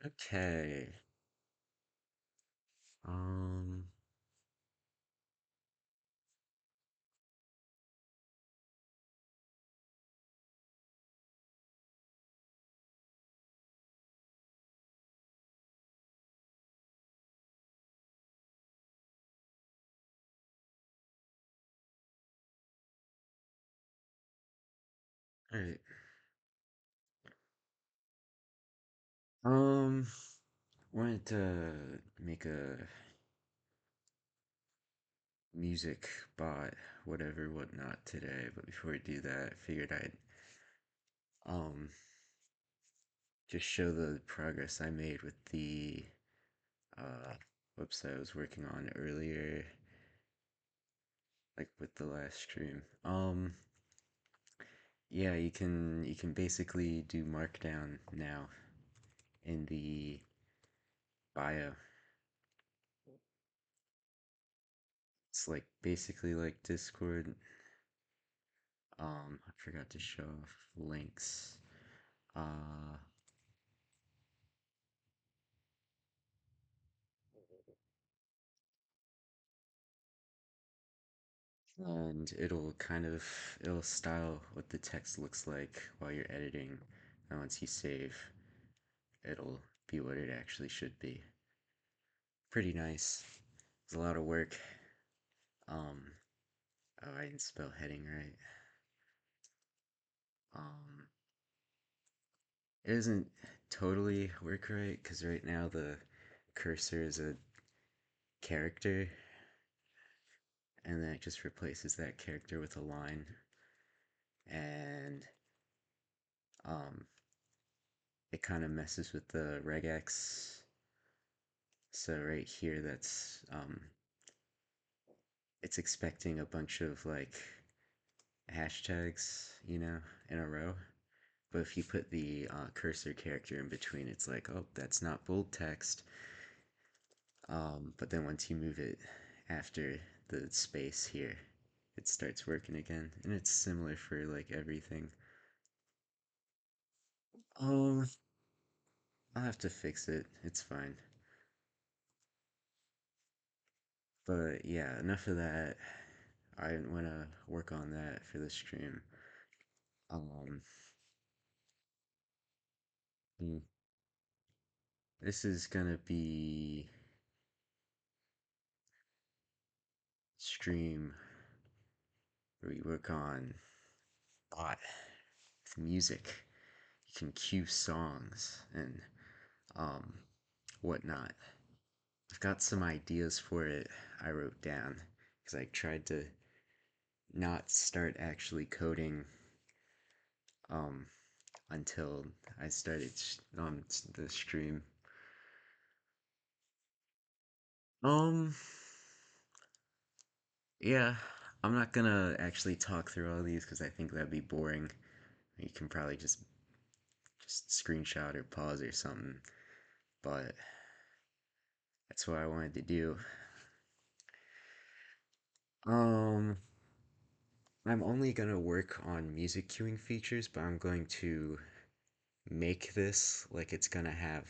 Okay. Um, all right. Um, wanted to make a music bot, whatever, whatnot today, but before I do that, I figured I'd um just show the progress I made with the uh website I was working on earlier, like with the last stream. Yeah, you can basically do Markdown now in the bio. It's like basically like Discord. I forgot to show off links. Uh, and it'll style what the text looks like while you're editing. And once you save, it'll be what it actually should be. Pretty nice. It's a lot of work. Um, oh, I didn't spell heading right. Um, it doesn't totally work right because right now the cursor is a character, and then it just replaces that character with a line. And um, it kind of messes with the regex. So right here, it's expecting a bunch of like hashtags, in a row. But if you put the cursor character in between, it's like, oh, that's not bold text. But then once you move it after the space here, it starts working again, and it's similar for like everything. Um, I'll have to fix it. It's fine. But yeah, enough of that. I didn't want to work on that for the stream. Um, hmm, this is gonna be stream where we work on bot with music. You can cue songs and um whatnot. I've got some ideas for it I wrote down because I tried to not start actually coding um until I started on the stream. Um, yeah, I'm not gonna actually talk through all these because I think that'd be boring. You can probably just screenshot or pause or something, but that's what I wanted to do. Um, I'm only gonna work on music queuing features, but I'm going to make this like it's gonna have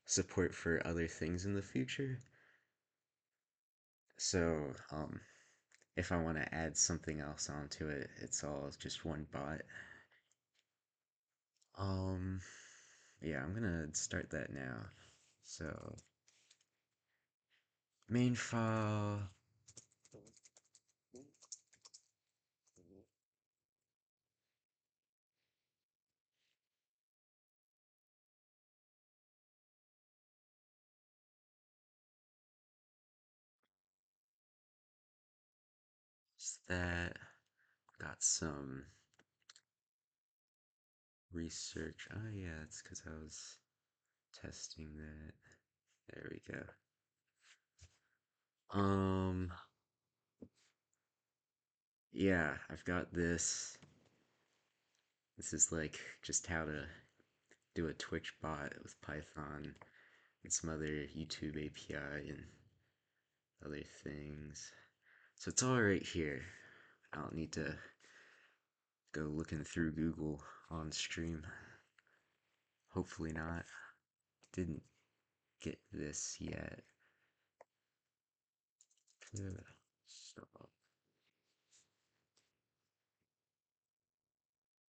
support for other things in the future. So, if I want to add something else onto it, it's all just one bot. Um, yeah, I'm gonna start that now. So, main file, is that got some research. Oh yeah, it's because I was testing that. There we go. Um, yeah, I've got this. This is like just how to do a Twitch bot with Python and some other YouTube API and other things. So it's all right here. I don't need to go looking through Google on stream. Hopefully not. didn't get this yet. Yeah. So,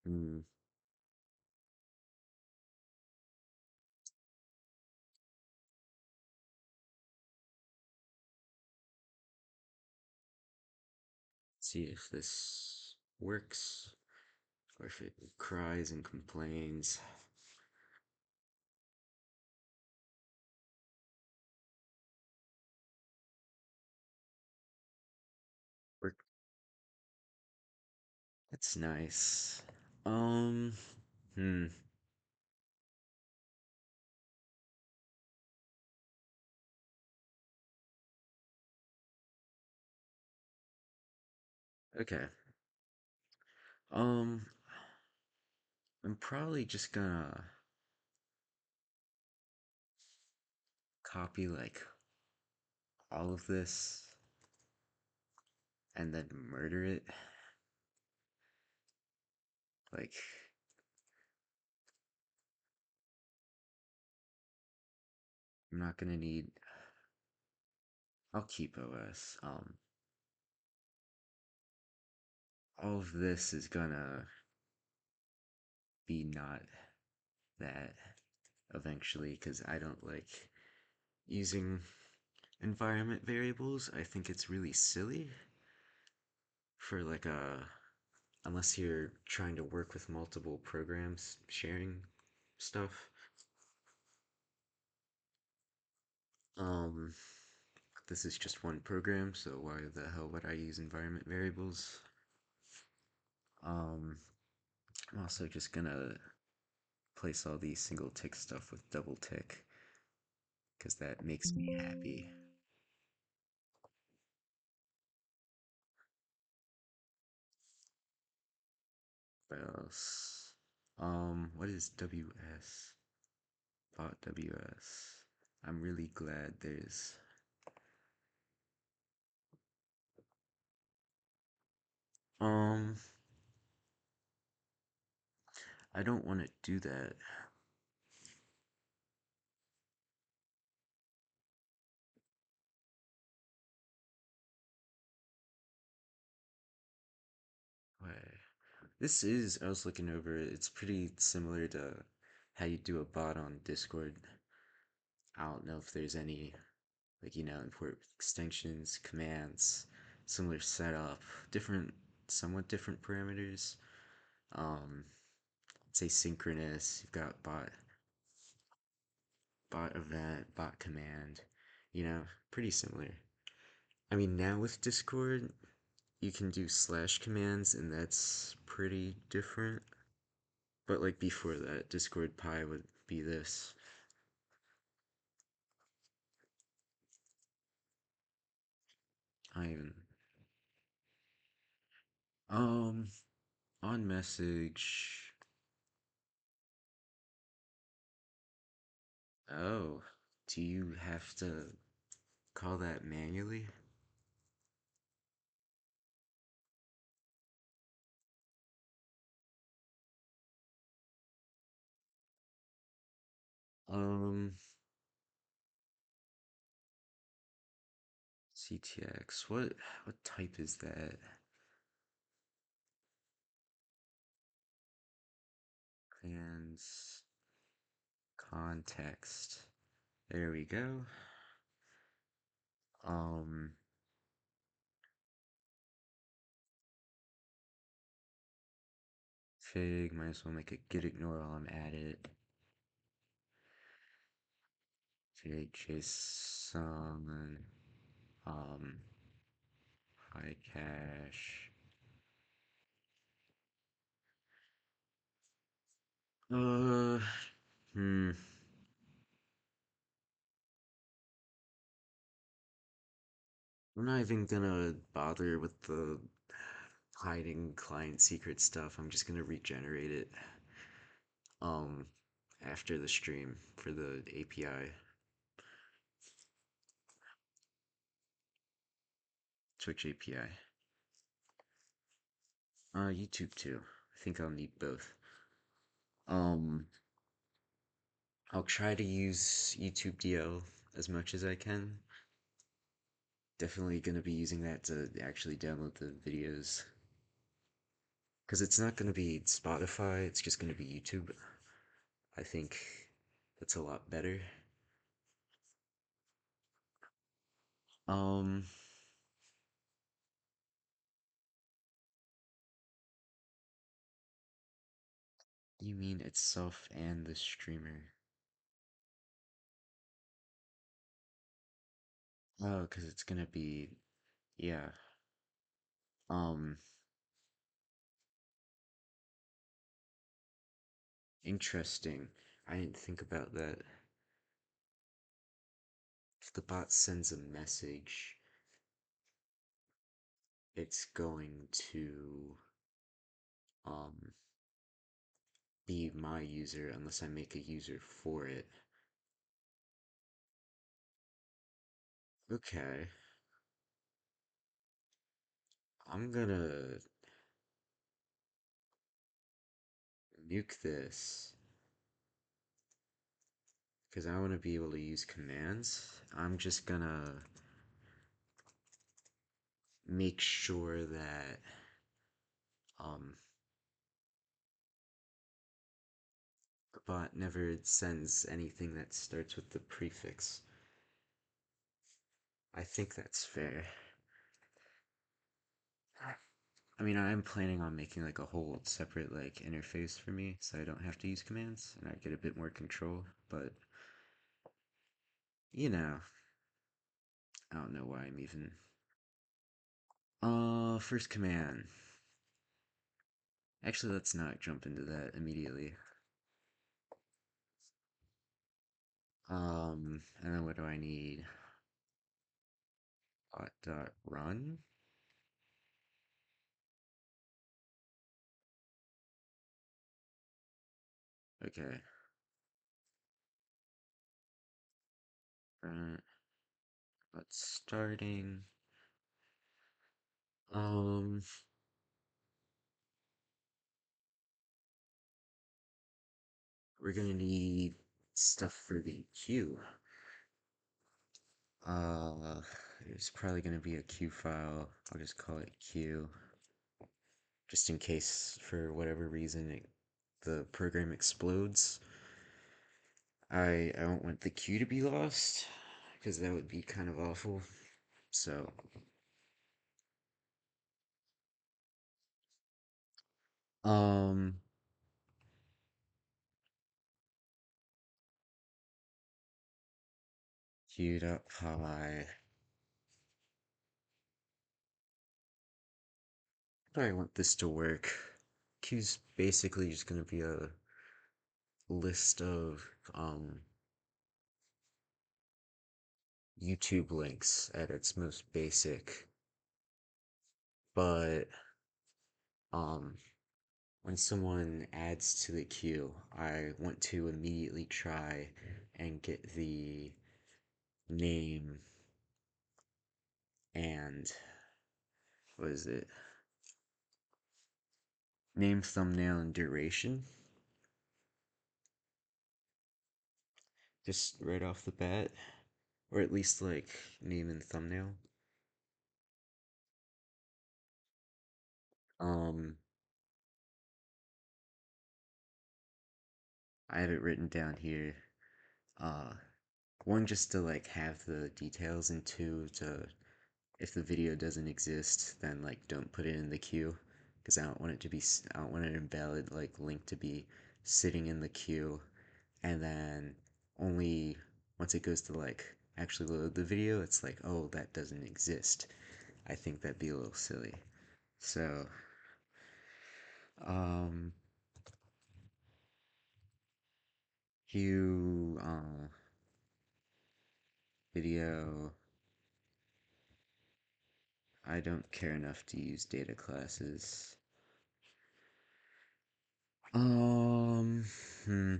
hmm. See if this works or if it cries and complains. Work. That's nice. Um, hmm. Okay. Um, I'm probably just gonna copy like all of this and then murder it. Like, I'm not gonna need. I'll keep OS. All of this is gonna be not that eventually because I don't like using environment variables. I think it's really silly for like a unless you're trying to work with multiple programs sharing stuff. Um, this is just one program, so why the hell would I use environment variables? Um, I'm also just gonna place all these single tick stuff with double tick because that makes me happy. What else? What is WS? Bot WS. I'm really glad there's. Um, I don't want to do that. Wait. This is, I was looking over it, it's pretty similar to how you do a bot on Discord. I don't know if there's any, like, import extensions, commands, similar setup, different, somewhat different parameters. Um, say synchronous, you've got bot event, bot command, pretty similar. I mean, now with Discord, you can do slash commands, and that's pretty different. But like before that, Discord Pi would be this. I even um on message. Oh, do you have to call that manually? Um, CTX. What type is that? Plans context. There we go. Um, Fig. Might as well make a git ignore while I'm at it. Fig JSON. Um, high cache. Uh, hmm. I'm not even gonna bother with the hiding client secret stuff. I'm just gonna regenerate it um after the stream for the API. Twitch API. YouTube too. I think I'll need both. Um I'll try to use YouTube DL as much as I can. Definitely gonna be using that to actually download the videos. Because it's not gonna be Spotify, it's just gonna be YouTube. I think that's a lot better. Um, you mean itself and the streamer? Oh, because it's gonna be, yeah. Um, Interesting. I didn't think about that. If the bot sends a message, it's going to um be my user unless I make a user for it. Okay, I'm gonna nuke this because I want to be able to use commands. I'm just gonna make sure that um the bot never sends anything that starts with the prefix. I think that's fair. I mean, I'm planning on making like a whole separate like interface for me so I don't have to use commands and I get a bit more control, but you know, I don't know why I'm even first command. Actually, let's not jump into that immediately. And then what do I need? Dot run. Okay. Run. Let's starting. Um, we're gonna need stuff for the queue. Uh, it's probably gonna be a queue file. I'll just call it queue, just in case for whatever reason the program explodes. I don't want the queue to be lost because that would be kind of awful. So, um, queue.py. How do I want this to work? Queue's basically just gonna be a list of YouTube links at its most basic, but um when someone adds to the queue, I want to immediately try and get the name and what is it? Name, thumbnail, and duration. Just right off the bat, or at least like name and thumbnail. Um, I have it written down here. Uh, One just to like have the details, and two to if the video doesn't exist, then like don't put it in the queue because I don't want it to be I don't want an invalid like link to be sitting in the queue and then only once it goes to like actually load the video, it's like, oh, that doesn't exist. I think that'd be a little silly. So, um, queue, video. I don't care enough to use data classes. Um, hmm.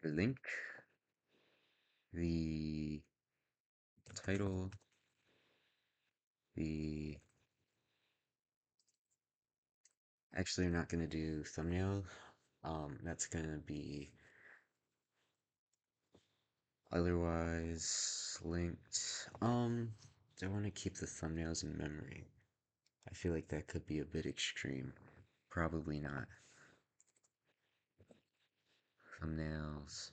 Link, the title, the Actually, I'm not gonna do thumbnail. That's gonna be otherwise linked. I want to keep the thumbnails in memory. I feel like that could be a bit extreme. Probably not. Thumbnails.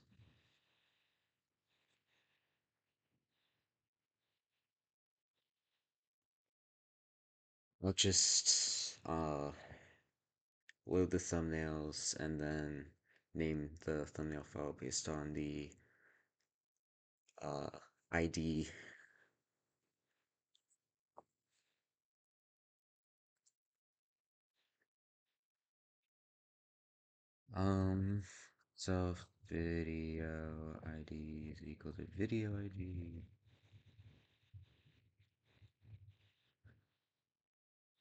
I'll just load the thumbnails and then name the thumbnail file based on the uh, ID. Um, so video ID is equal to video ID.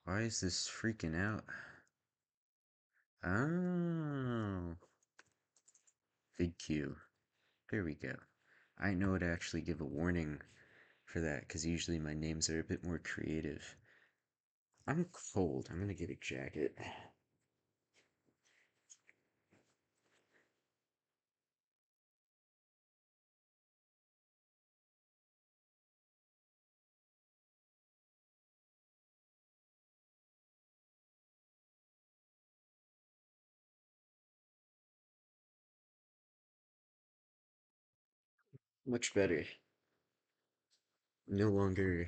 Why is this freaking out? Oh, VidQ. There we go. I know how to actually give a warning for that because usually my names are a bit more creative. I'm cold. I'm gonna get a jacket. Much better. No longer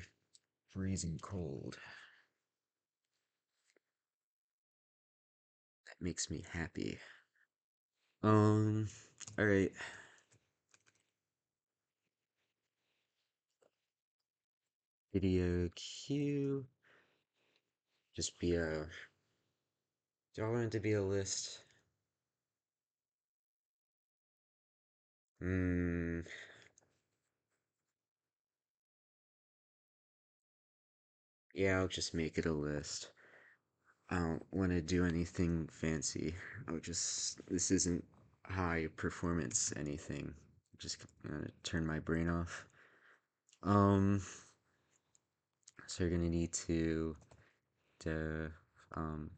freezing cold. That makes me happy. Um, alright. Video queue. Just be a. Do I want it to be a list? Hmm. Yeah, I'll just make it a list. I don't want to do anything fancy. This isn't high performance anything. Just gonna turn my brain off. Um, so you're gonna need to um,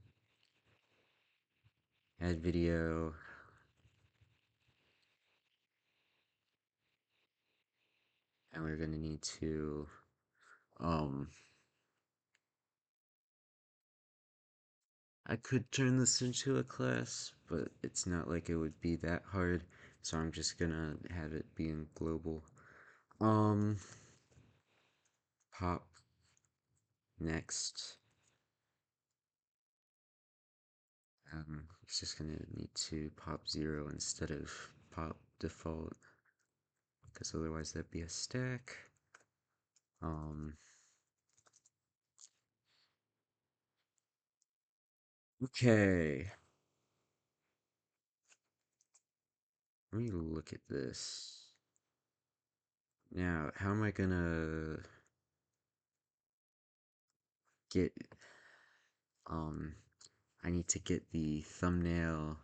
add video, and we're gonna need to, um, I could turn this into a class, but it's not like it would be that hard, so I'm just gonna have it being global. Um, pop next. It's just gonna need to pop 0 instead of pop default, because otherwise that'd be a stack. Um, okay. Let me look at this. Now, how am I gonna get, um, I need to get the thumbnail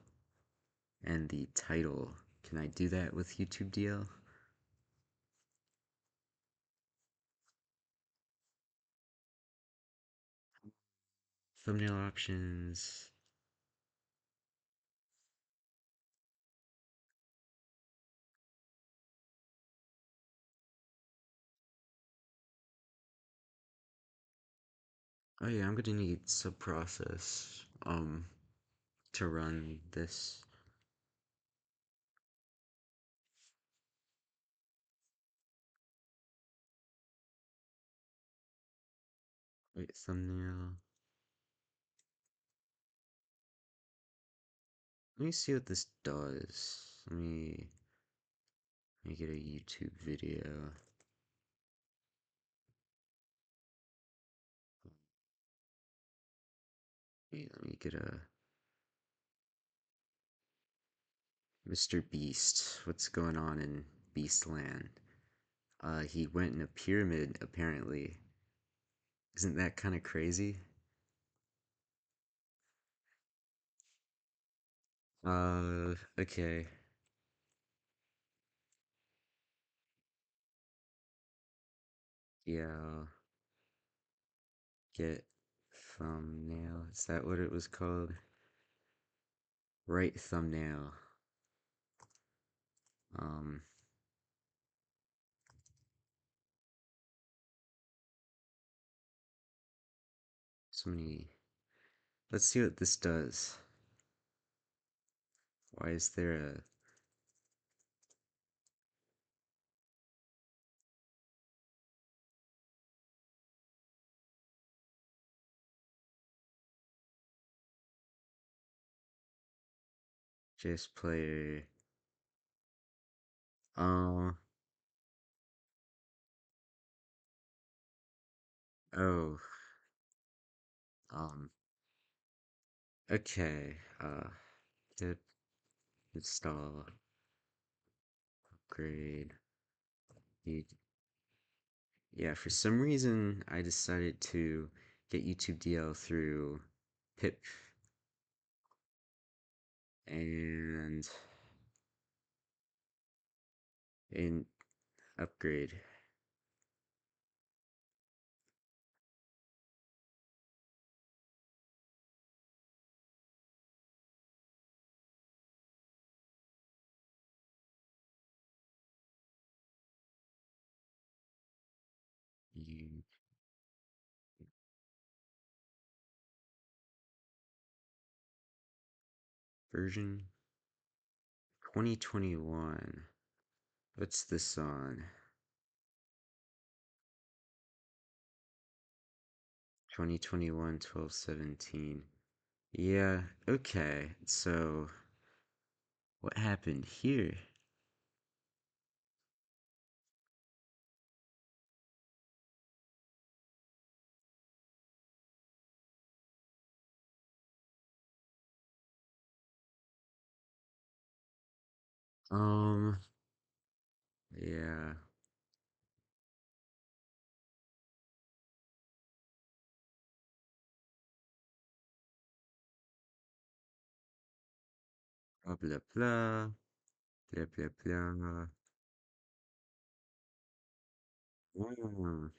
and the title. Can I do that with YouTube DL? Thumbnail options. Oh yeah, I'm gonna need subprocess, to run this. Wait, thumbnail. Let me see what this does. Let me get a YouTube video. Wait, let me get a Mr. Beast. What's going on in Beastland? He went in a pyramid, apparently. Isn't that kind of crazy? Okay. Yeah, get thumbnail. Is that what it was called? right thumbnail. Um, so many. Let's see what this does. Why is there a JS player? Um, oh, um, okay. Pip install upgrade. Yeah, for some reason I decided to get YouTube DL through pip and in upgrade. You version 2021. What's this on? 2021 12/17. Yeah, okay. So what happened here? Um, yeah. Blah blah blah. Blah blah blah. Mm,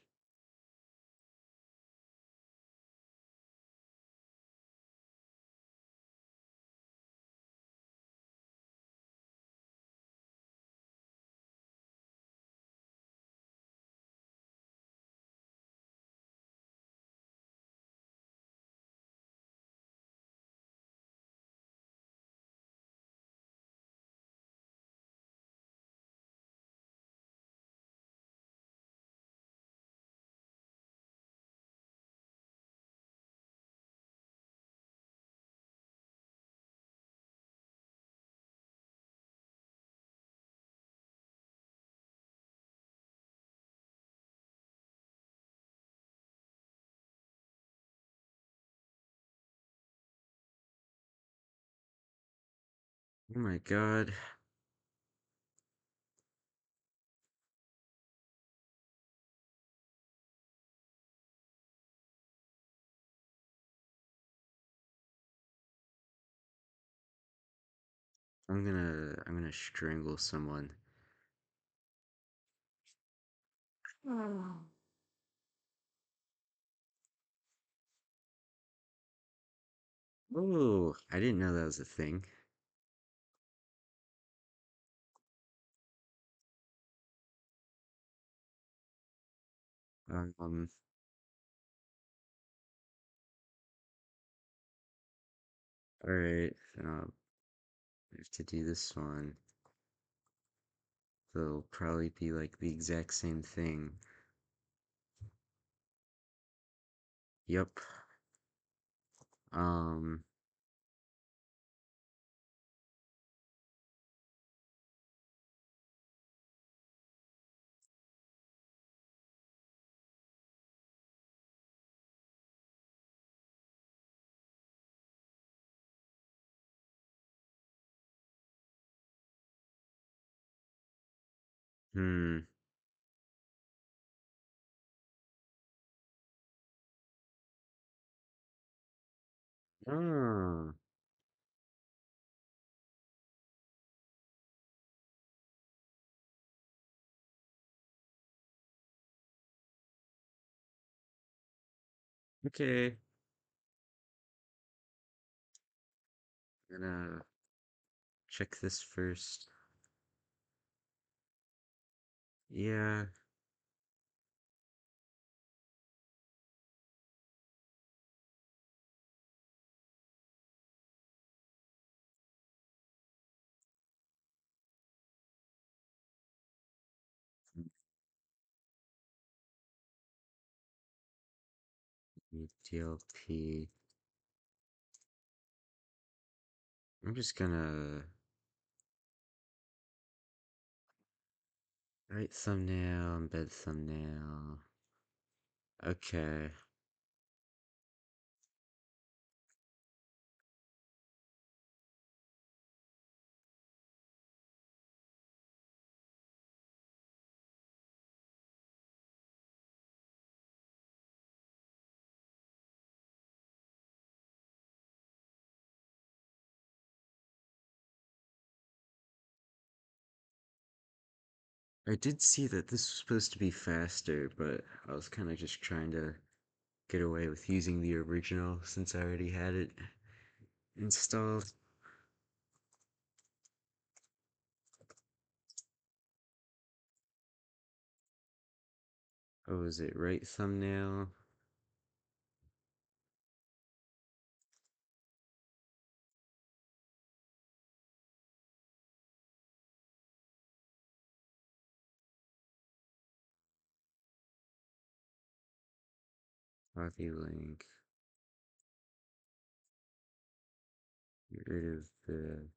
oh my god. I'm gonna strangle someone. Oh, I didn't know that was a thing. Um, all right. I have to do this one. They'll probably be like the exact same thing. Yep. Um, hmm. Oh, okay. Gonna check this first. Yeah. DLP. I'm just gonna write thumbnail, embed thumbnail. Okay. I did see that this was supposed to be faster, but I was kind of just trying to get away with using the original since I already had it installed. Oh, is it right thumbnail? Copy link. Get rid of the.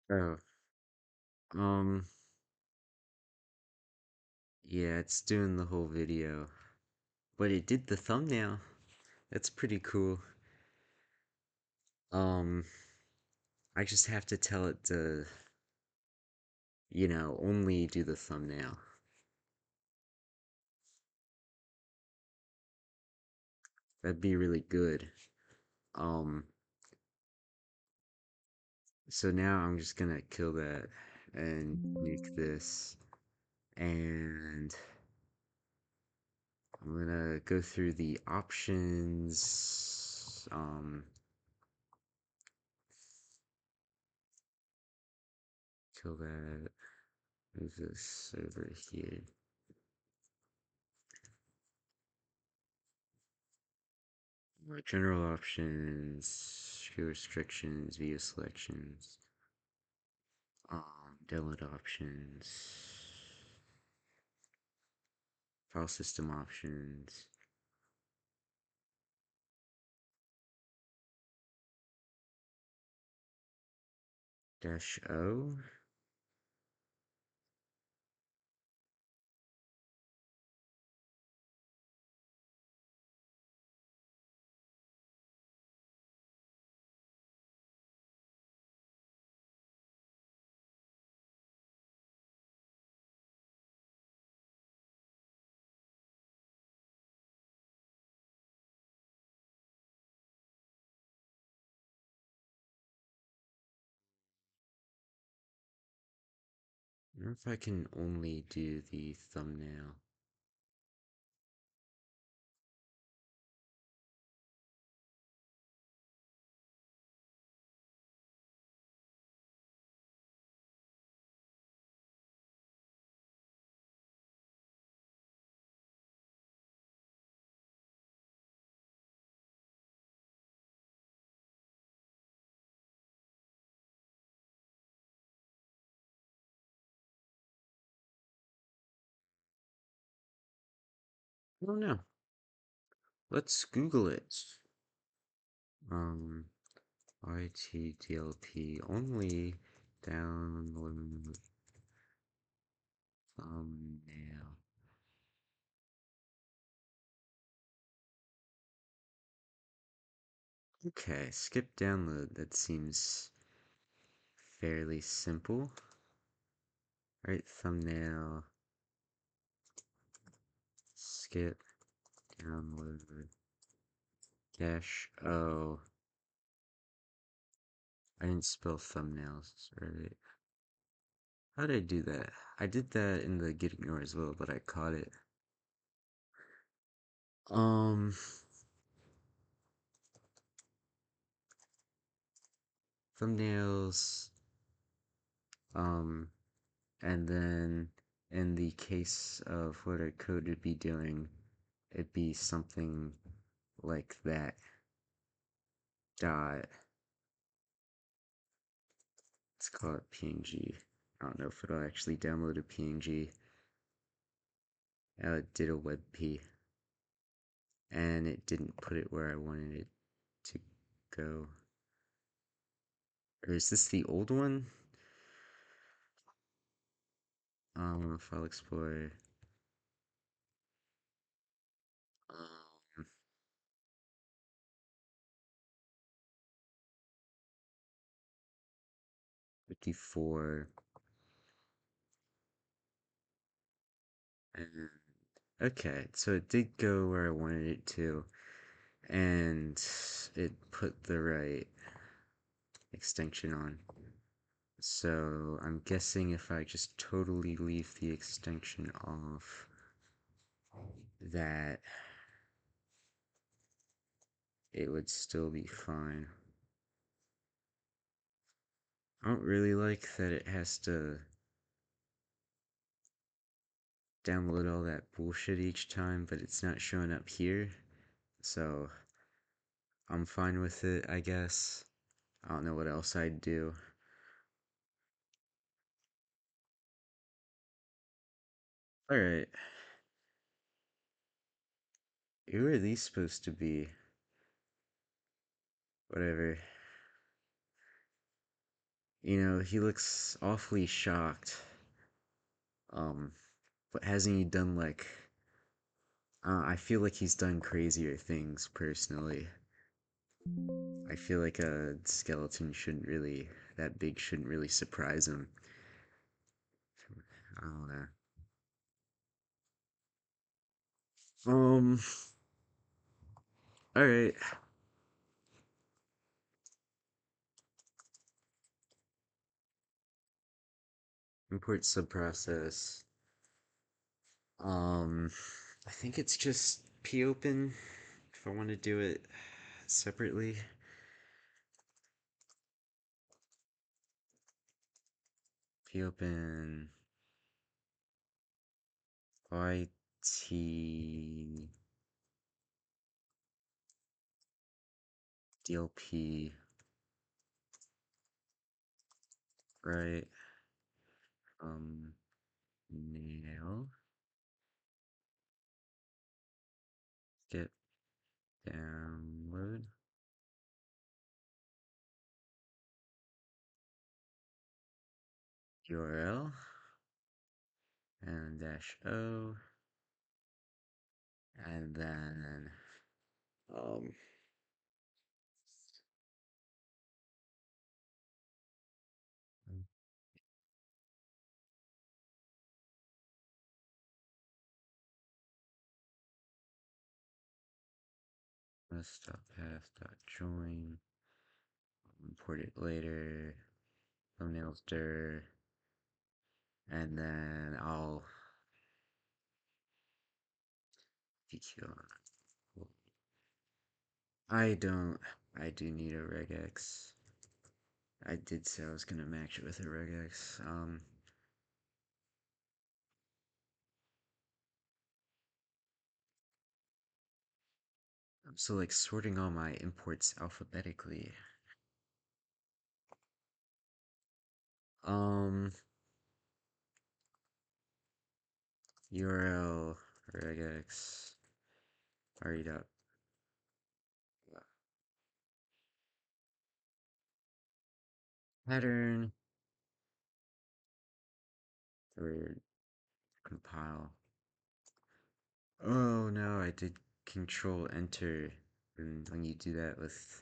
Oh, um, yeah, it's doing the whole video, but it did the thumbnail. That's pretty cool. Um, I just have to tell it to, only do the thumbnail. That'd be really good. Um, so now I'm just gonna kill that and make this, and I'm gonna go through the options. Kill that. Move this over here. General options, show restrictions, view selections, download options, file system options, dash O. I wonder if I can only do the thumbnail. I don't know. Let's Google it. Um, ITDLP only download thumbnail. Okay, skip download. That seems fairly simple. Right thumbnail, skip download, dash O. I didn't spell thumbnails right. How did I do that? I did that in the Get Ignore as well, but I caught it. Um, thumbnails. Um, and then in the case of what our code would be doing, it'd be something like that. Dot. Let's call it PNG. I don't know if it'll actually download a PNG. It did a WebP, and it didn't put it where I wanted it to go. Or is this the old one? File Explorer. Um, 54. And okay, so it did go where I wanted it to, and it put the right extension on. So I'm guessing if I just totally leave the extension off, that it would still be fine. I don't really like that it has to download all that bullshit each time, but it's not showing up here. So I'm fine with it, I guess. I don't know what else I'd do. Alright, who are these supposed to be? Whatever. You know, he looks awfully shocked. Um, but hasn't he done like. I feel like he's done crazier things personally. I feel like a skeleton shouldn't really. That big shouldn't really surprise him. I don't know. Um, alright. Import subprocess. Um, I think it's just popen if I want to do it separately. Popen YT DLP, right? Nail get download URL and dash o, and then um list.path.join, import it later, thumbnails dir, and then I'll PQ on. I don't. I do need a regex. I did say I was gonna match it with a regex. So like sorting all my imports alphabetically. Um, URL regex re pattern or compile. Oh no, I did control enter. And when you do that with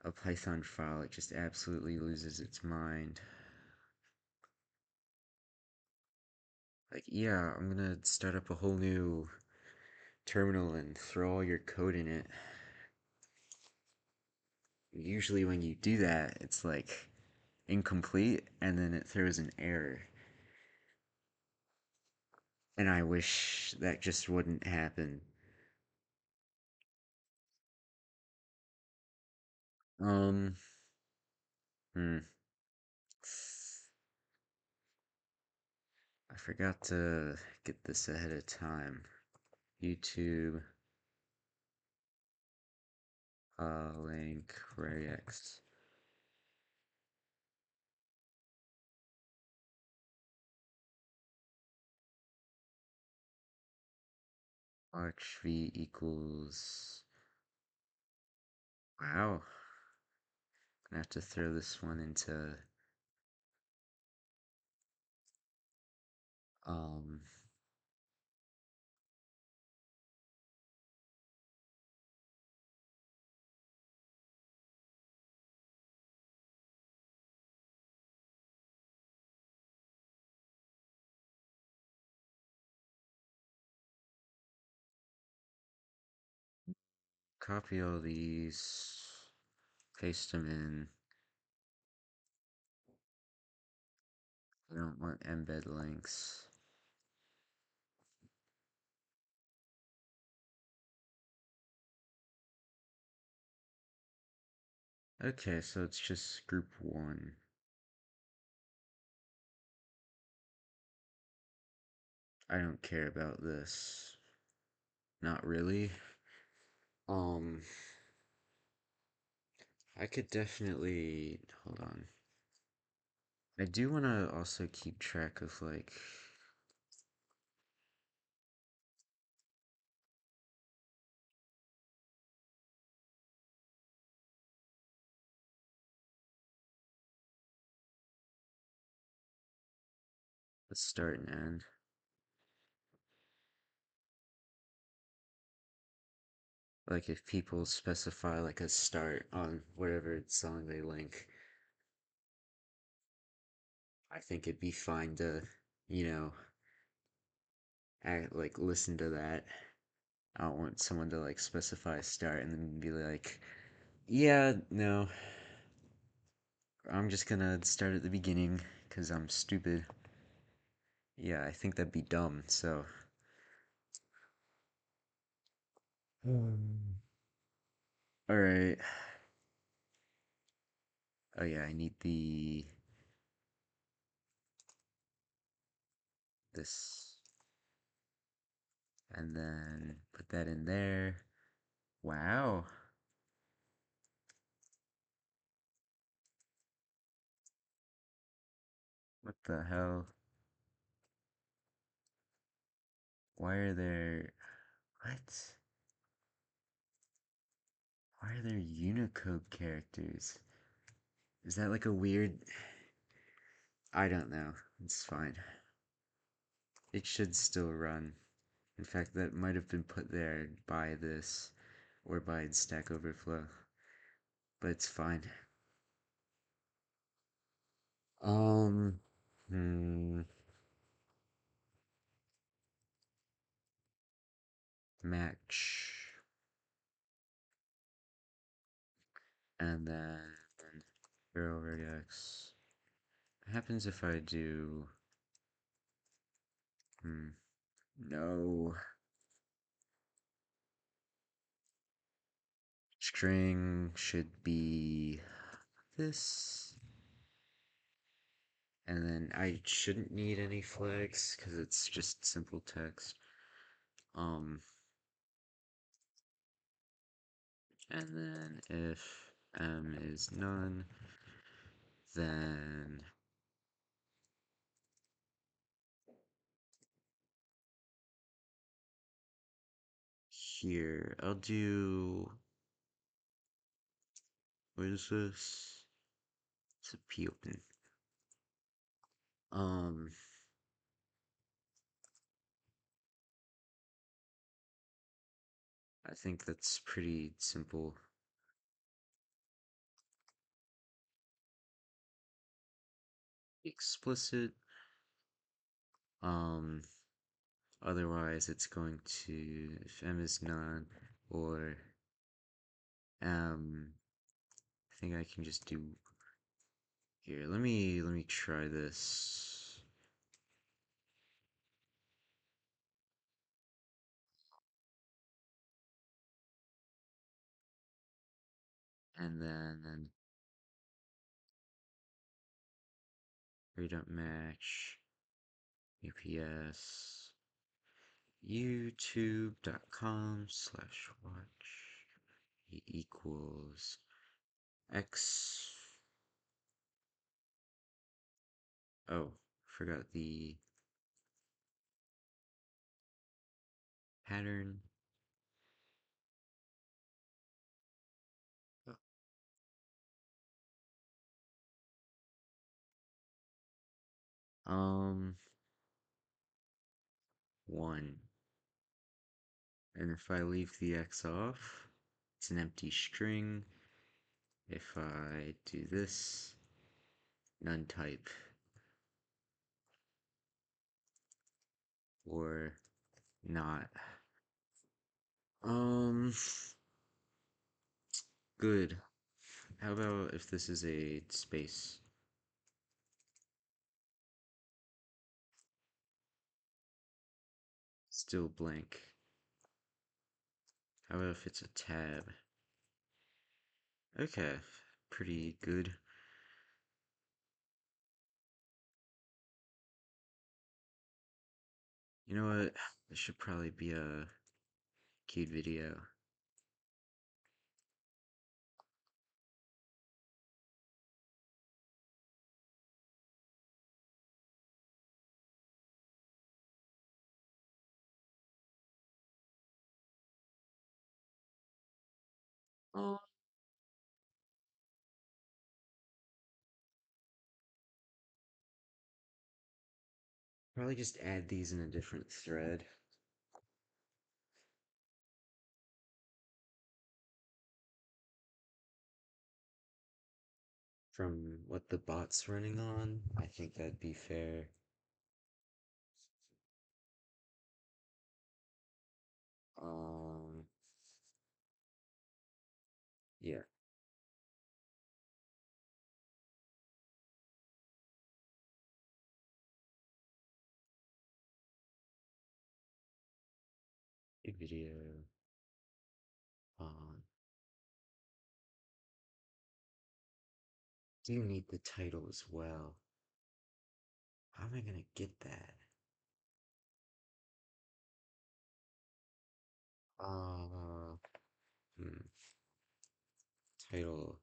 a Python file, it just absolutely loses its mind. Like, yeah, I'm gonna start up a whole new terminal and throw all your code in it. Usually when you do that, it's like incomplete and then it throws an error. And I wish that just wouldn't happen. Um, hmm. I forgot to get this ahead of time. YouTube, link, regex. Arch v equals. Wow. Gonna have to throw this one into um copy all these, paste them in. I don't want embed links. Okay, so it's just group one. I don't care about this. Not really. Um, I could definitely hold on. I do want to also keep track of like the start and end. Like if people specify like a start on whatever song they link, I think it'd be fine to, you know, like listen to that. I don't want someone to like specify a start and then be like, yeah, no, I'm just gonna start at the beginning because I'm stupid. Yeah, I think that'd be dumb. So, all right. Oh yeah, I need the this and then put that in there. Wow. What the hell? Why are there what? Why are there Unicode characters? Is that like a weird I don't know. It's fine. It should still run. In fact, that might have been put there by this or by Stack Overflow, but it's fine. Um, hmm, match, and then zero regex. What happens if I do? No. String should be this, and then I shouldn't need any flags because it's just simple text. Um, and then if m is none, then here I'll do what is this? It's a p open. Um, I think that's pretty simple. Explicit. Um, otherwise it's going to if m is none or m think I can just do here. Let me try this. And then rate up match UPS youtube.com/watch equals X. Oh, forgot the pattern. Um, 1. And if I leave the X off, it's an empty string. If I do this, none type. Or not. Um, good. How about if this is a space? Still blank. How about if it's a tab? Okay, pretty good. You know what? This should probably be a cute video. Oh. Probably just add these in a different thread from what the bot's running on. I think that'd be fair. Um, yeah, a video on. Do you need the title as well? How am I gonna get that? Uh, hmm. Title.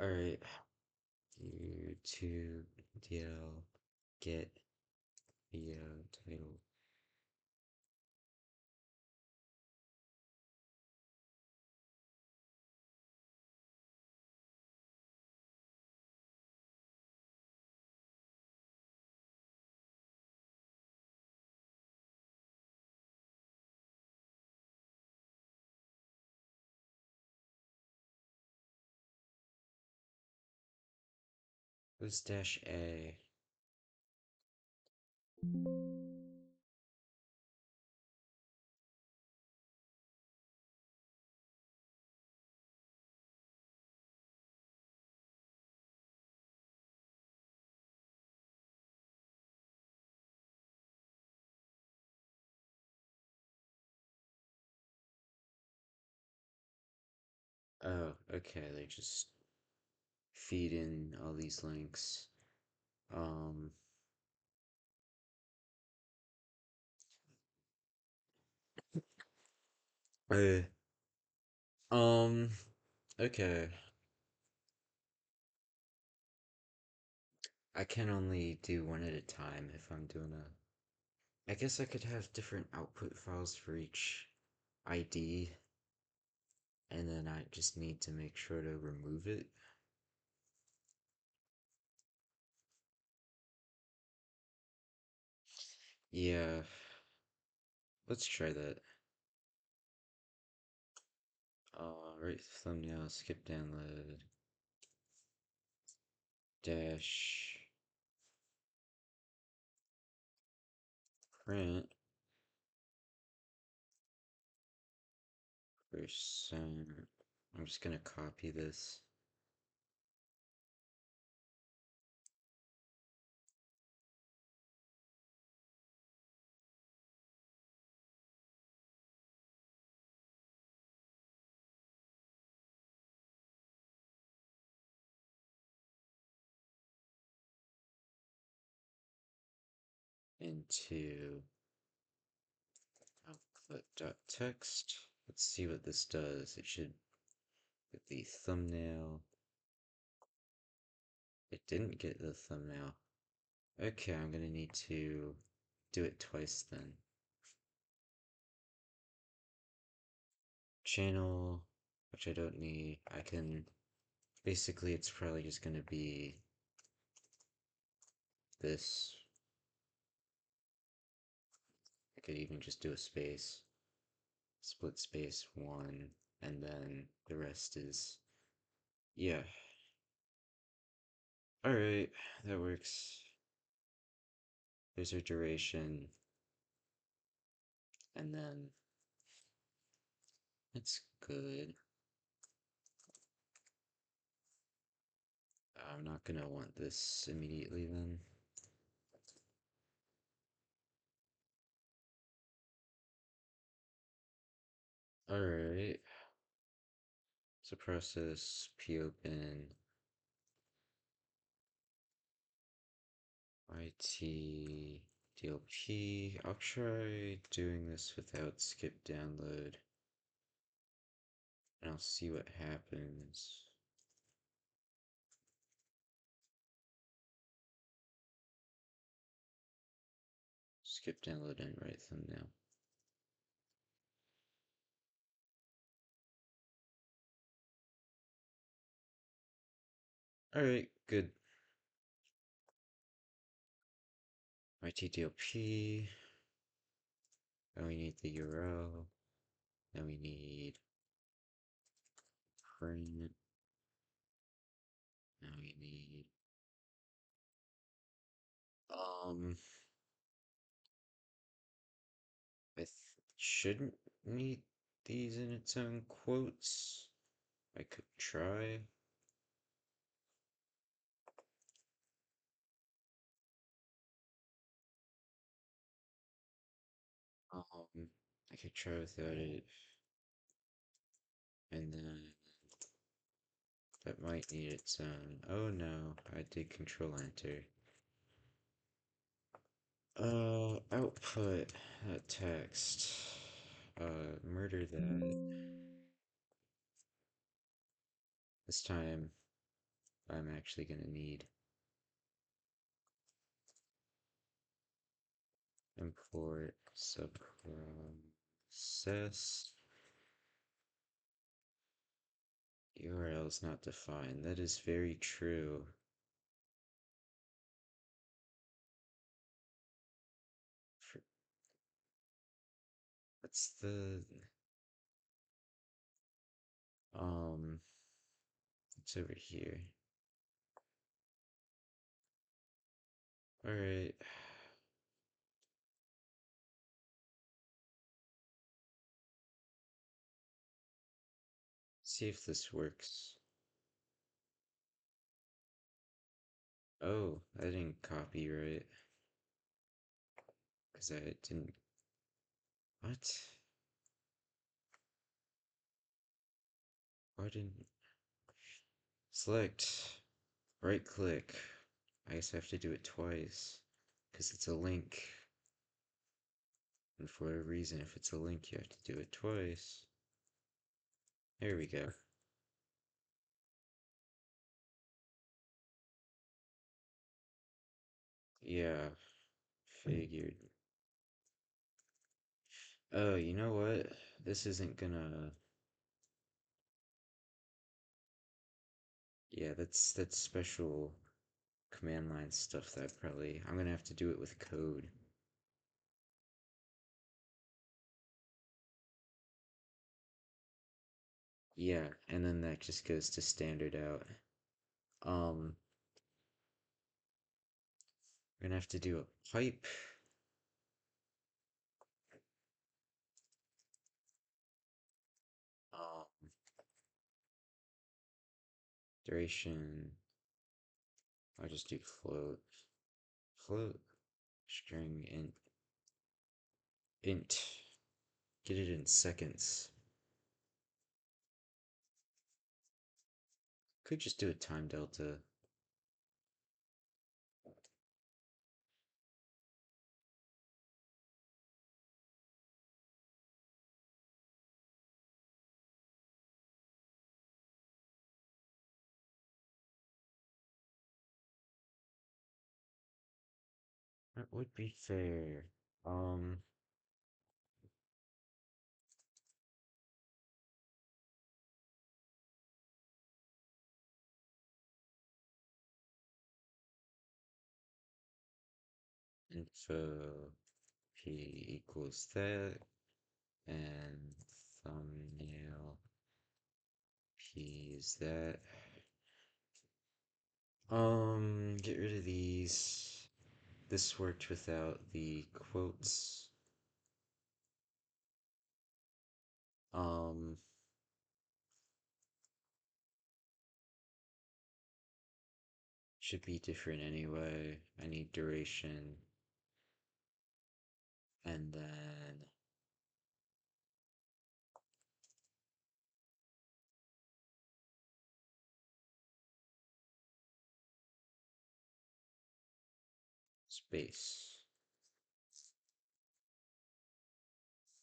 Alright. YouTube DL get video title. What's dash A? Oh, okay, they just feed in all these links. Um, uh, um, okay. I can only do one at a time if I'm doing a. I guess I could have different output files for each ID, and then I just need to make sure to remove it. Yeah, let's try that. Right thumbnail, skip download. dash print percent. I'm just gonna copy this. Into output.text. Let's see what this does. It should get the thumbnail. It didn't get the thumbnail. Okay, I'm gonna need to do it twice then. Channel, which I don't need. I can, basically it's probably just gonna be this. I could even just do a space, split space 1, and then the rest is, yeah. Alright, that works. There's our duration, and then it's good. I'm not gonna want this immediately then. Alright, so process popen YTDLP. I'll try doing this without skip download, and I'll see what happens. Skip download and write thumbnail. Alright, good. YTDLP. Now we need the URL. Now we need print. Now we need I shouldn't need these in its own quotes. I could try. I could try without it. And then that might need its own. Oh no, I did control enter. Output that text. Murder that. This time, I'm actually gonna need import subprocess. URL is not defined. That is very true. What's the it's over here. Alright. See if this works. Oh, I didn't copy right. Because I didn't. What? Why didn't. Select. Right click. I guess I have to do it twice. Because it's a link. And for whatever reason, if it's a link, you have to do it twice. There we go. Yeah, figured. Oh, you know what? This isn't gonna. Yeah, that's special command line stuff that I'm gonna have to do it with code. Yeah, and then that just goes to standard out. Um, We're gonna have to do a pipe. Um, Duration. I'll just do float. Float. String int. Get it in seconds. Could just do a time delta. That would be fair. Um, Info p equals that, and thumbnail p is that. Get rid of these. This worked without the quotes. Um, should be different anyway. I need duration, and then space.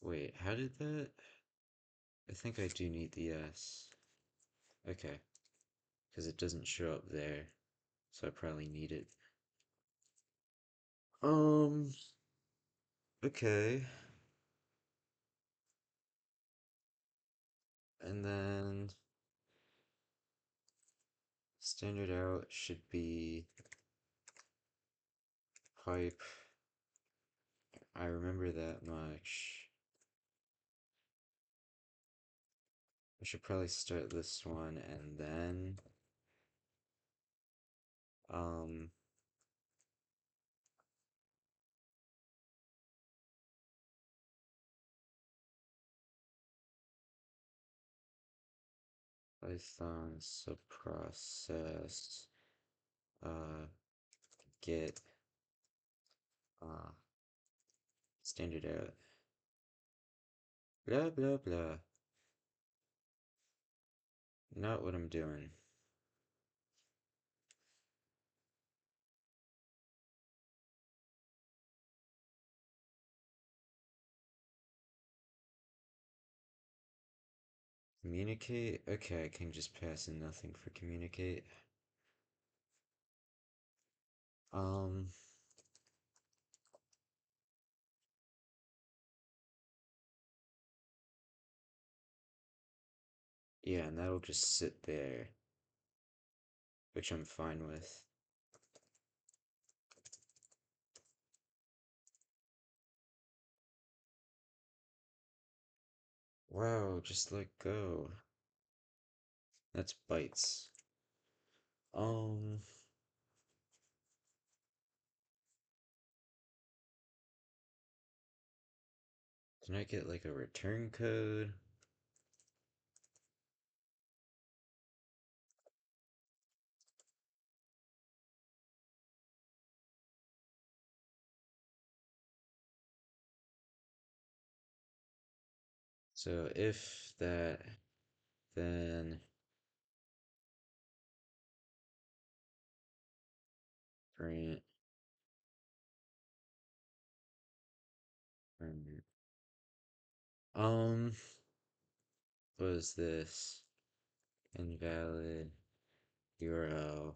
Wait, how did that? I think I do need the S. Okay, because it doesn't show up there, so I probably need it. Um, okay. And then standard out should be pipe. I remember that much. I should probably start this one and then um Python subprocess uh get uh standard out. Blah blah blah. Not what I'm doing. Communicate? Okay, I can just pass in nothing for communicate. Um, yeah, and that'll just sit there, which I'm fine with. Wow, just let go. That's bytes. Um, can I get like a return code? So if that, then print, print. Um, what is this? Invalid URL.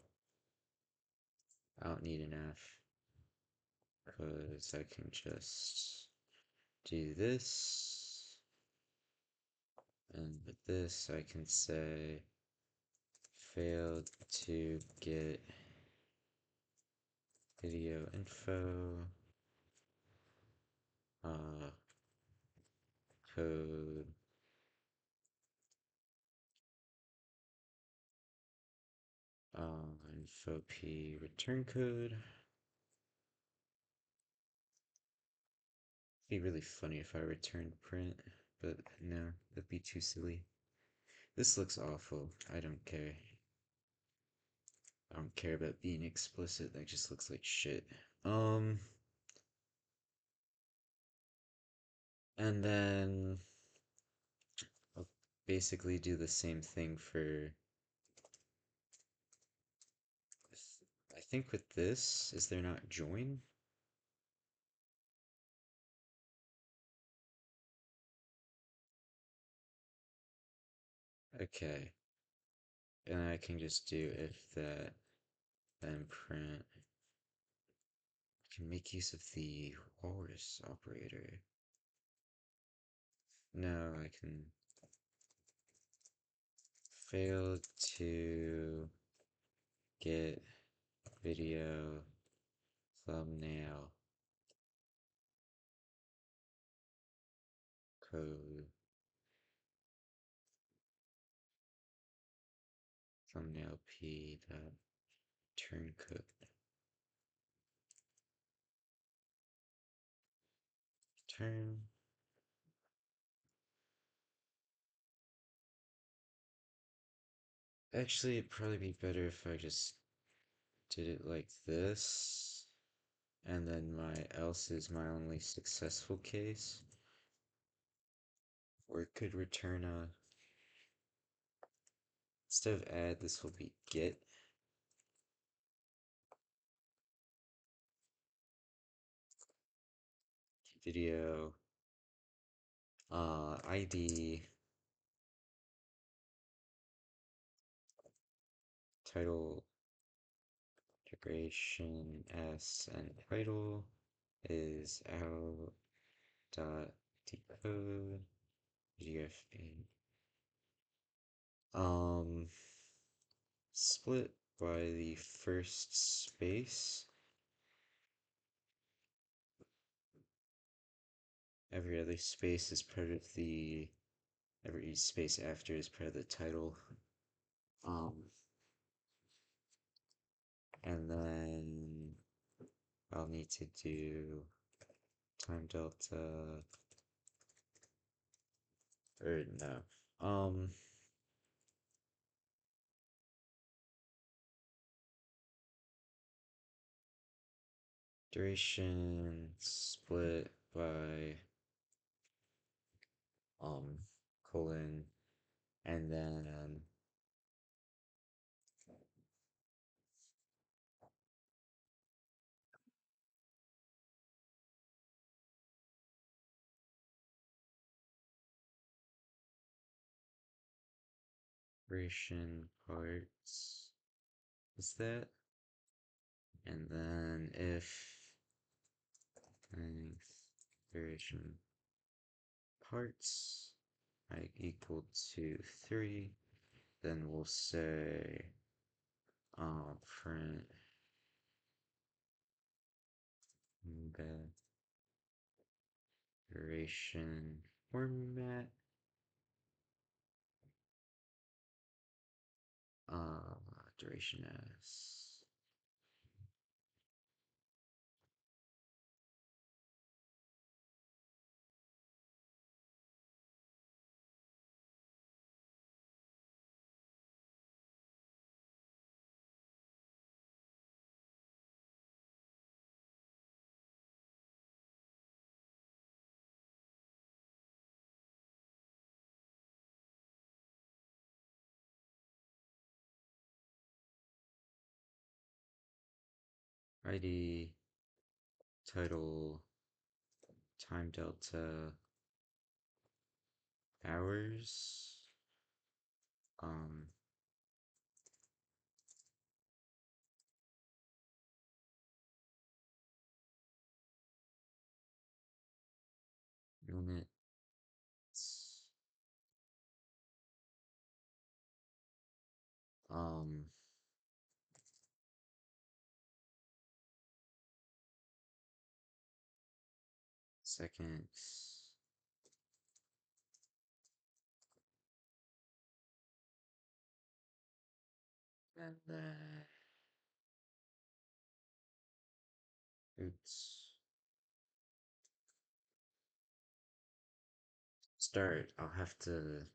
I don't need an F because I can just do this. And with this, I can say failed to get video info, uh, code, info p return code. Be really funny if I returned print, but no, that'd be too silly. This looks awful. I don't care. I don't care about being explicit. That just looks like shit. Um, and then I'll basically do the same thing for. I think with this, is there not join? Okay, and I can just do if that, then print. I can make use of the walrus operator. No, I can fail to get video thumbnail code thumbnail p dot turncoat turn. Actually, it'd probably be better if I just did it like this, and then my else is my only successful case, or it could return a, instead of add, this will be get video ID title integration s and title is out dot decode gfa split by the first space. Every other space is part of the every space after is part of the title. And then I'll need to do time delta or no. Duration split by colon and then duration parts is that, and then if length duration parts I equal to 3, then we'll say print embed duration format duration as ID title time delta hours um minutes um seconds and then oops start, I'll have to.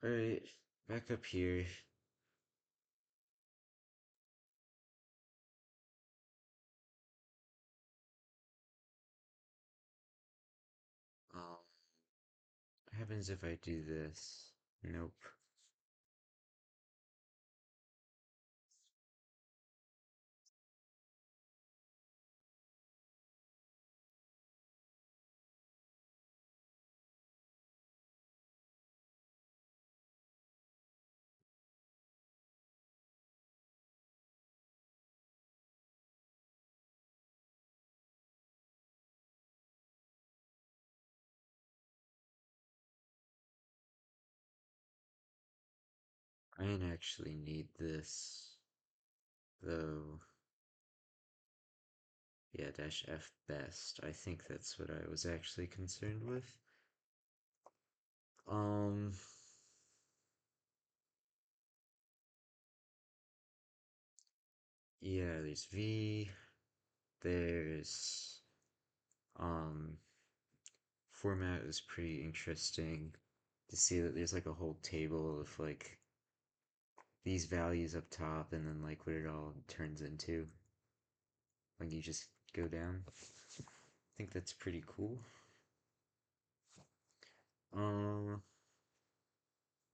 Alright, back up here. What happens if I do this? Nope. I didn't actually need this, though. Yeah, dash F best. I think that's what I was actually concerned with. Um, yeah, there's V, there's, um, format is pretty interesting to see that there's like a whole table of like these values up top and then like what it all turns into when you just go down. I think that's pretty cool. Um,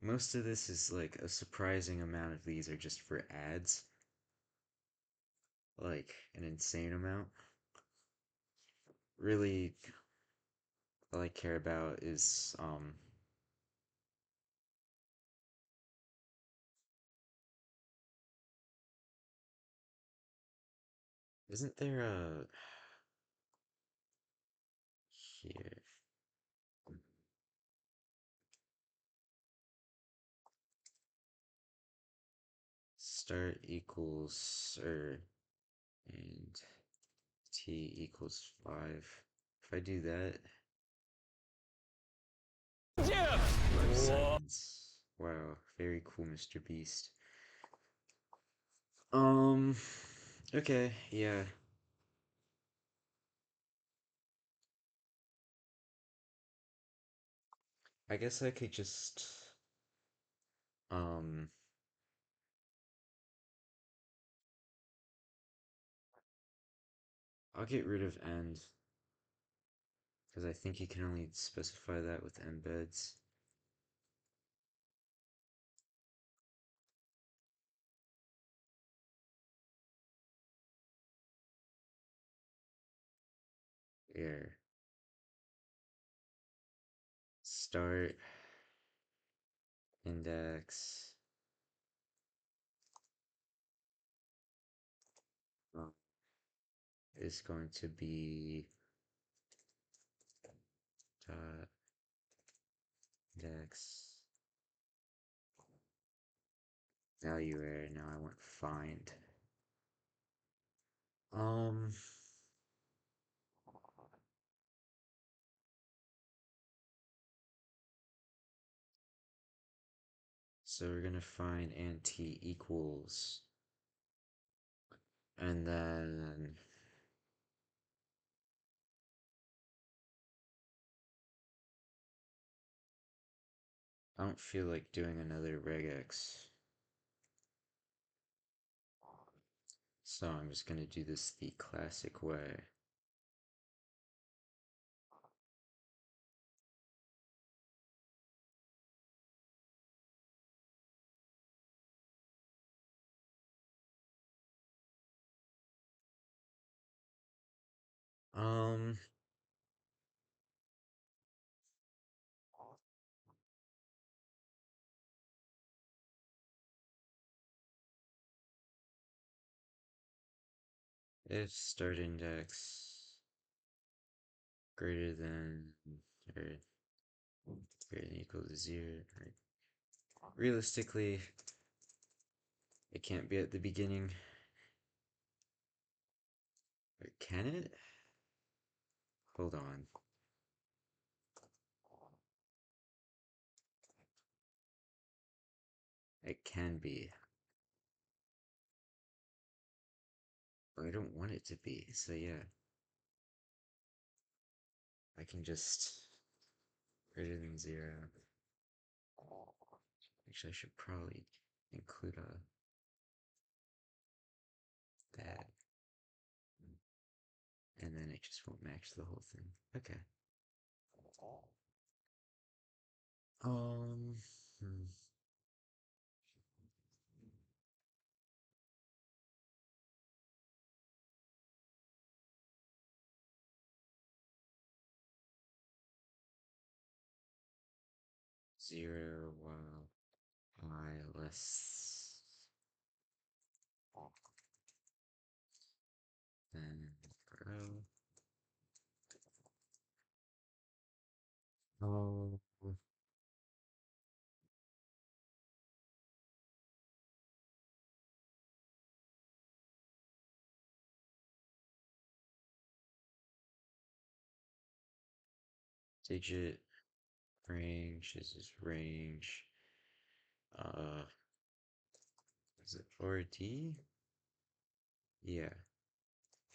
most of this is like a surprising amount of these are just for ads, like an insane amount. Really, all I care about is isn't there a here start equals or and t equals 5. If I do that, 5 seconds. Wow, very cool, Mr. Beast. Um, okay, yeah. I guess I could just um I'll get rid of end because I think you can only specify that with embeds. Here, start index uh, is going to be dot index value array. Now I want find. Um, so we're gonna find and t equals, and then I don't feel like doing another regex, so I'm just gonna do this the classic way. Um, if start index greater than or greater than equal to 0, right? Realistically, it can't be at the beginning. Or can it? Hold on. It can be. I don't want it to be, so yeah. I can just greater than 0. Actually, I should probably include a that, and then it just won't match the whole thing. Okay. Um, hmm. 0 while I less than grow. Oh, digit range. This is range. Uh, is it 4D? Yeah,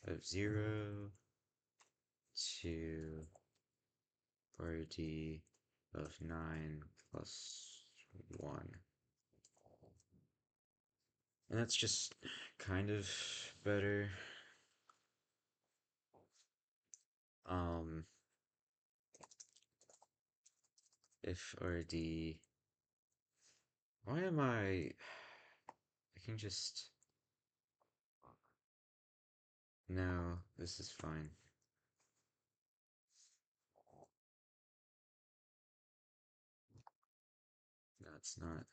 of 0 to 4D of 9 plus 1. And that's just kind of better. Um, if RD. Why am I. I can just. No, this is fine. No, it's not.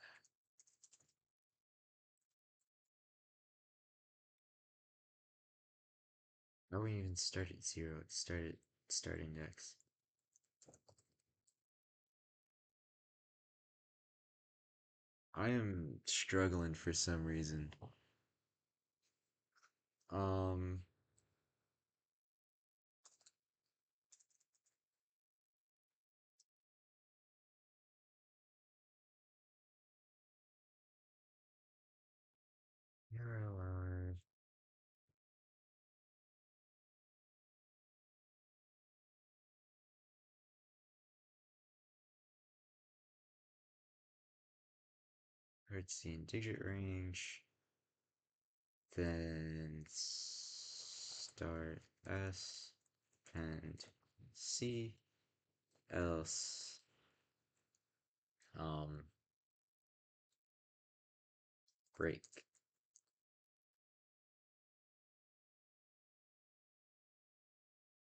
I wouldn't even start at 0. It started start index. I am struggling for some reason. Um, URL, let's see, digit range, then start S, and C, else, um, break.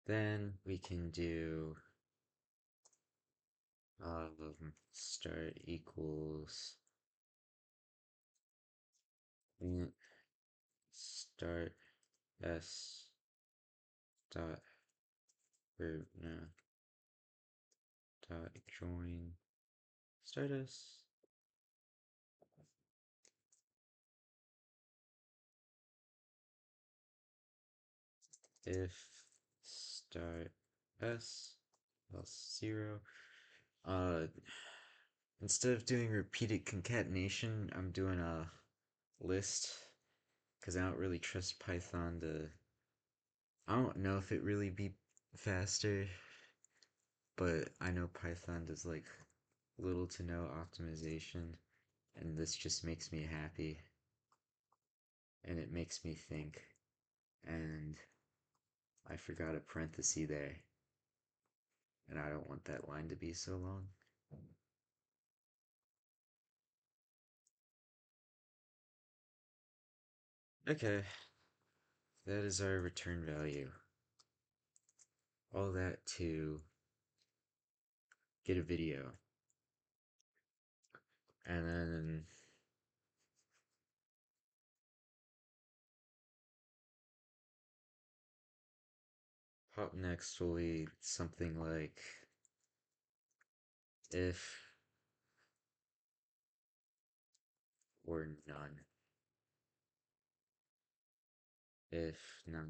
Then we can do start equals int start s dot or no dot join start s if start s else 0. Uh, instead of doing repeated concatenation, I'm doing a list because I don't really trust Python to. I don't know if it really be faster, but I know Python does like little to no optimization, and this just makes me happy, and it makes me think. And I forgot a parenthesis there, and I don't want that line to be so long. Okay, that is our return value. All that to get a video. And then up next will be something like if or none. If not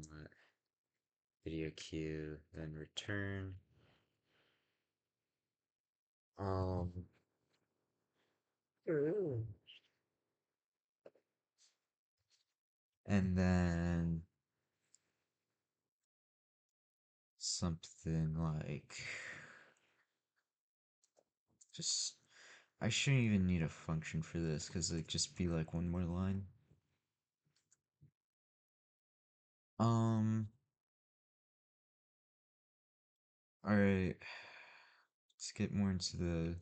video queue, then return. Um, and then something like just I shouldn't even need a function for this because it'd just be like one more line. Um, alright, let's get more into the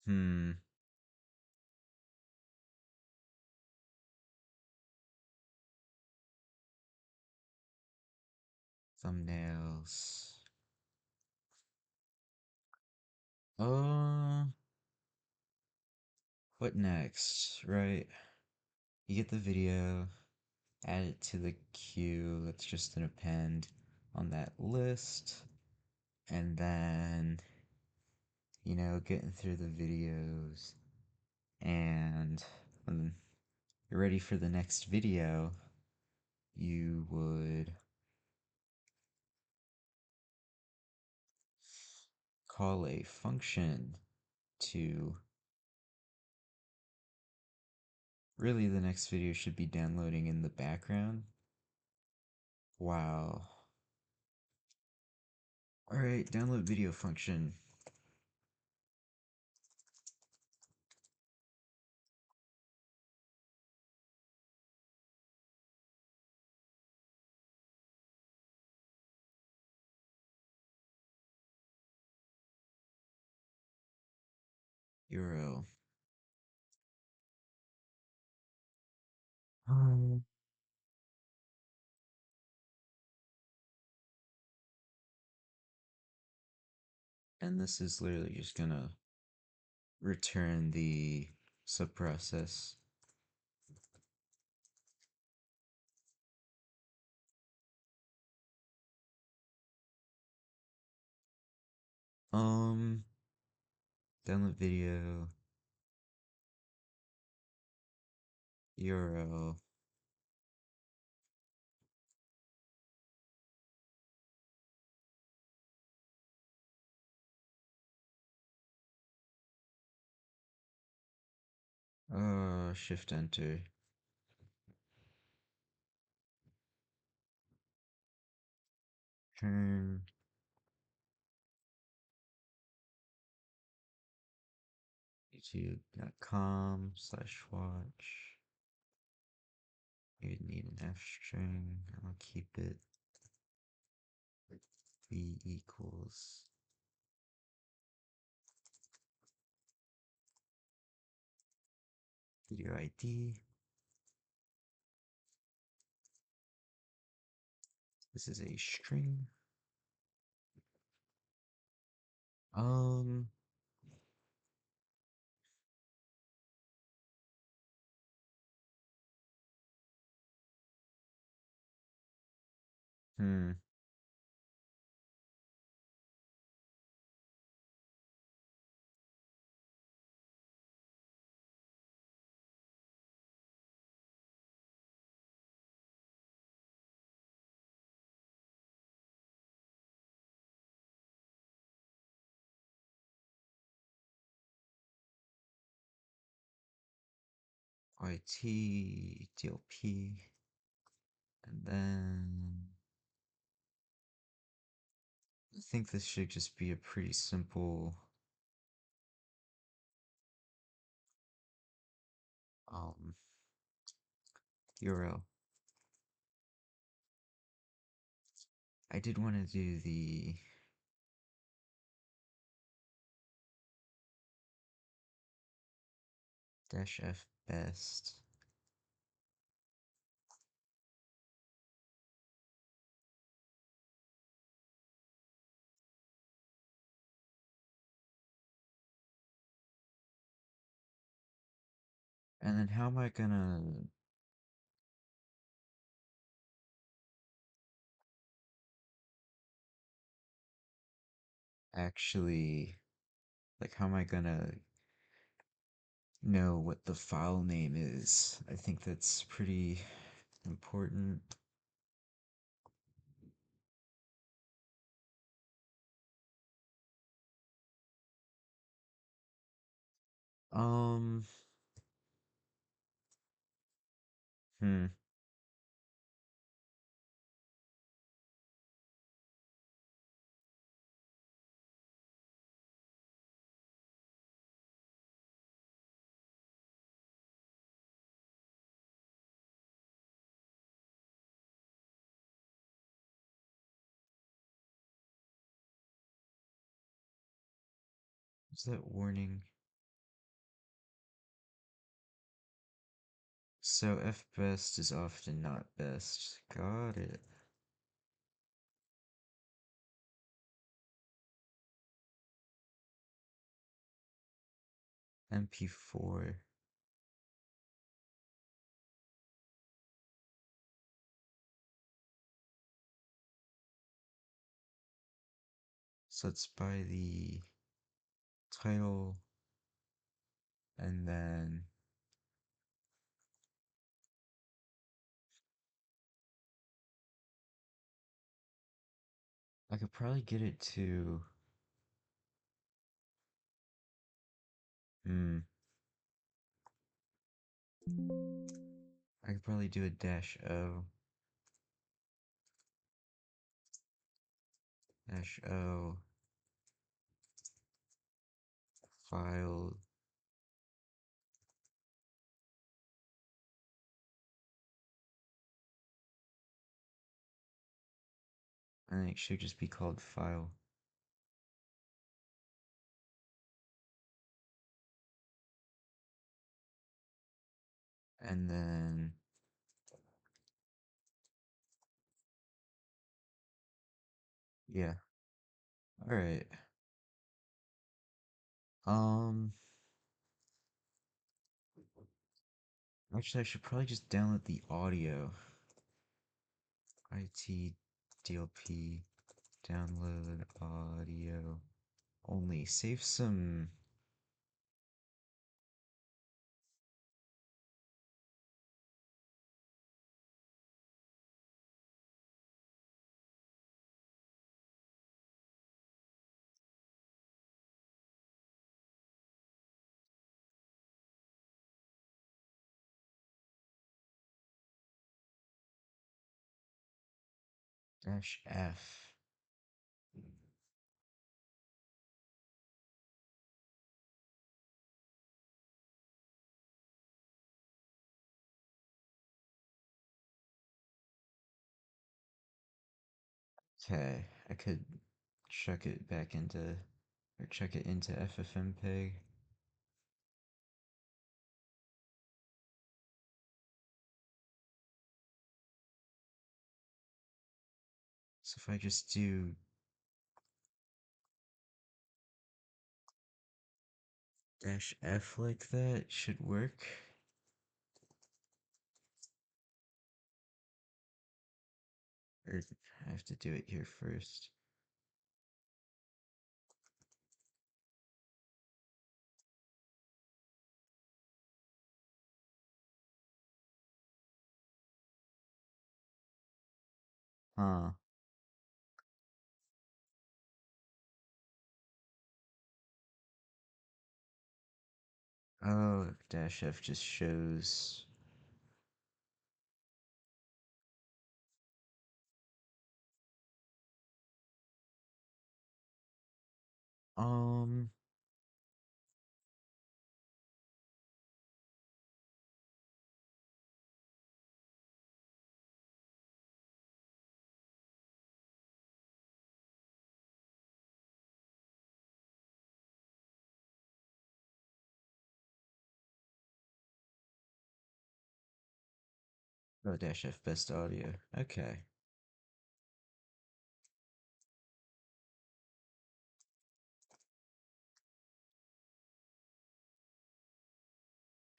hmm thumbnails. Uh, what next, right? You get the video, add it to the queue, that's just an append on that list, and then, getting through the videos, and when you're ready for the next video, you would call a function to really the next video should be downloading in the background. Wow. Alright, download video function. URL. And this is literally just gonna return the subprocess. Um, download video, URL. Shift enter. Turn youtube.com/watch. You'd need an F string. I'll keep it v equals video ID. This is a string. Um, hmm. YT, DLP, and then I think this should just be a pretty simple um URL. I did want to do the -f best. And then how am I gonna actually, like, how am I gonna know what the file name is? I think that's pretty important. Um, hmm. What's that warning? So F best is often not best. Got it. MP4. So let's buy the title and then I could probably get it to hmm. I could probably do a dash O. Dash O file. I think it should just be called file. And then yeah. Alright. Um Actually I should probably just download the audio. ITDLP download audio only. Save some dash F. Okay, I could chuck it back into or check it into FFmpeg. So if I just do dash F like that, it should work. Or I have to do it here first. Huh. Oh, dash F just shows. Um, oh, dash F best audio. Okay.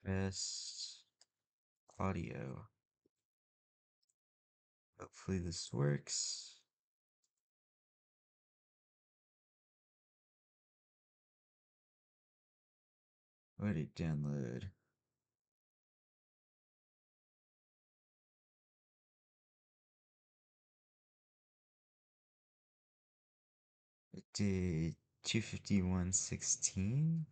Best audio. Hopefully this works. Where did it download? It did 251.16.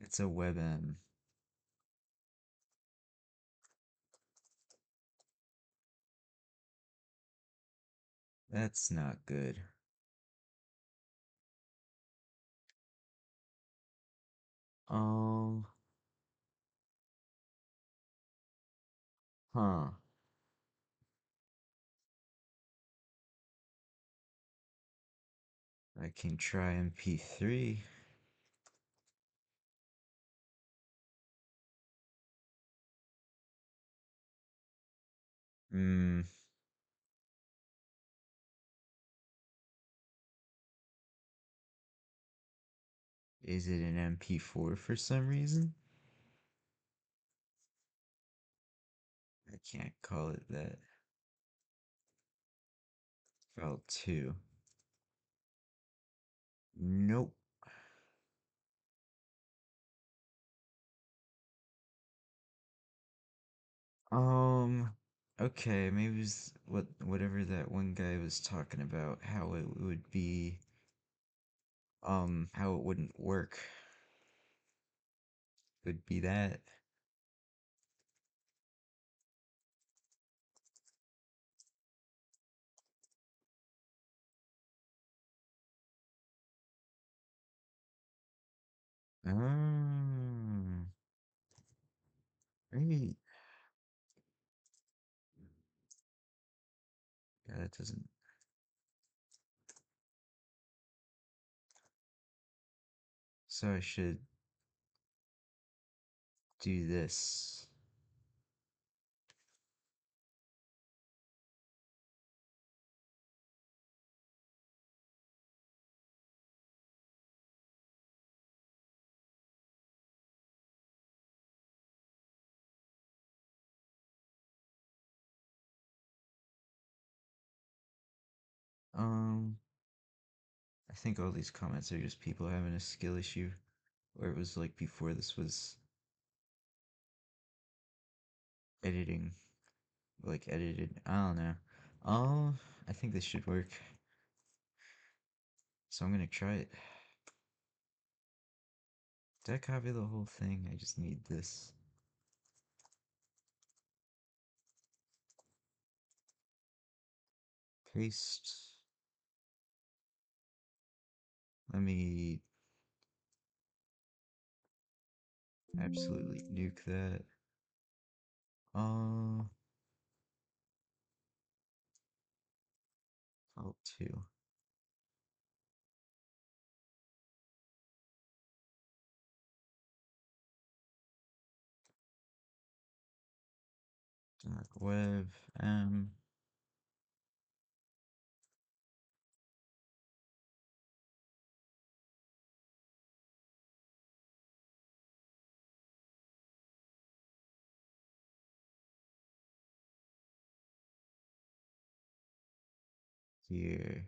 It's a WebM. That's not good. Um, huh. I can try MP3. Hmm, is it an MP4 for some reason? I can't call it that. File 2. Nope. Um, okay, maybe it's whatever that one guy was talking about, how it would be, how it wouldn't work. Would be that. Oh, right. Yeah, that doesn't. So I should do this. Um, I think all these comments are just people having a skill issue, or it was like before this was editing, like edited. I don't know. I think this should work. So I'm gonna try it. Did I copy the whole thing? I just need this. Paste. Let me absolutely nuke that. Uh, Alt 2. Web M. Here.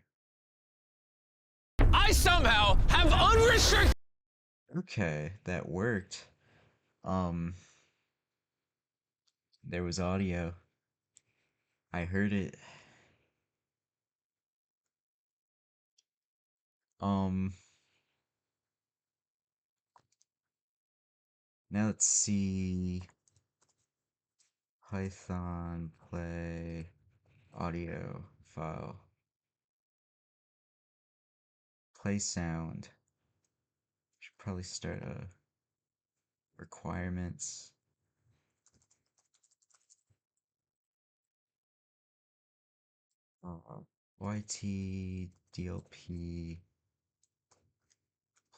I somehow have unrestricted. Okay, that worked. Um, there was audio. I heard it. Um, now let's see. Python play audio file. Play sound. Should probably start a requirements. YT DLP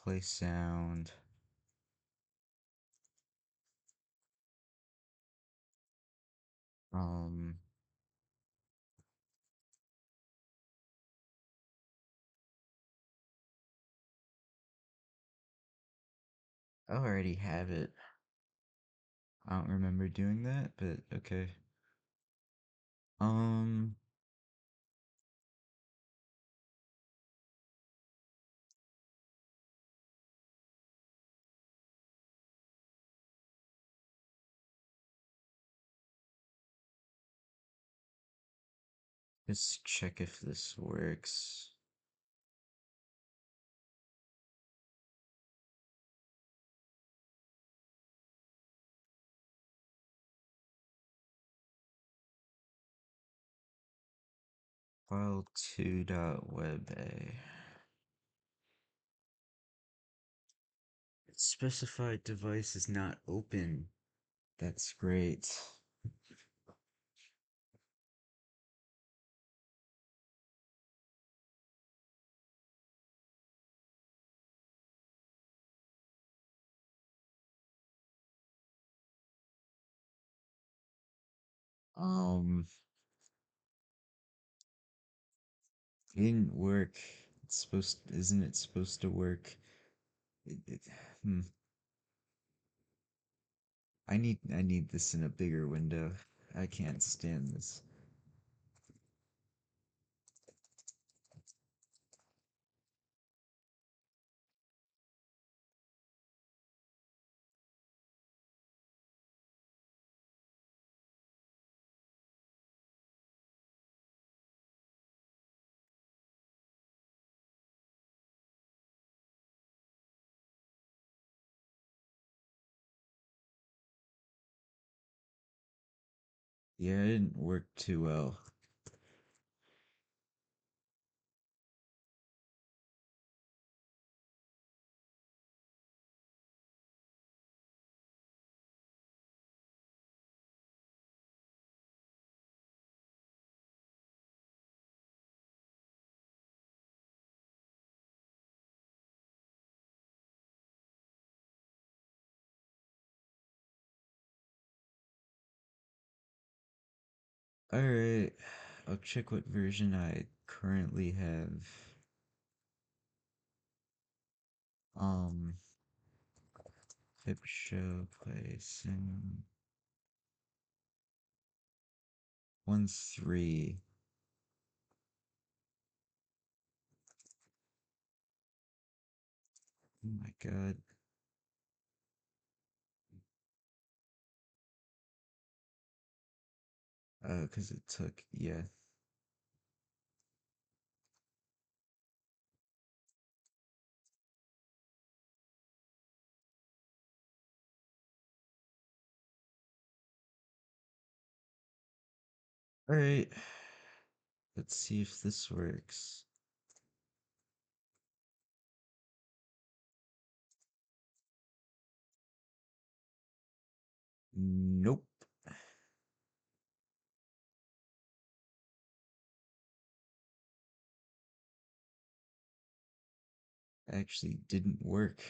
play sound. Um, I already have it. I don't remember doing that, but okay. Um, let's check if this works. File2.weba. Specified device is not open. That's great. Um, it didn't work. Isn't it supposed to work? It, it, hmm. I need this in a bigger window. I can't stand this. Yeah, it didn't work too well. Alright, I'll check what version I currently have. Um, Pip show play sim 1.3. Oh my god. Cause it took, yeah. Alright, let's see if this works. Nope. Actually didn't work.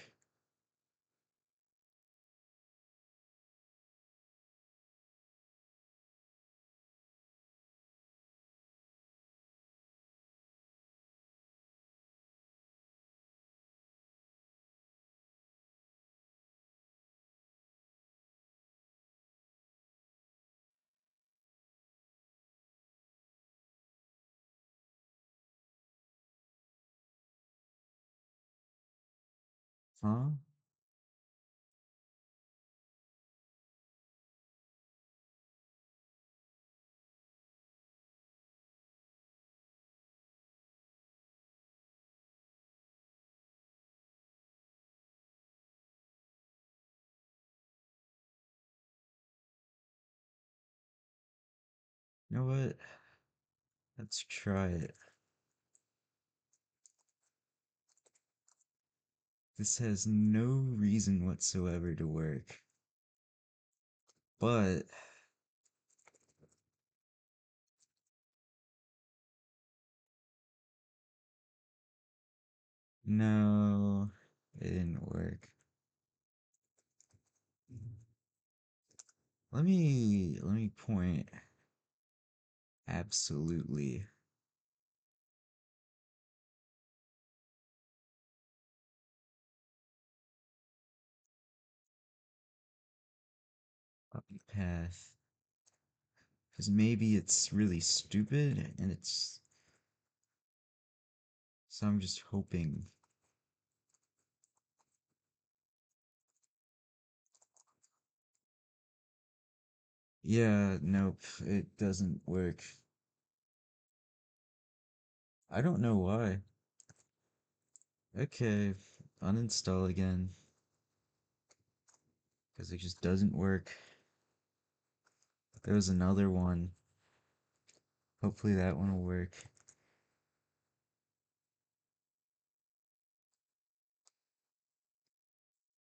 Huh? You know what? Let's try it. This has no reason whatsoever to work. But no, it didn't work. Let me point absolutely. Copy path. Because maybe it's really stupid and it's. So I'm just hoping. Yeah, nope, it doesn't work. I don't know why. Okay, uninstall again. Because it just doesn't work. There was another one. Hopefully that one will work.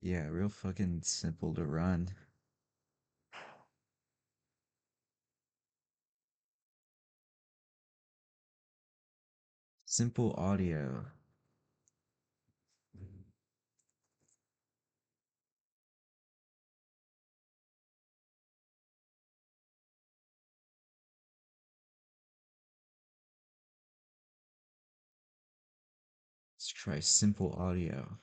Yeah, real fucking simple to run. Simple audio. Let's try simple audio.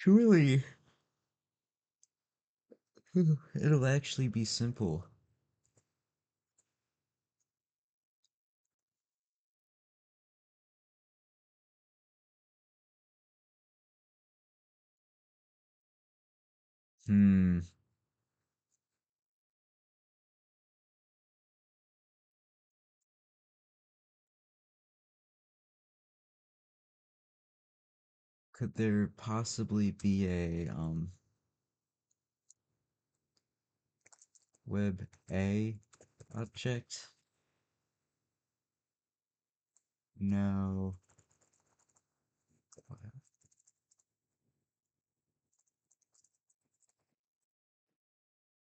Really? It'll actually be simple. Hmm. Could there possibly be a web A object? No.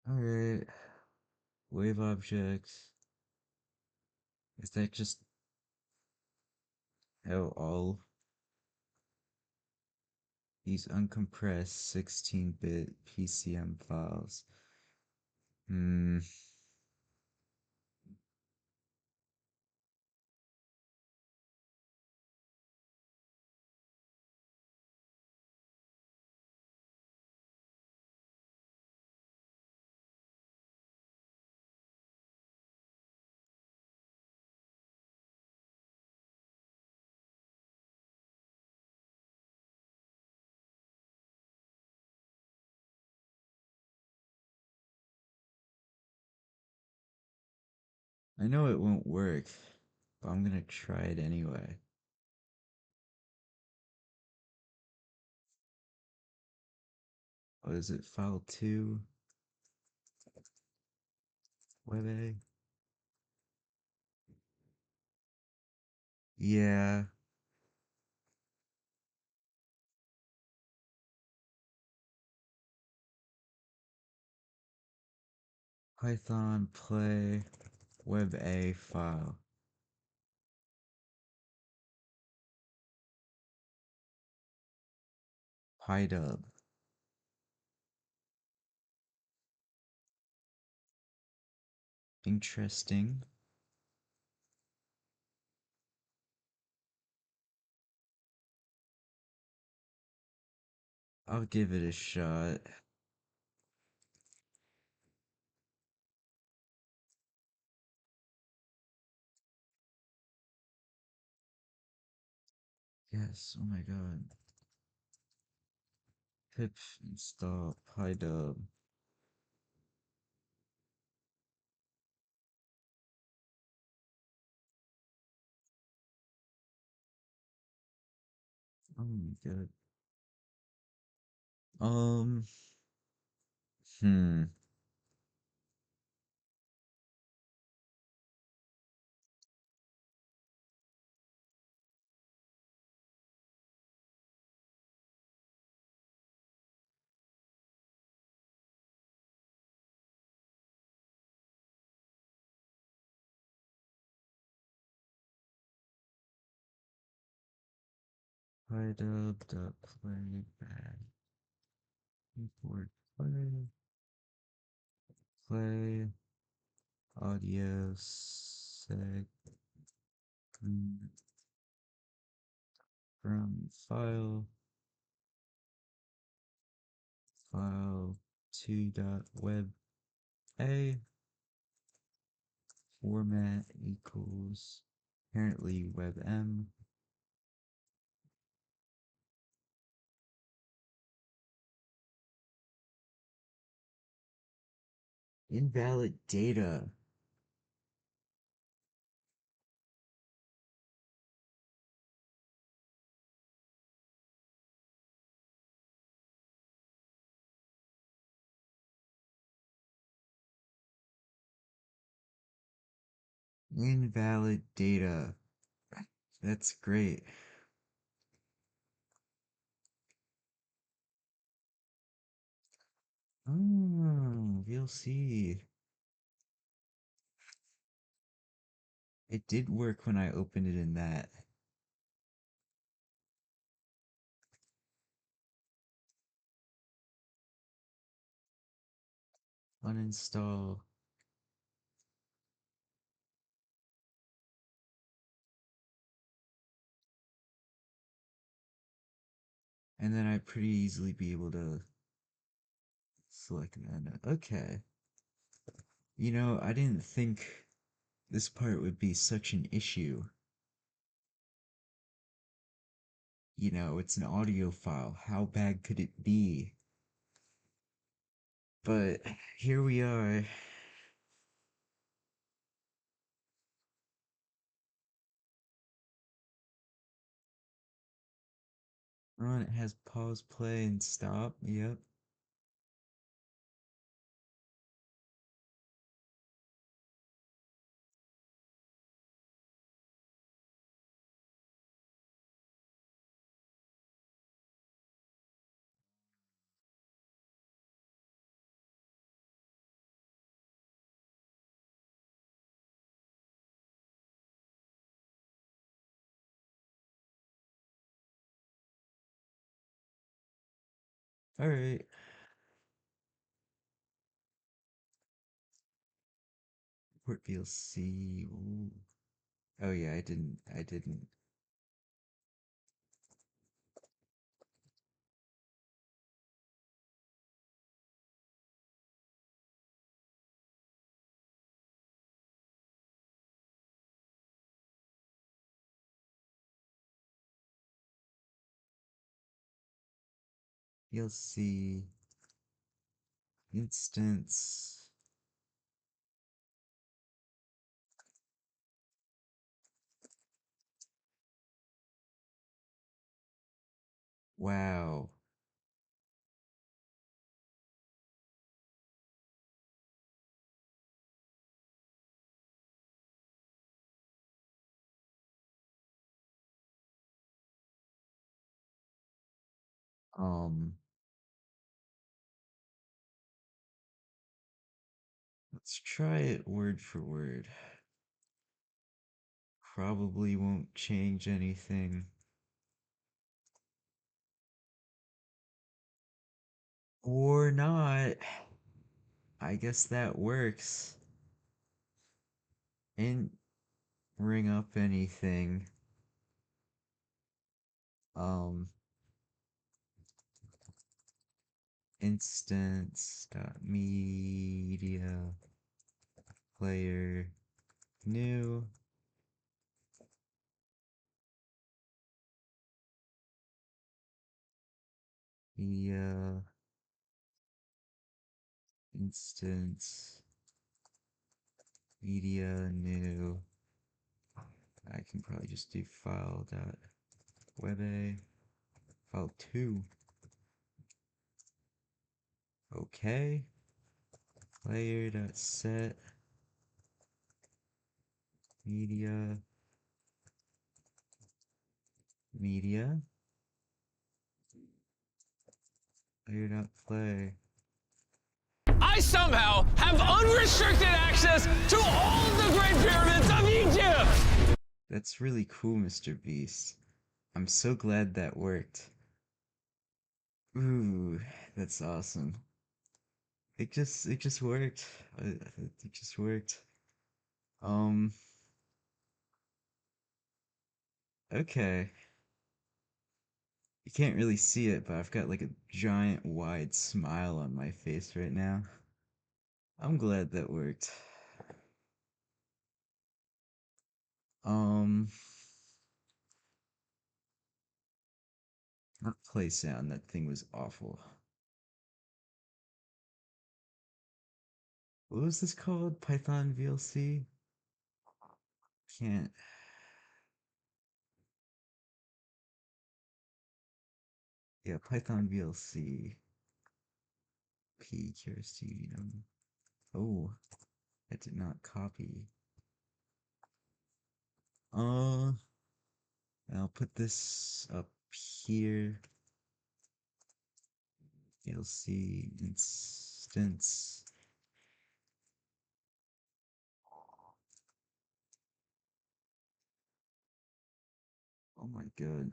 Alright. Wave objects. Is that just how all these uncompressed 16-bit PCM files? Hmm. I know it won't work, but I'm gonna try it anyway. What is it? File 2? Web A? Yeah. Python play web A file. PyDub. Interesting. I'll give it a shot. Yes, oh my god. Pip install PyDub. Oh my god. Um, hmm. PyDub.playback. Import play audio segment from file 2.web a format equals apparently webm invalid data. Invalid data. That's great. Oh, we'll see. It did work when I opened it in that. Uninstall. And then I'd pretty easily be able to select that. Okay. You know, I didn't think this part would be such an issue. You know, it's an audio file. How bad could it be? But here we are. Oh, it has pause, play, and stop. Yep. Alright. Port VLC. Ooh. Oh yeah, I didn't. VLC instance. Wow. Um, let's try it word for word. Probably won't change anything. Or not. I guess that works. And ring up anything. Um, instance dot media player new media instance media new. I can probably just do file dot weba file 2. Okay. Player dot set media media player dot play. I somehow have unrestricted access to all of the Great Pyramids of Egypt! That's really cool, Mr. Beast. I'm so glad that worked. Ooh, that's awesome. It just worked. It just worked. Um, okay. You can't really see it, but I've got like a giant wide smile on my face right now. I'm glad that worked. Um, not play sound, that thing was awful. What was this called? Python VLC? Can't. Yeah, Python VLC. P QRC. Oh, that did not copy. Uh, I'll put this up here. You'll see instance. Oh my god.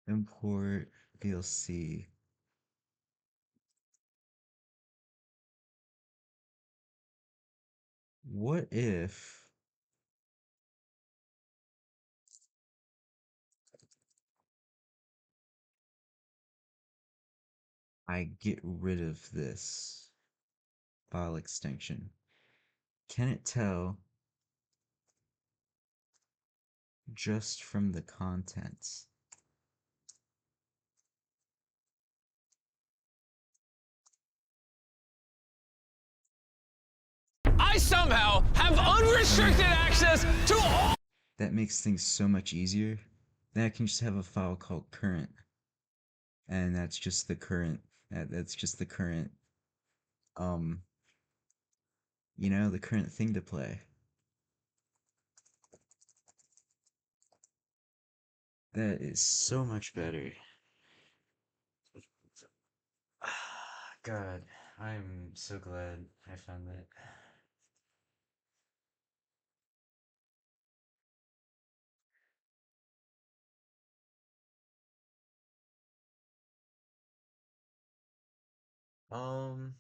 Import VLC. What if I get rid of this file extension? Can it tell just from the contents? I somehow have unrestricted access to all. That makes things so much easier. Then I can just have a file called current, and that's just the current. That's just the current. Um, the current thing to play. That is so much better. God, I'm so glad I found that. Um,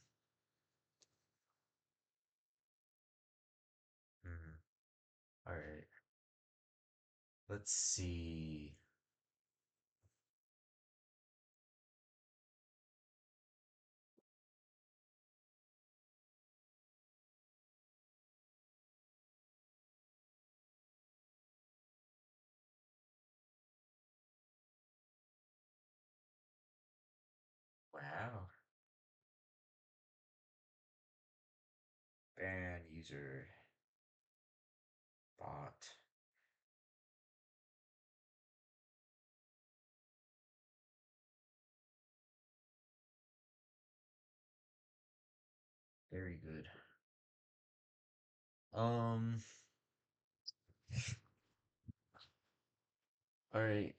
all right. Let's see. Wow. Ban user bot. Very good. Um, all right.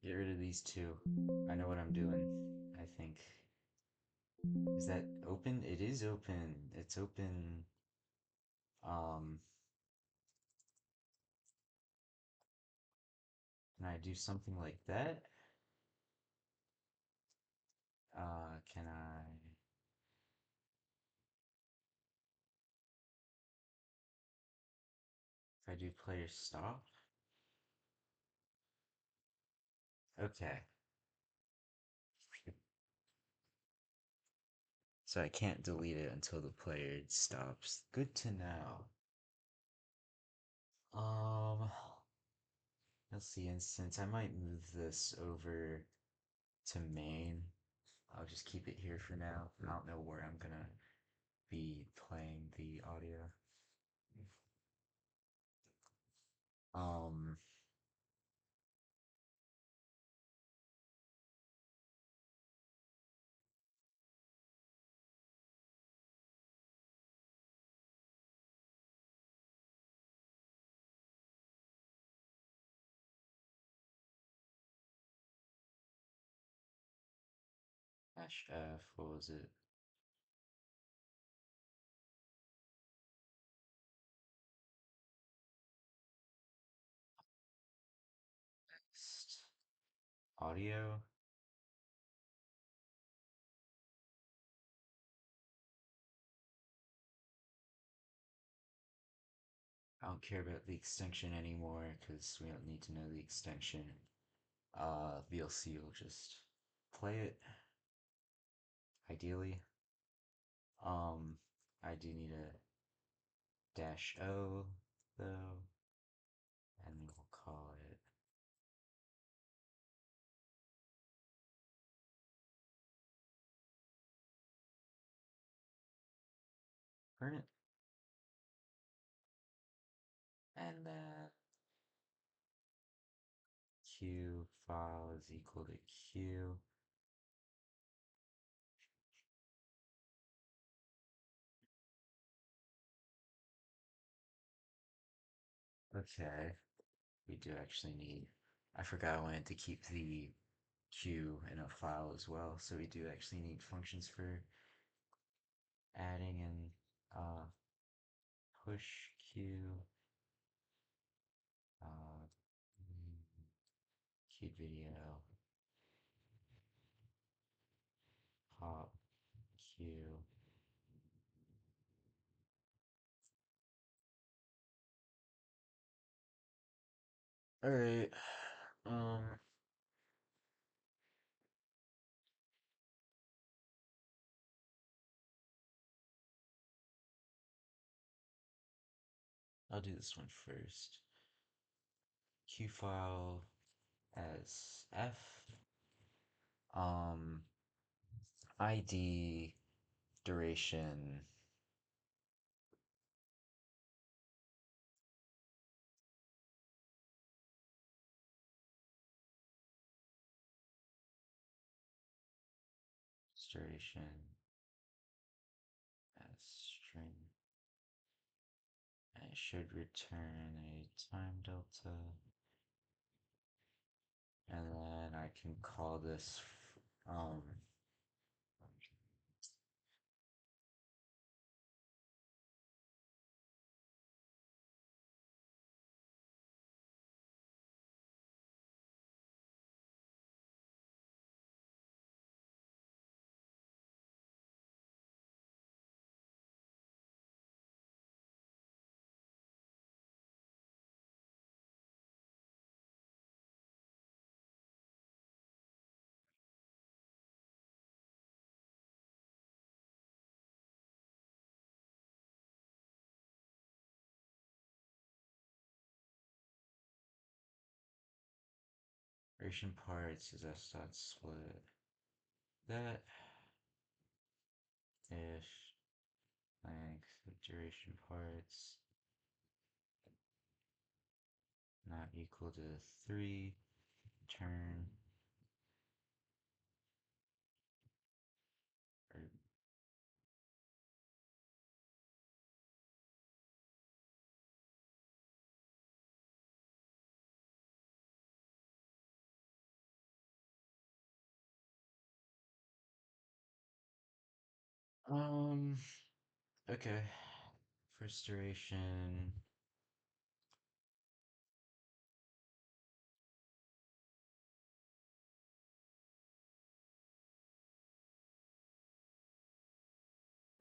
Get rid of these two. I know what I'm doing, I think. Is that open? It is open. It's open. Um, can I do something like that? Can I? If I do player stop? Okay. So I can't delete it until the player stops. Good to know. Um, let's see instance. I might move this over to main. I'll just keep it here for now. I don't know where I'm gonna be playing the audio. Um, Hash F, what was it? Next. Audio. I don't care about the extension anymore because we don't need to know the extension. VLC will just play it, ideally. Um, I do need a dash O though, and we'll call it current, and then q file is equal to q. Okay, we do actually need, I forgot I wanted to keep the q in a file as well, so we do actually need functions for adding and push q, uh, queued video, pop q. All right. Um. I'll do this one first. Q file as f. Um. ID duration. Duration as string. And it should return a time delta. And then I can call this duration parts is s dot split that if length of duration parts not equal to 3, turn or okay. First duration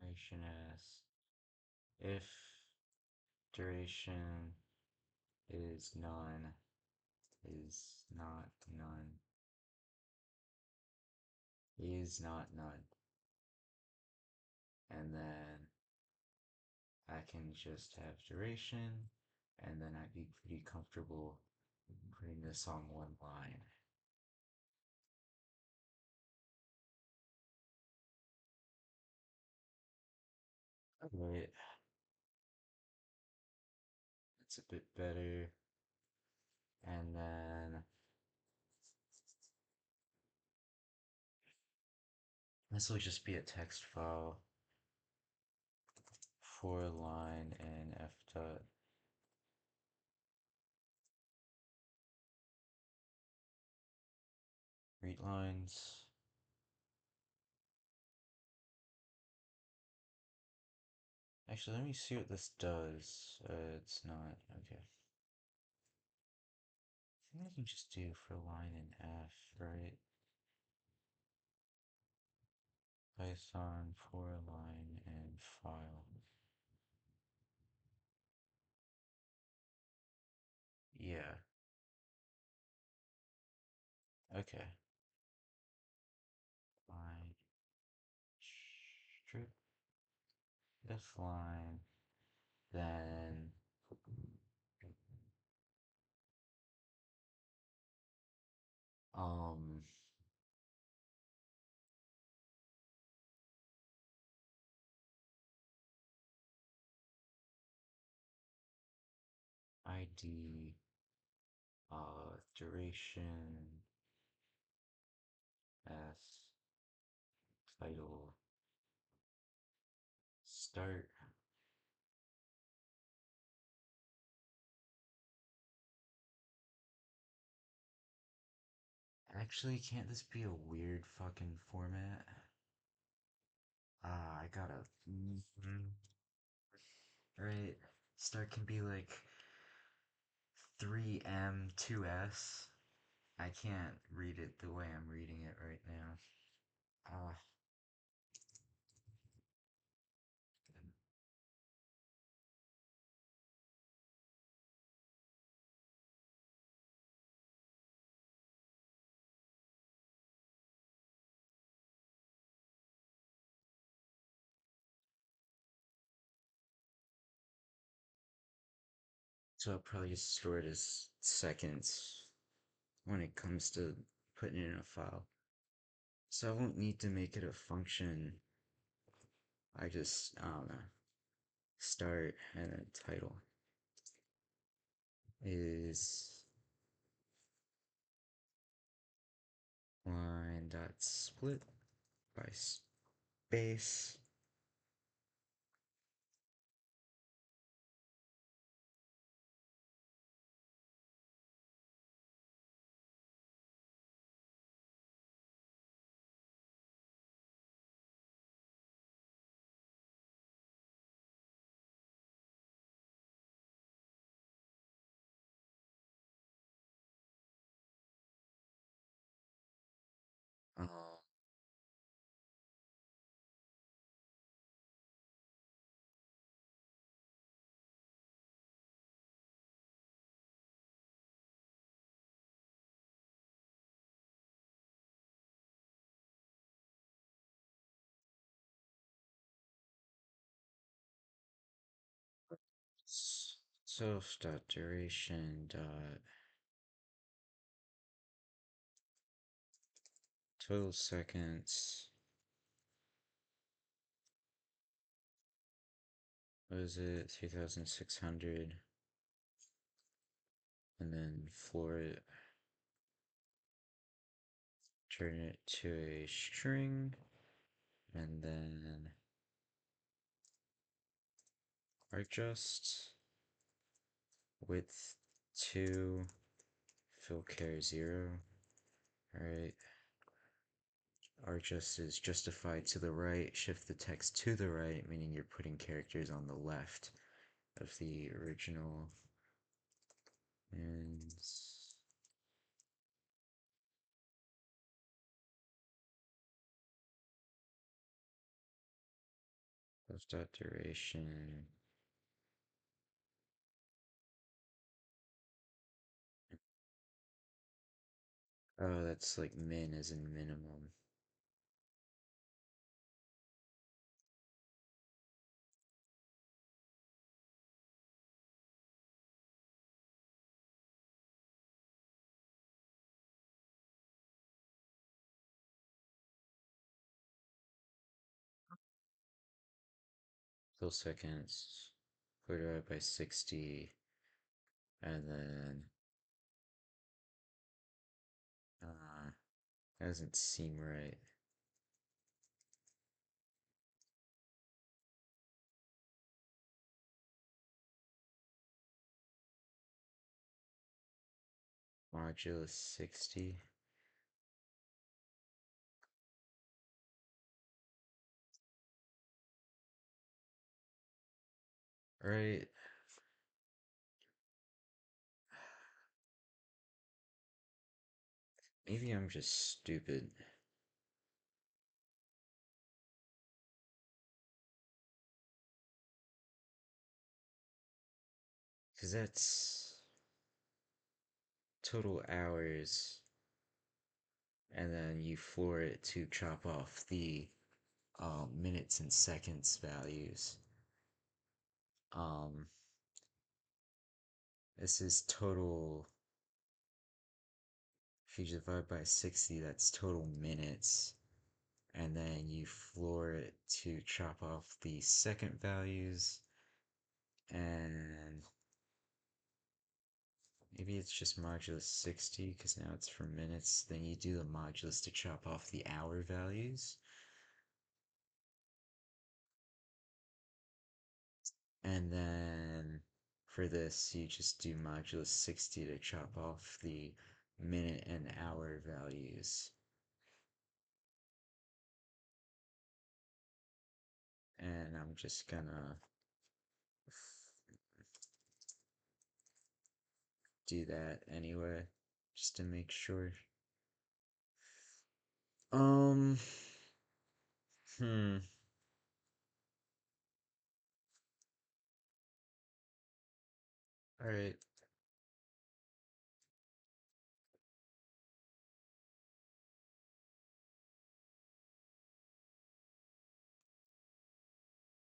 duration s if duration is none is not none is not none, and then I can just have duration, and then I'd be pretty comfortable putting this on one line. Alright, that's a bit better. And then this will just be a text file for line and f dot read lines. Actually, let me see what this does. It's not okay. I think I can just do for line and f, right? Python for line and file. Yeah. Okay. Line strip this line, then um ID Duration as title start. Actually, can't this be a weird fucking format? I gotta. Right? Start can be like 3M2S. I can't read it the way I'm reading it right now. Uh, so I'll probably just store it as seconds when it comes to putting it in a file. So I won't need to make it a function. I just, I don't know, start and then title is line dot split by space. Uh, self dot duration dot total seconds. What is it? 3,600. And then floor it, turn it to a string, and then arcjust width 2, fill char 0. Alright. Arcjust is justified to the right, shift the text to the right, meaning you're putting characters on the left of the original. And left dot duration. Oh, that's like min as in minimum. Fill seconds, clear divided by 60, and then doesn't seem right. Modulus 60. Right. Maybe I'm just stupid. Because that's total hours, and then you floor it to chop off the minutes and seconds values. Um, this is total. If you divide by 60, that's total minutes. And then you floor it to chop off the second values. And maybe it's just modulus 60 because now it's for minutes. Then you do the modulus to chop off the hour values. And then for this, you just do modulus 60 to chop off the minute and hour values. And I'm just gonna do that anyway, just to make sure. Um, hmm. Alright.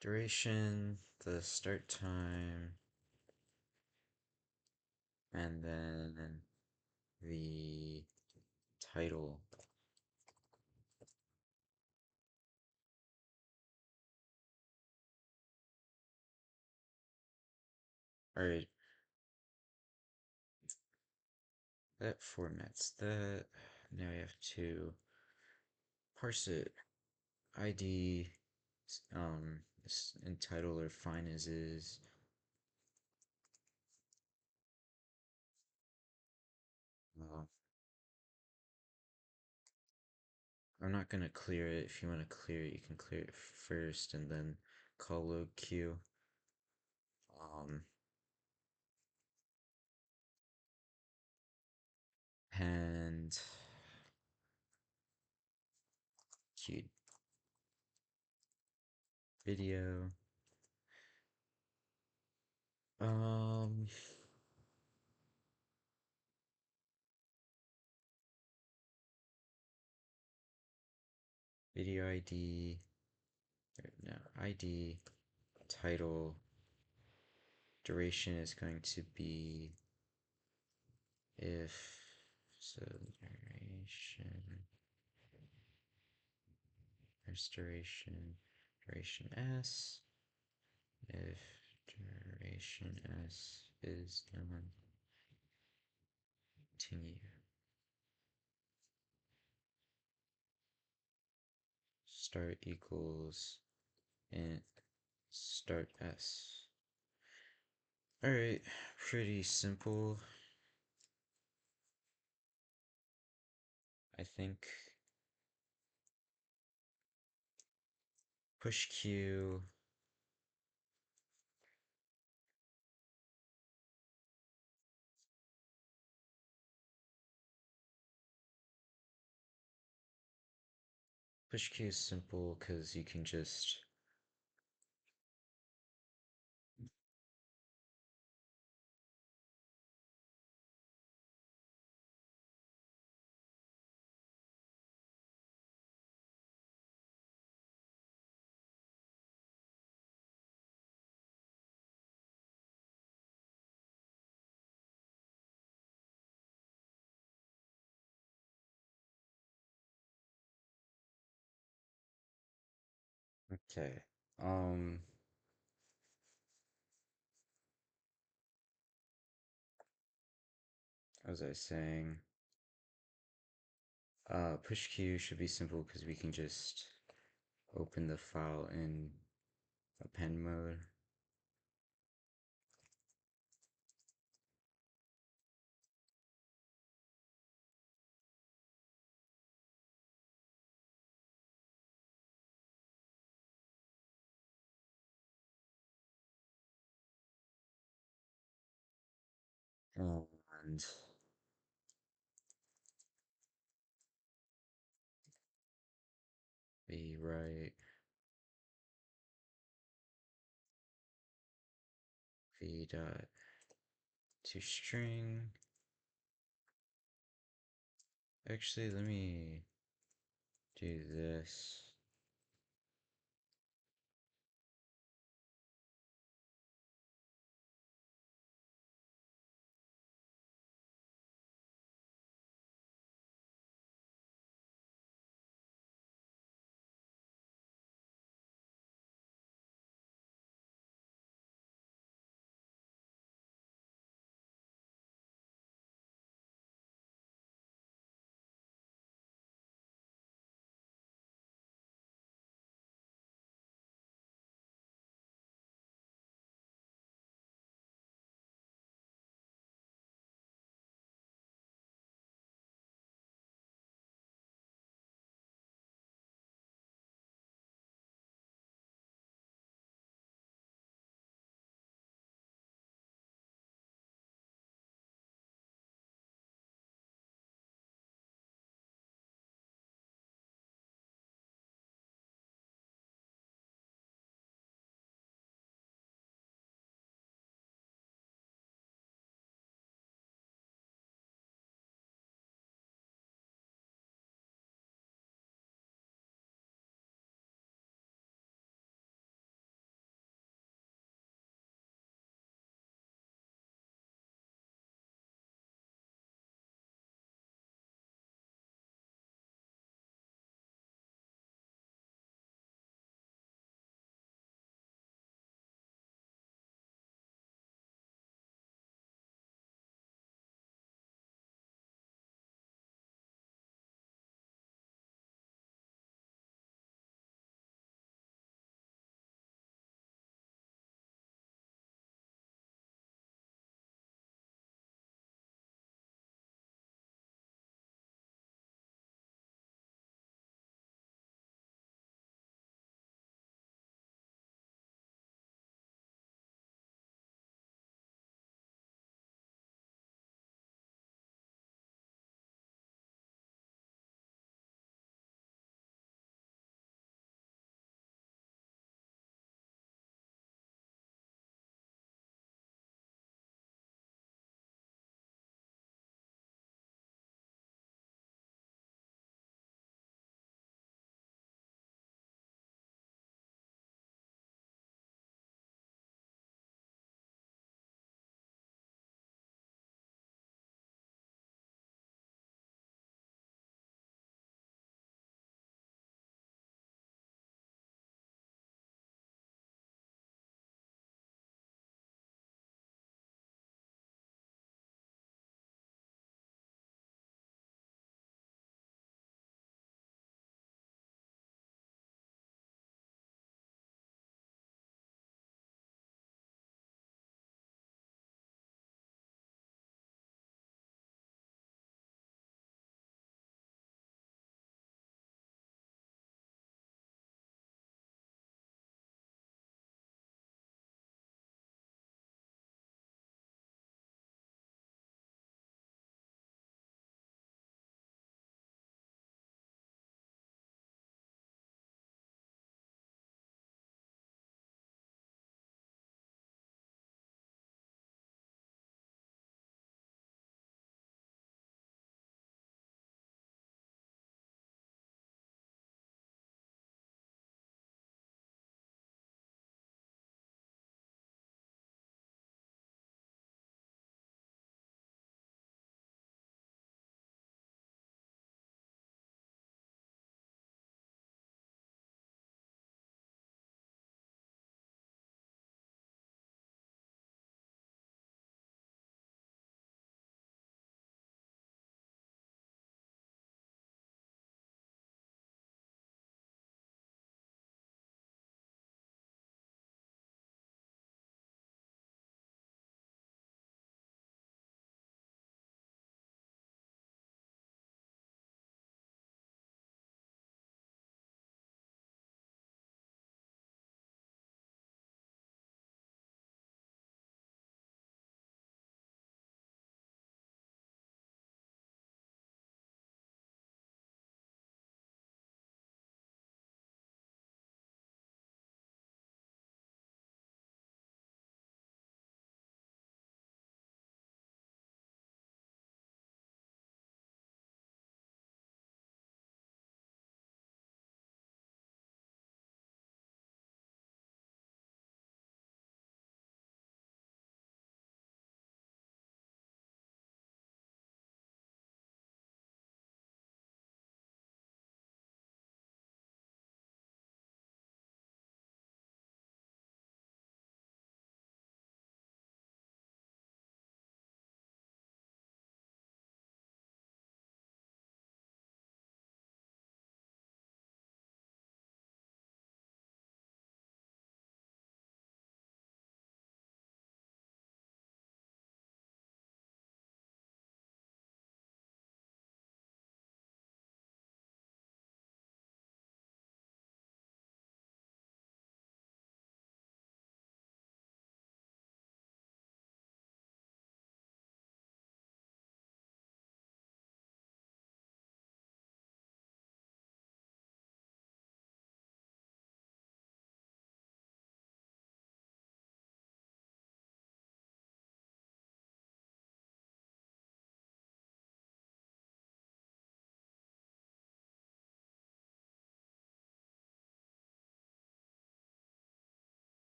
Duration, the start time, and then the title. Alright, that formats that. Now we have to parse it. ID, and title are fine as is. Uh, I'm not gonna clear it. If you want to clear it, you can clear it first and then call load Q. And Q video. Um, Video ID. No, ID. Title. Duration is going to be if so duration restoration duration s if duration s is known, continue. Start equals int start s. Alright, pretty simple, I think. Push Q. Push Q is simple because you can just okay. As I was saying, push Q should be simple because we can just open the file in append mode. And we write v dot to string. Actually, let me do this.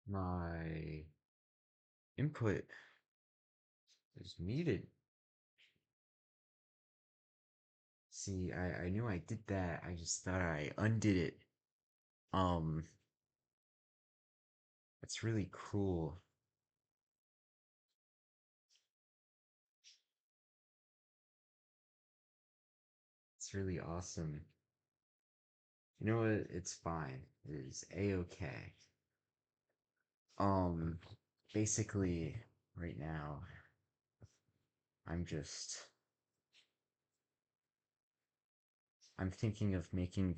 My input is muted. See, I knew I did that. I just thought I undid it. Um, it's really cool. It's really awesome. You know what? It's fine. It is a-okay. Um, basically, right now, I'm just I'm thinking of making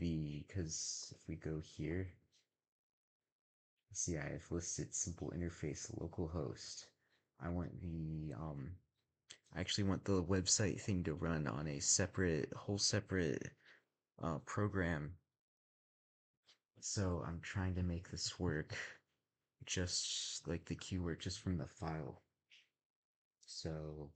because if we go here, see I have listed simple interface localhost. I want I actually want the website thing to run on a whole separate program. So I'm trying to make this work just like the keyword just from the file. So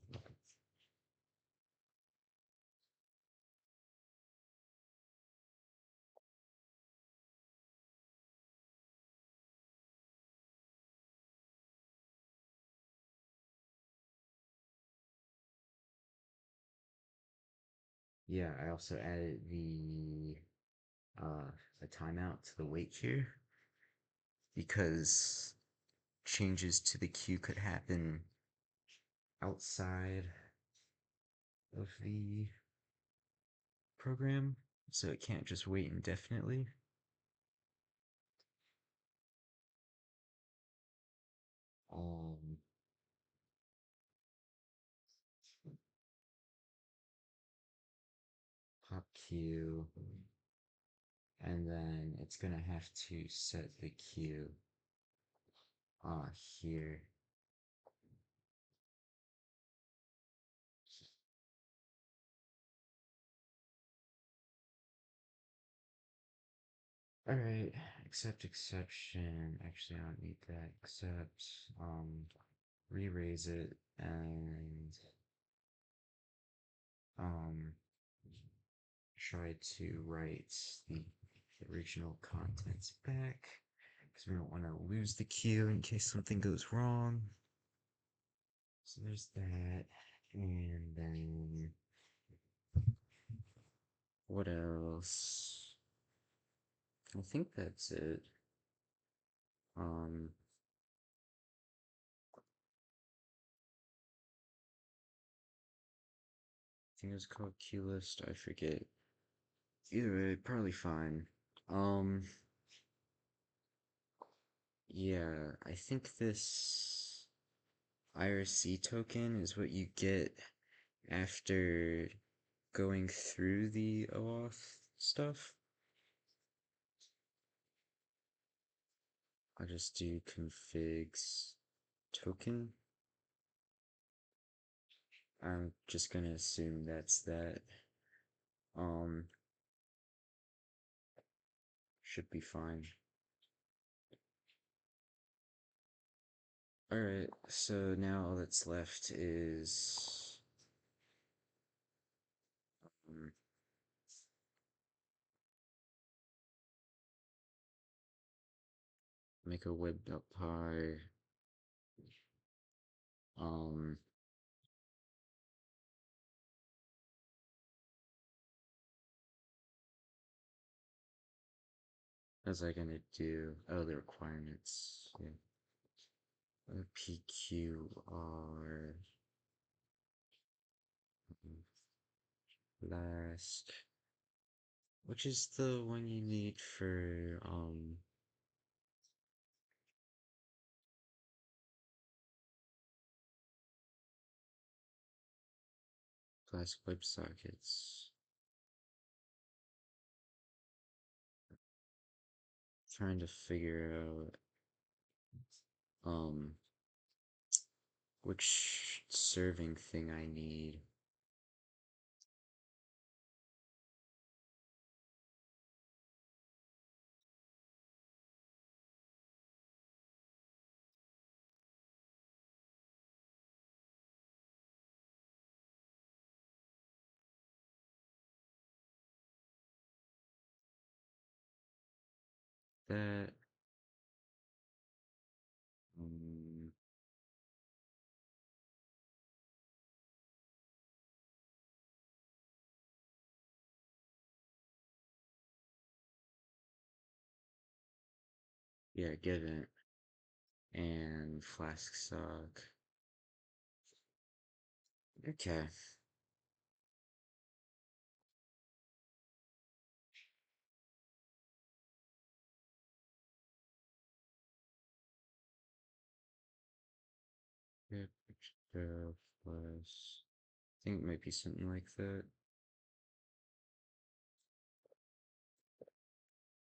yeah, I also added uh, a timeout to the wait queue because changes to the queue could happen outside of the program, so it can't just wait indefinitely. Um, Pop queue, and then it's gonna have to set the queue here. Alright, accept exception. Actually, I don't need that. Accept, re-raise it, and, um, try to write the original contents back, because we don't want to lose the queue in case something goes wrong. So there's that, and then, what else? I think that's it. Um, I think it's called queue list. I forget. Either way, probably fine. Um, yeah, I think this IRC token is what you get after going through the OAuth stuff. I'll just do configs token. I'm just gonna assume that's that. Um, should be fine. Alright, so now all that's left is um, make a web.py, um, what was I gonna do? Oh, the requirements, yeah. PQR, last, which is the one you need for, class WebSockets. Trying to figure out, um, which serving thing I need. That, Yeah, give it. And flask stock. Okay. Yep, extra plus. I think it might be something like that.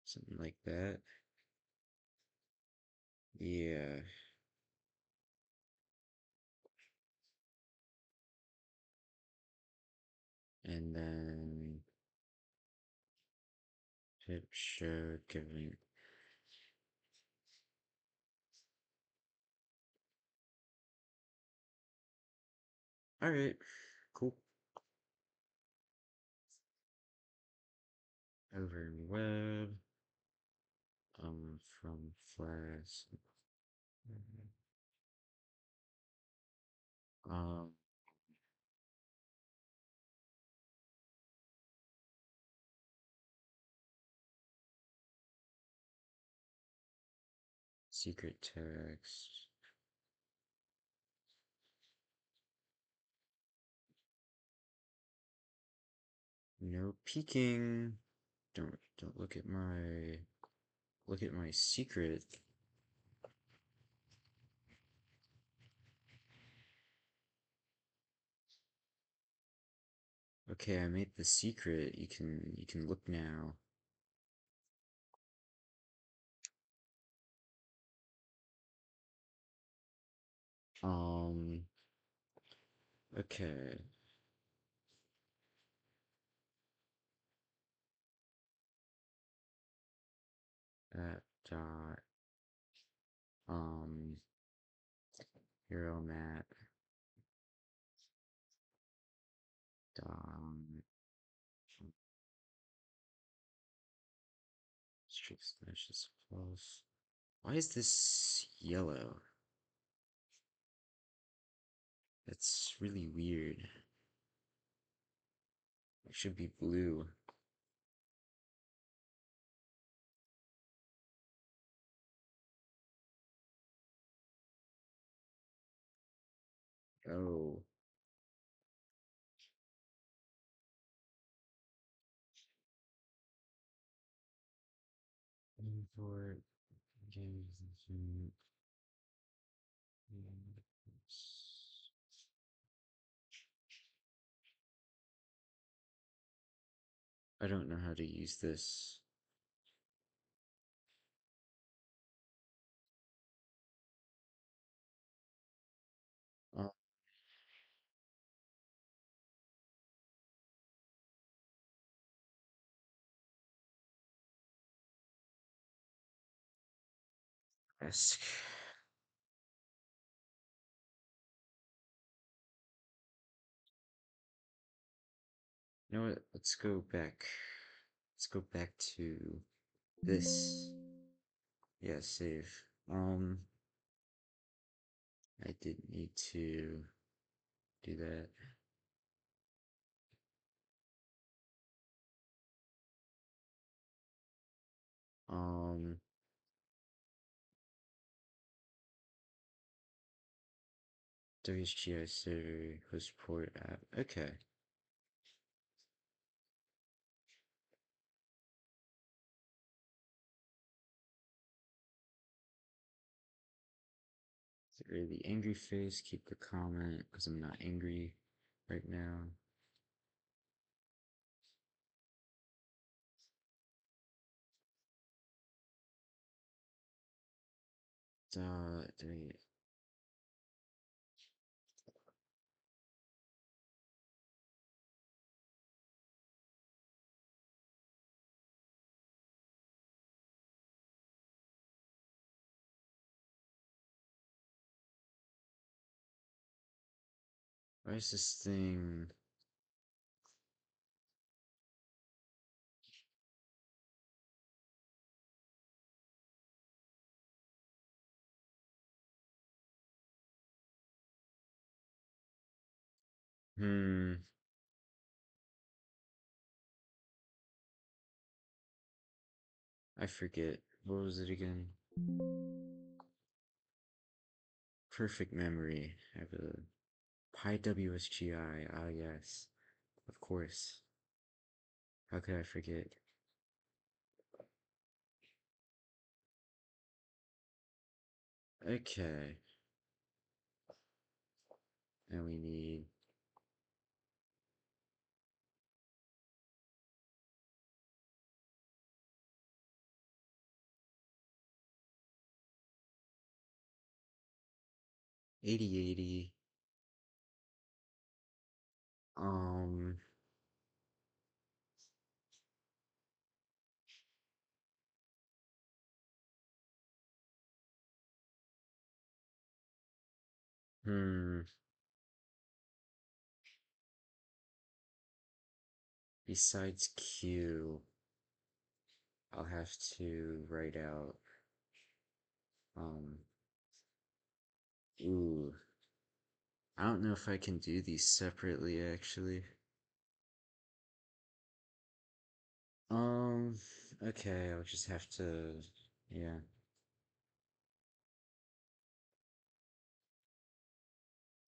Something like that. Yeah. And then hip show giving. Alright, cool. Over in web. From Flash. Um, secret text. No peeking. Don't look at my secret. Okay, I made the secret. You can look now. Um, okay. At dot um hero map dot streak slashes plus. Why is this yellow? That's really weird. It should be blue. Oh. Import games. I don't know how to use this. Oh, desk. You know what? Let's go back. Let's go back to this. Yeah, save. I did need to do that. Um, WHGI server host port app. Okay. Really angry face. Keep the comment because I'm not angry right now. Delete. Why is this thing? Hmm. I forget. What was it again? Perfect memory. I have a Pi WSGI. Ah, yes. Of course. How could I forget? Okay. And we need 8080. Um, hmm. Besides Q, I'll have to write out, um, ooh. I don't know if I can do these separately, actually. Um, okay, I'll just have to, yeah.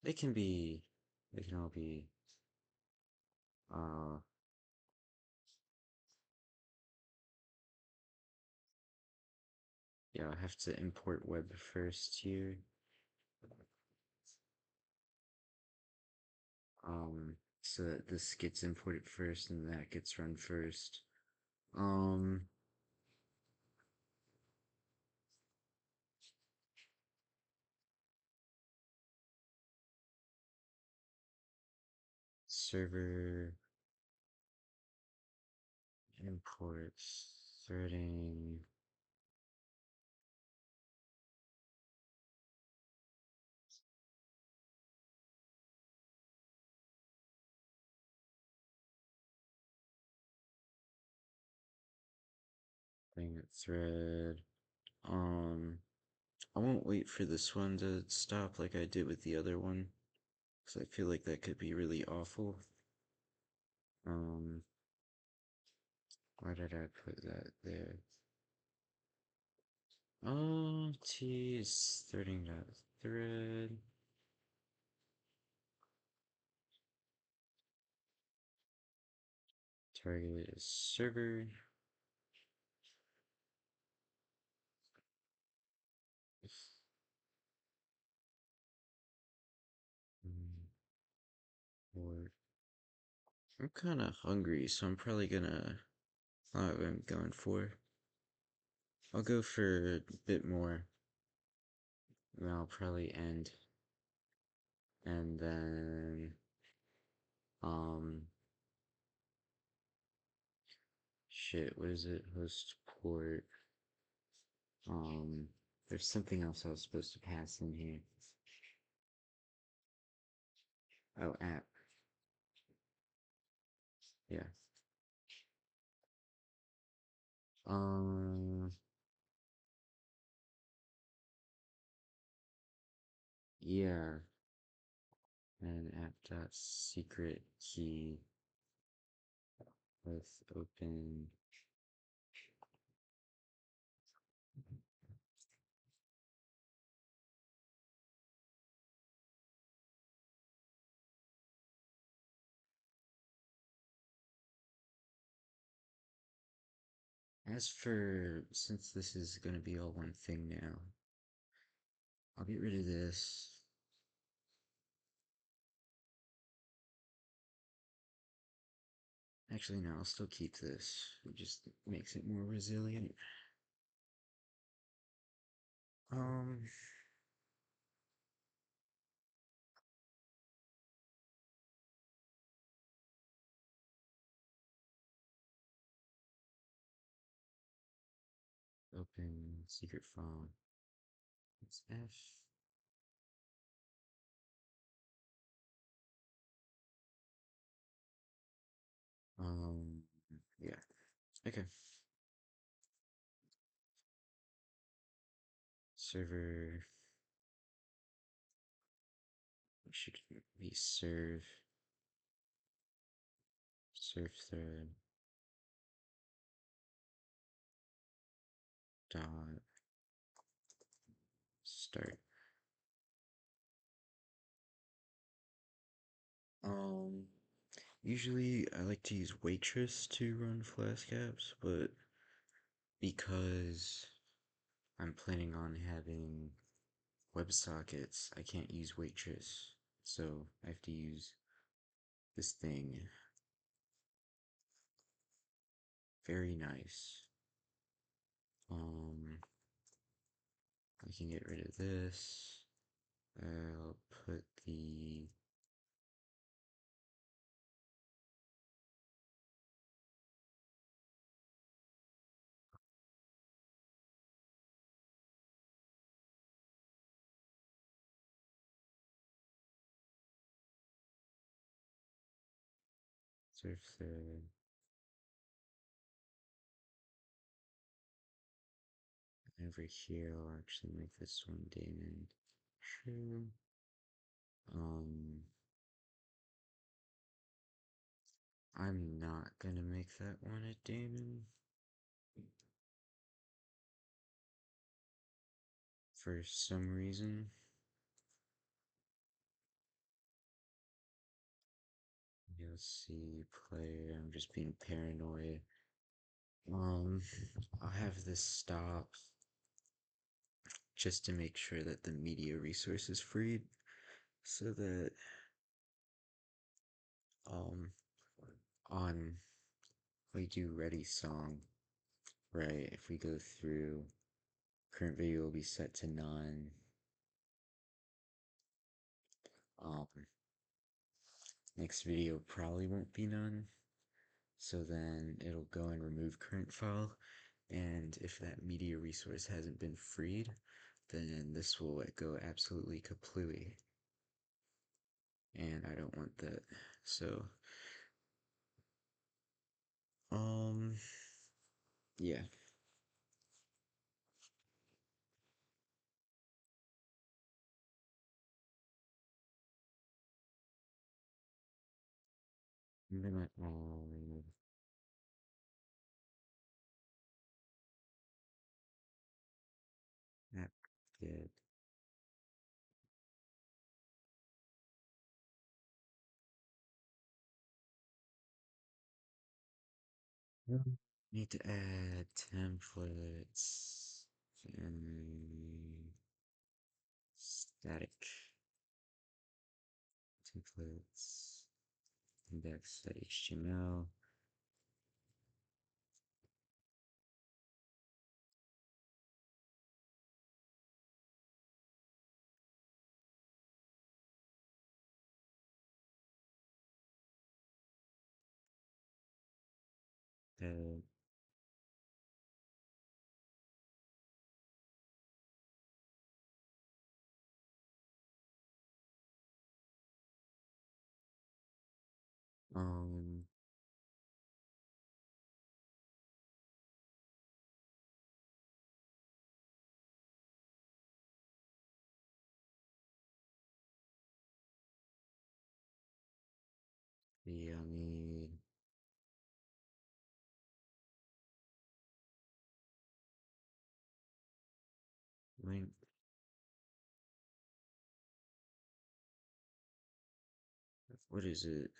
They can be, they can all be, uh, yeah, I'll have to import web first here. So that this gets imported first and that gets run first. Um, server imports, threading. Thing at thread. Um, I won't wait for this one to stop like I did with the other one, because I feel like that could be really awful. Um, why did I put that there? Oh, T is threading that thread. Target is server. Or I'm kind of hungry, so I'm probably gonna. I what I'm going for. I'll go for a bit more. And I'll probably end. And then, um, shit, what is it? Host port. There's something else I was supposed to pass in here. Oh, app. Yeah. Um, yeah. And app dot secret key with open. As for, since this is gonna be all one thing now, I'll get rid of this. Actually, no, I'll still keep this. It just makes it more resilient. Um, open secret file. It's F. Um, yeah. Okay. Server should be serve thread dot start. Um, Usually I like to use Waitress to run Flask apps, but because I'm planning on having WebSockets, I can't use Waitress, so I have to use this thing. Very nice. Um, I can get rid of this. I'll put the surf thread over here. I'll actually make this one Damon. True. Um, I'm not gonna make that one a Damon. For some reason. You'll see player. I'm just being paranoid. Um, I'll have this stop just to make sure that the media resource is freed so that um on we do ready song, right? If we go through current video will be set to none. Um Next video probably won't be none. So then it'll go and remove current file, and if that media resource hasn't been freed, then this will go absolutely kaplooey. And I don't want that. So, um, yeah. I'm gonna, app get, need to add templates and static templates index.html. Uh, um, the, I need link, what is it?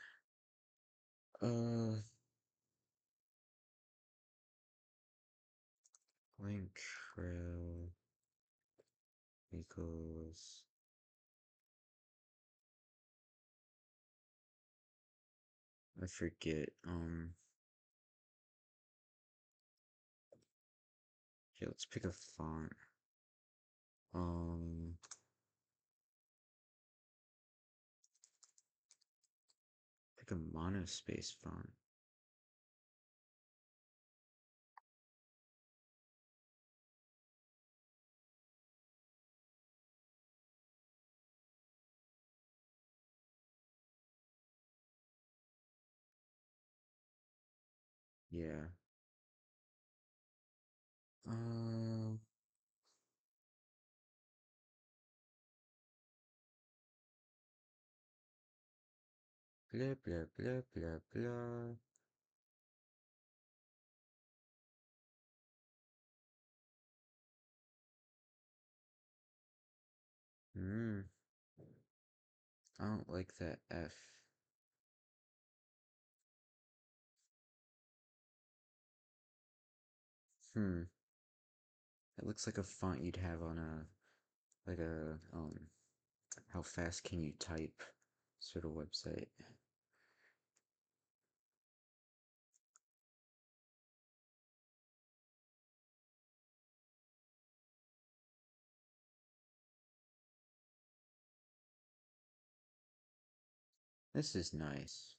Uh, link rel equals, I forget, okay, let's pick a font. Um, pick a monospace font. Yeah. Um, blah blah blah blah blah. Hmm. I don't like that F. Hmm. It looks like a font you'd have on a like a how fast can you type sort of website. This is nice.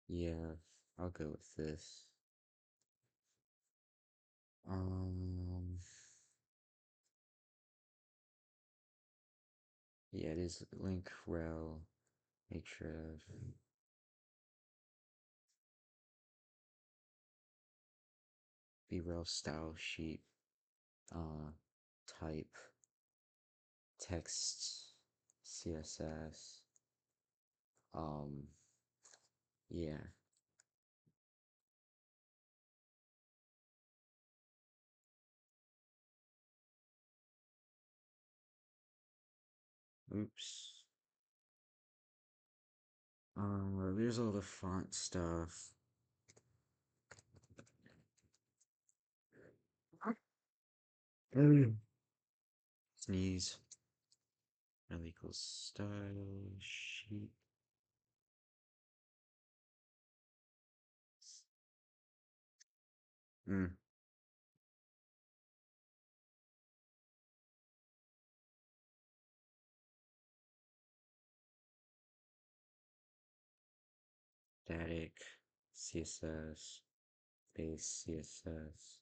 Yeah, I'll go with this. Um, yeah, it is link rel href brel style sheet type text css um yeah. Oops. There's all the font stuff. Mm. Sneeze. Rel equals style sheet. Mm. Static css base css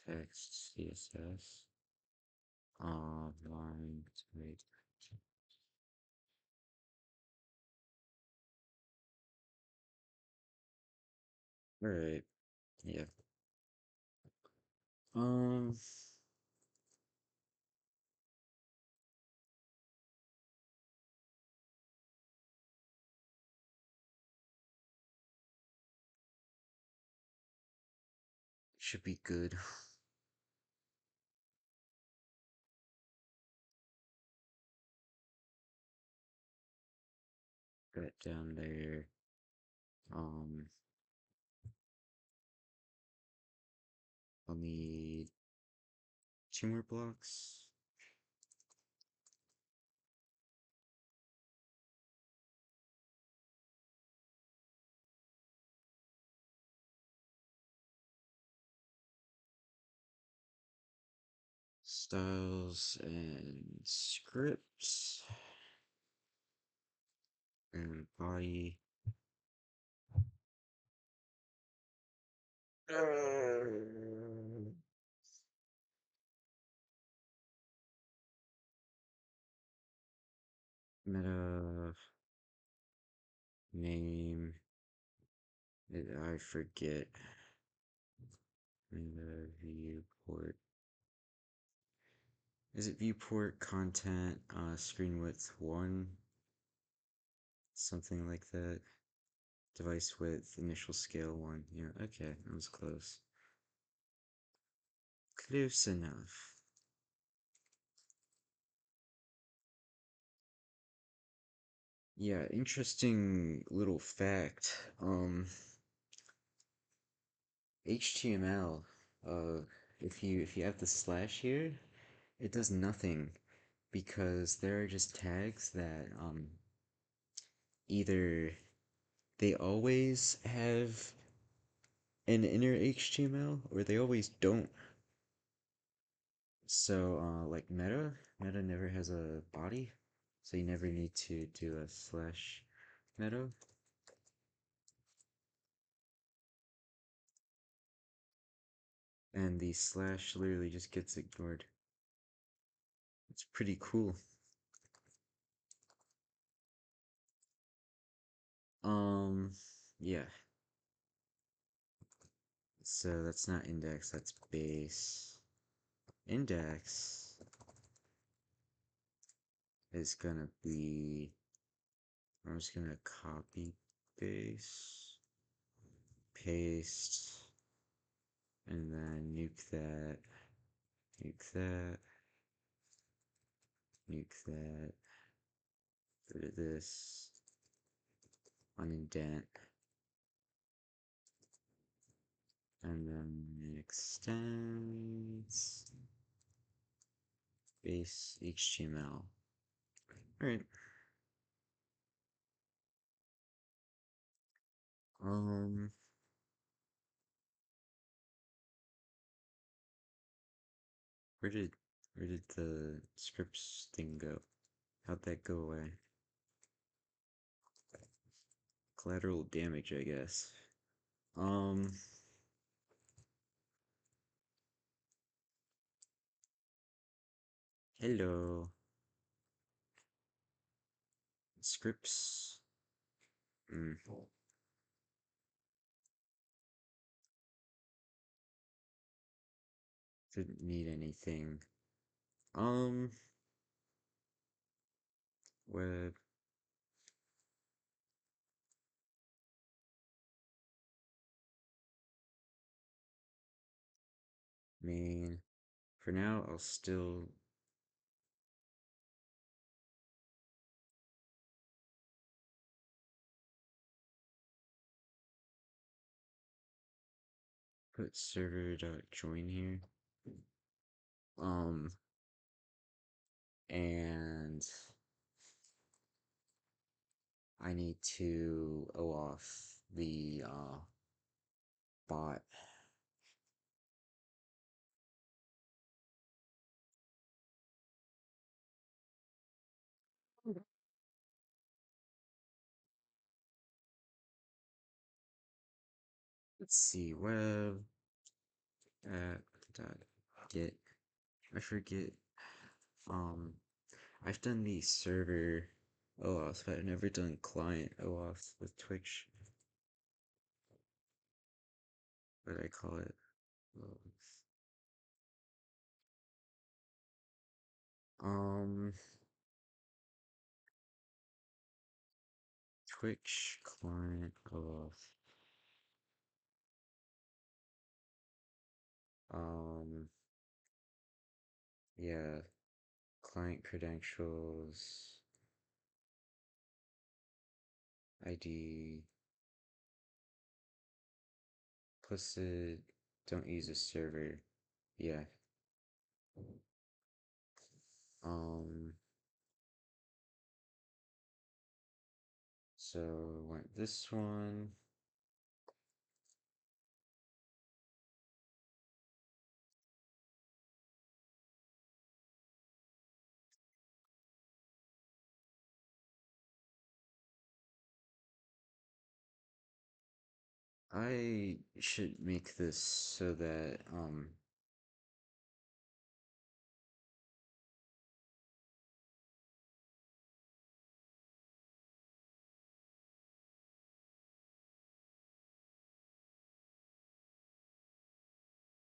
text css line wait. All right. Yeah. Um, should be good. Right down there. Um, I'll need two more blocks. Styles and scripts and body. Meta name. I forget. Meta viewport. Is it viewport content screen width 1? Something like that. Device width initial scale 1. Yeah, okay, that was close. Close enough. Yeah, interesting little fact. HTML, if you have the slash here, it does nothing because there are just tags that either they always have an inner HTML or they always don't. So like meta never has a body, so you never need to do a slash meta. And the slash literally just gets ignored. It's pretty cool. Um, yeah. So that's not index, that's base. Index is gonna be, I'm just gonna copy, paste, and then nuke that, nuke that, rid of this, unindent, and then extends base HTML. Alright. Um, where did the scripts thing go? How'd that go away? Collateral damage, I guess. Um, hello. Scripts. Hmm. Didn't need anything. Um, web. Main. For now, I'll still put server.join here. Um, and I need to OAuth the bot. Let's see, web app dot get. I forget. Um, I've done the server OAuth, but I've never done client OAuth with Twitch. What do I call it? Um, Twitch client OAuth. Um, yeah, client credentials, ID, plus it, don't use a server. Yeah. Um, so want this one. I should make this so that,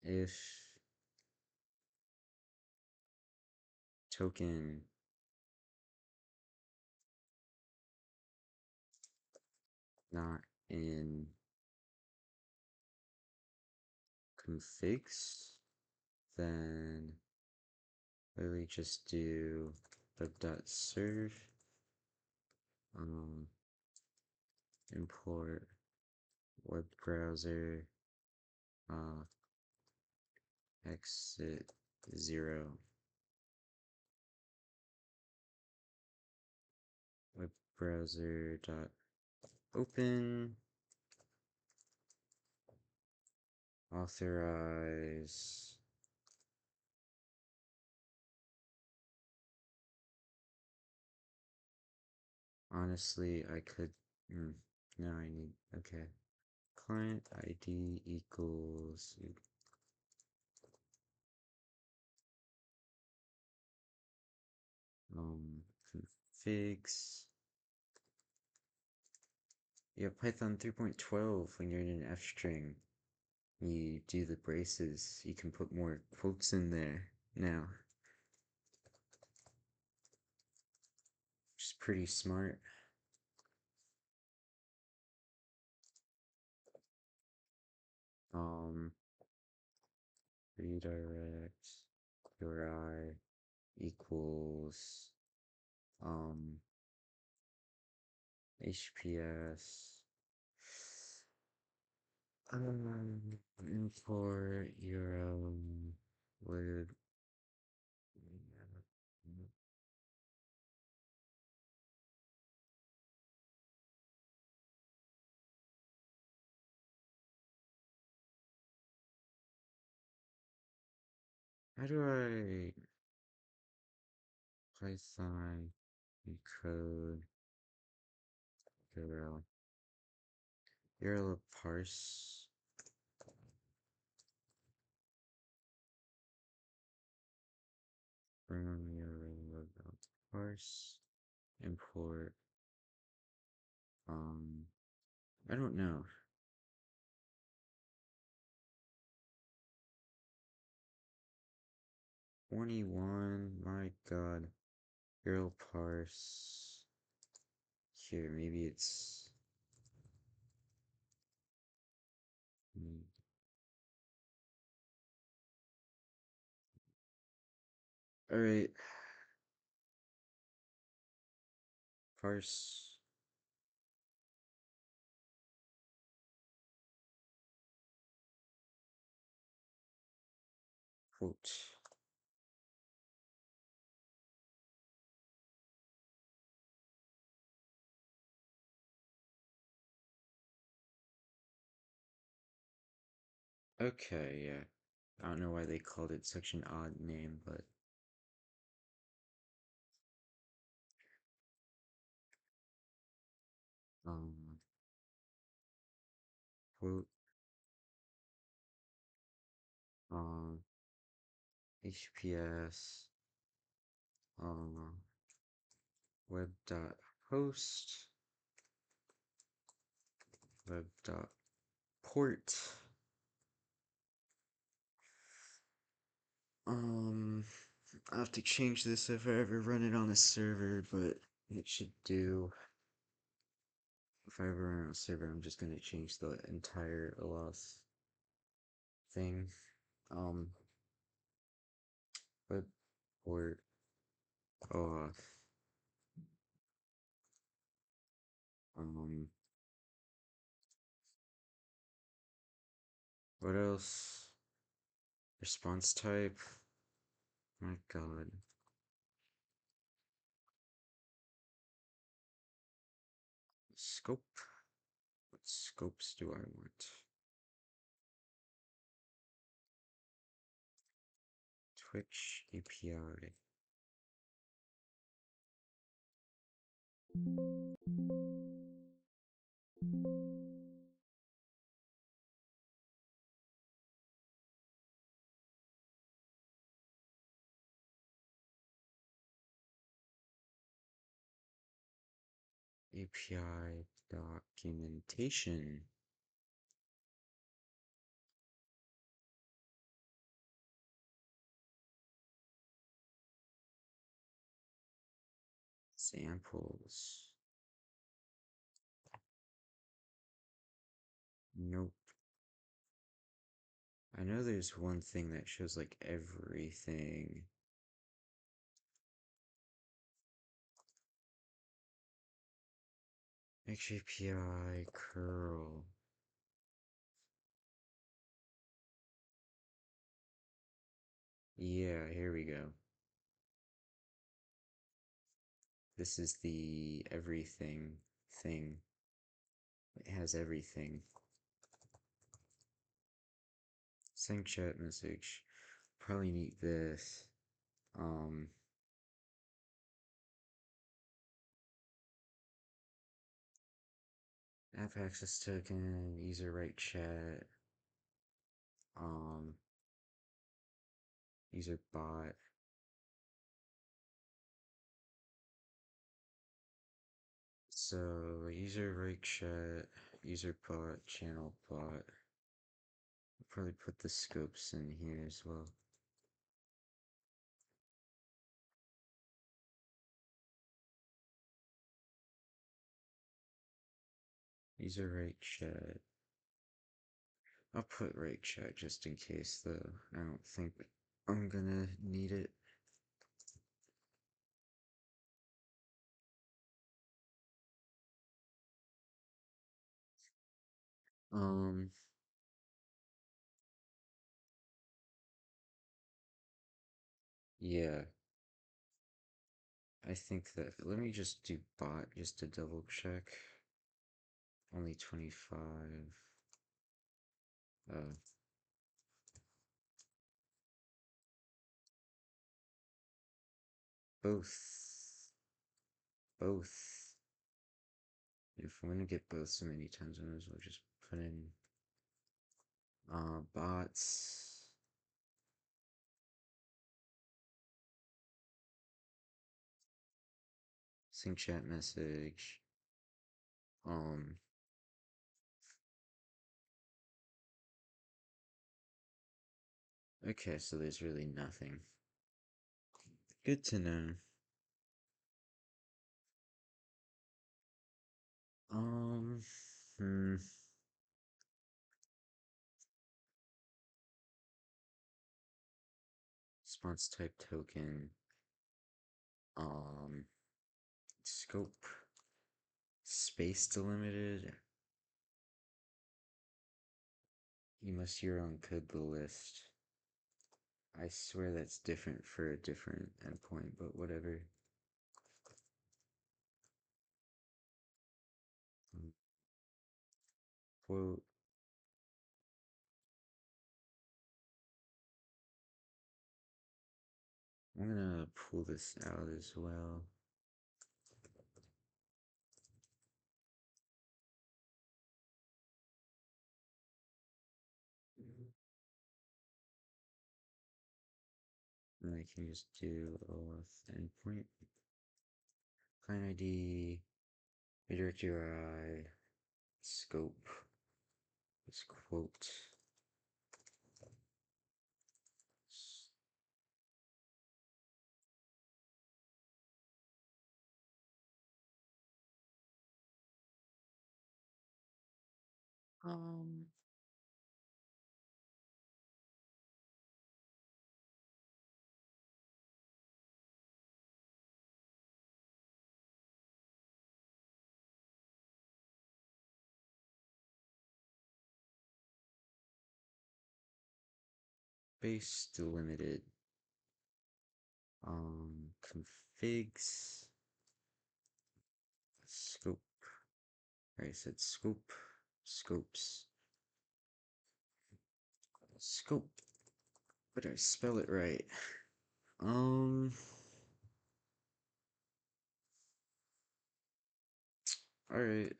if token not in configs, then literally just do web.serve, import web browser, exit 0, web browser dot open, authorize, honestly I could, no I need, okay, client ID equals, configs, yeah, Python 3.12, when you're in an F string, you do the braces, you can put more quotes in there now. pretty smart. Um, redirect URI equals HPS import URL with how do I Python encode URL parse from URL parse import I don't know. 21, my god. URL parse. Here, maybe it's alright. Parse. Quote. Okay, yeah. I don't know why they called it such an odd name, but um quote um HPS web.host web.port I have to change this if I ever run it on a server, but it should do. If I ever run on a server, I'm just gonna change the entire OAuth thing. Um, web port OAuth. Um, what else? Response type. My god. Scope. What scopes do I want? Twitch API. API documentation. Samples. Nope. I know there's one thing that shows like everything. XAPI curl. Yeah, here we go. This is the everything thing. It has everything. Send chat message. Probably need this. App access token, user right chat, um, user bot. So user right chat, user bot, channel bot. I'll probably put the scopes in here as well. These are right chat. I'll put right chat just in case, though. I don't think I'm gonna need it. Um, yeah, I think that. Let me just do bot just to double check. Only 25. Uh, both. Both. If I'm gonna get both so many times, I might as well just put in bots. Sync chat message. Um, okay, so there's really nothing. Good to know. Um, hmm. Response type token. Um, scope. Space delimited. You must your own code the list. I swear that's different for a different endpoint, but whatever. Quote. I'm gonna pull this out as well. And I can just do auth endpoint. Client ID, redirect URI, scope, this quote. Um, base delimited. Configs, scope. I said scope, scopes, scope. But I spell it right. Um, alright.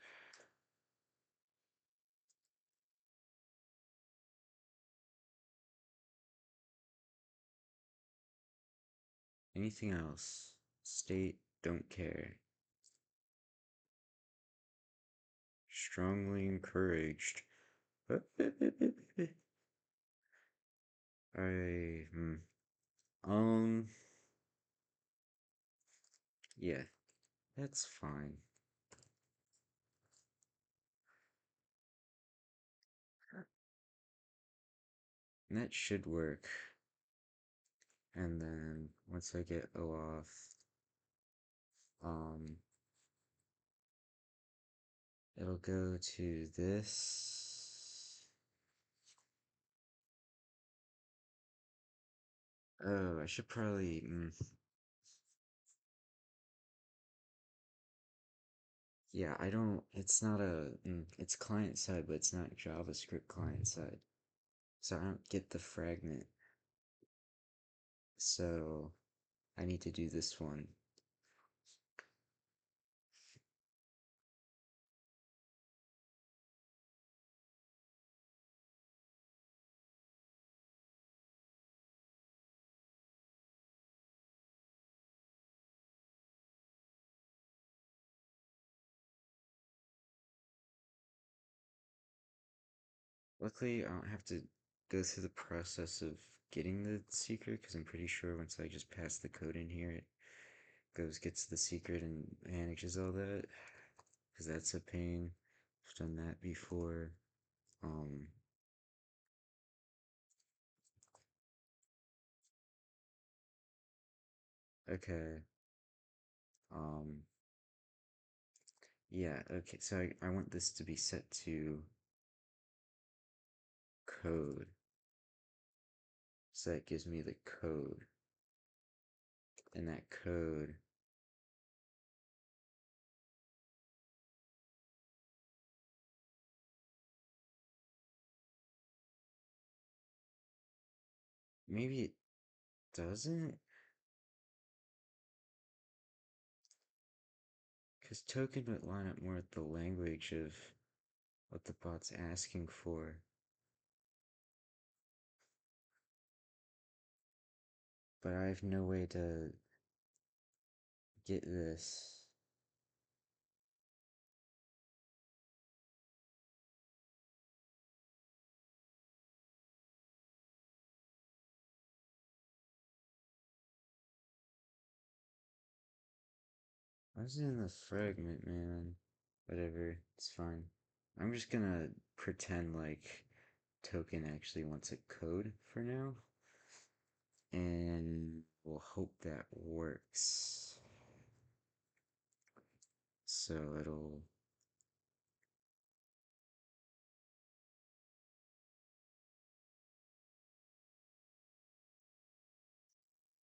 Anything else? State, don't care. Strongly encouraged. I, um, yeah, that's fine. And that should work. And then once I get OAuth, um, it'll go to this. Oh, I should probably, yeah, I don't, it's not it's client side, but it's not JavaScript client side. So I don't get the fragment. So I need to do this one. Luckily, I don't have to go through the process of getting the secret, because I'm pretty sure once I just pass the code in here, it gets the secret and manages all that, because that's a pain. I've done that before. Um, okay. Um, yeah, okay, so I want this to be set to code. So that gives me the code. And that code, maybe it doesn't? Because token would line up more with the language of what the bot's asking for. But I have no way to get this. I was in the fragment, man. Whatever, it's fine. I'm just gonna pretend like token actually wants a code for now. And we'll hope that works. So it'll.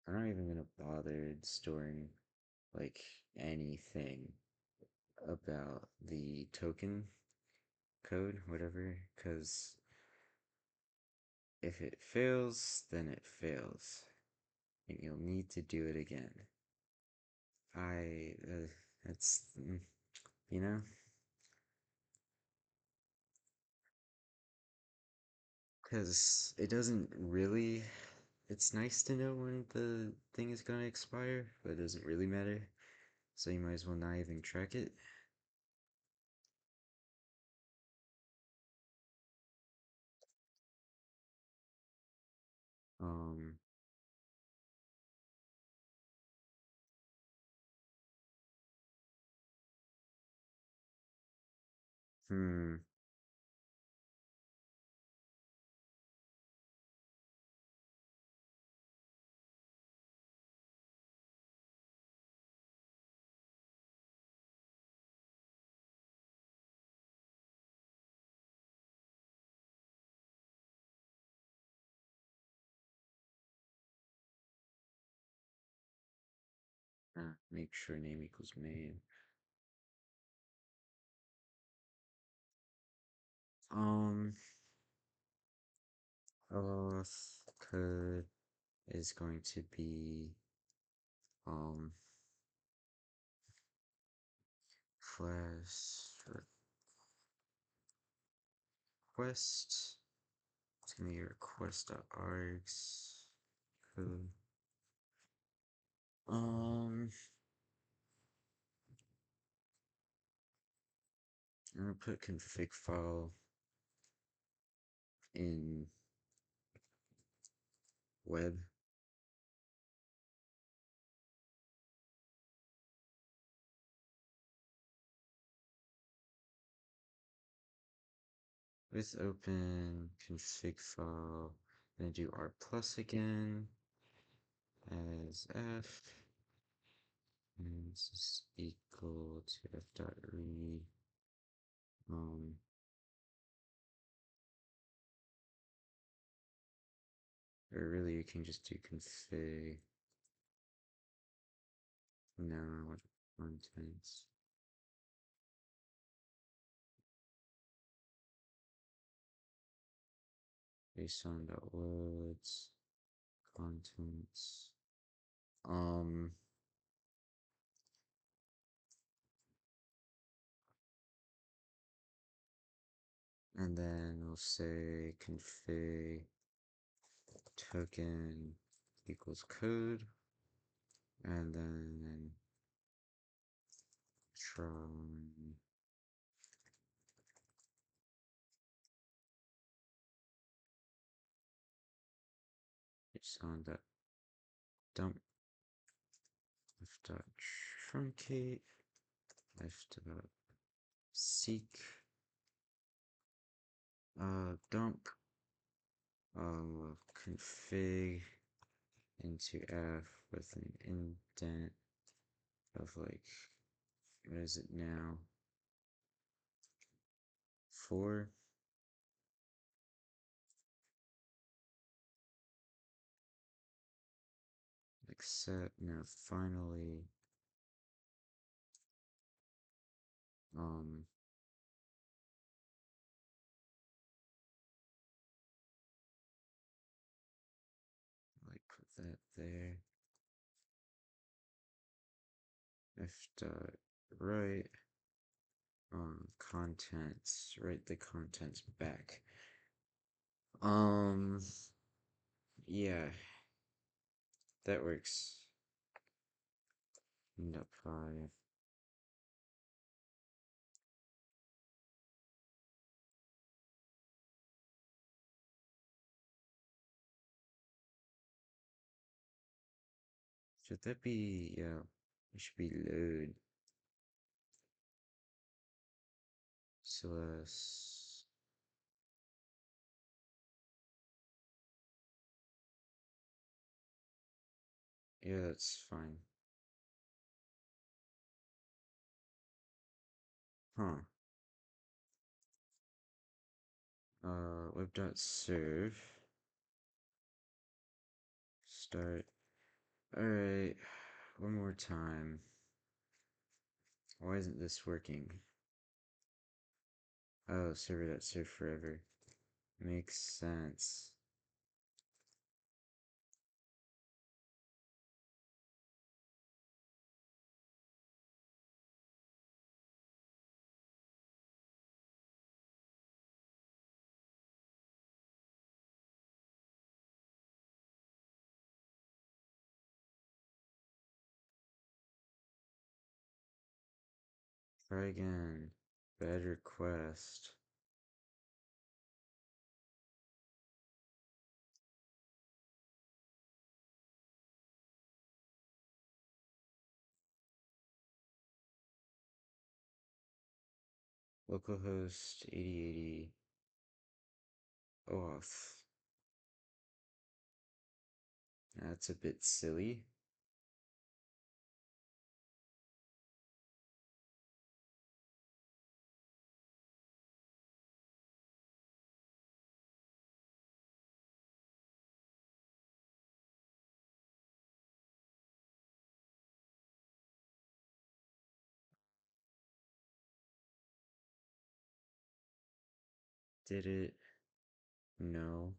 I'm not even gonna bother storing like anything about the token code, whatever, because if it fails, then it fails, and you'll need to do it again. That's, you know, because it doesn't really. It's nice to know when the thing is gonna expire, but it doesn't really matter, so you might as well not even track it. Um, hmm. Make sure name equals main. Um, auth code is going to be flash request. It's gonna be request.args code. Um, I'm gonna put config file in web. With open config file, then do r plus again as f, and this is equal to f dot read. Or really, you can just do config. No, what contents? JSON dot loads contents. Um, and then we'll say config token equals code, and then try JSON dot dump f dot truncate f dot seek dump config into F with an indent of like, what is it now? 4. Except now finally like put that there. F dot right contents, write the contents back. Yeah, that works. Dot 5. Should that be, yeah, it should be load. Slash. Yeah, that's fine. Huh. Web.serve. Start. Alright. One more time. Why isn't this working? Oh, server.serve forever. Makes sense. Try again. Bad request. Localhost 8080 auth. That's a bit silly. Did it? No.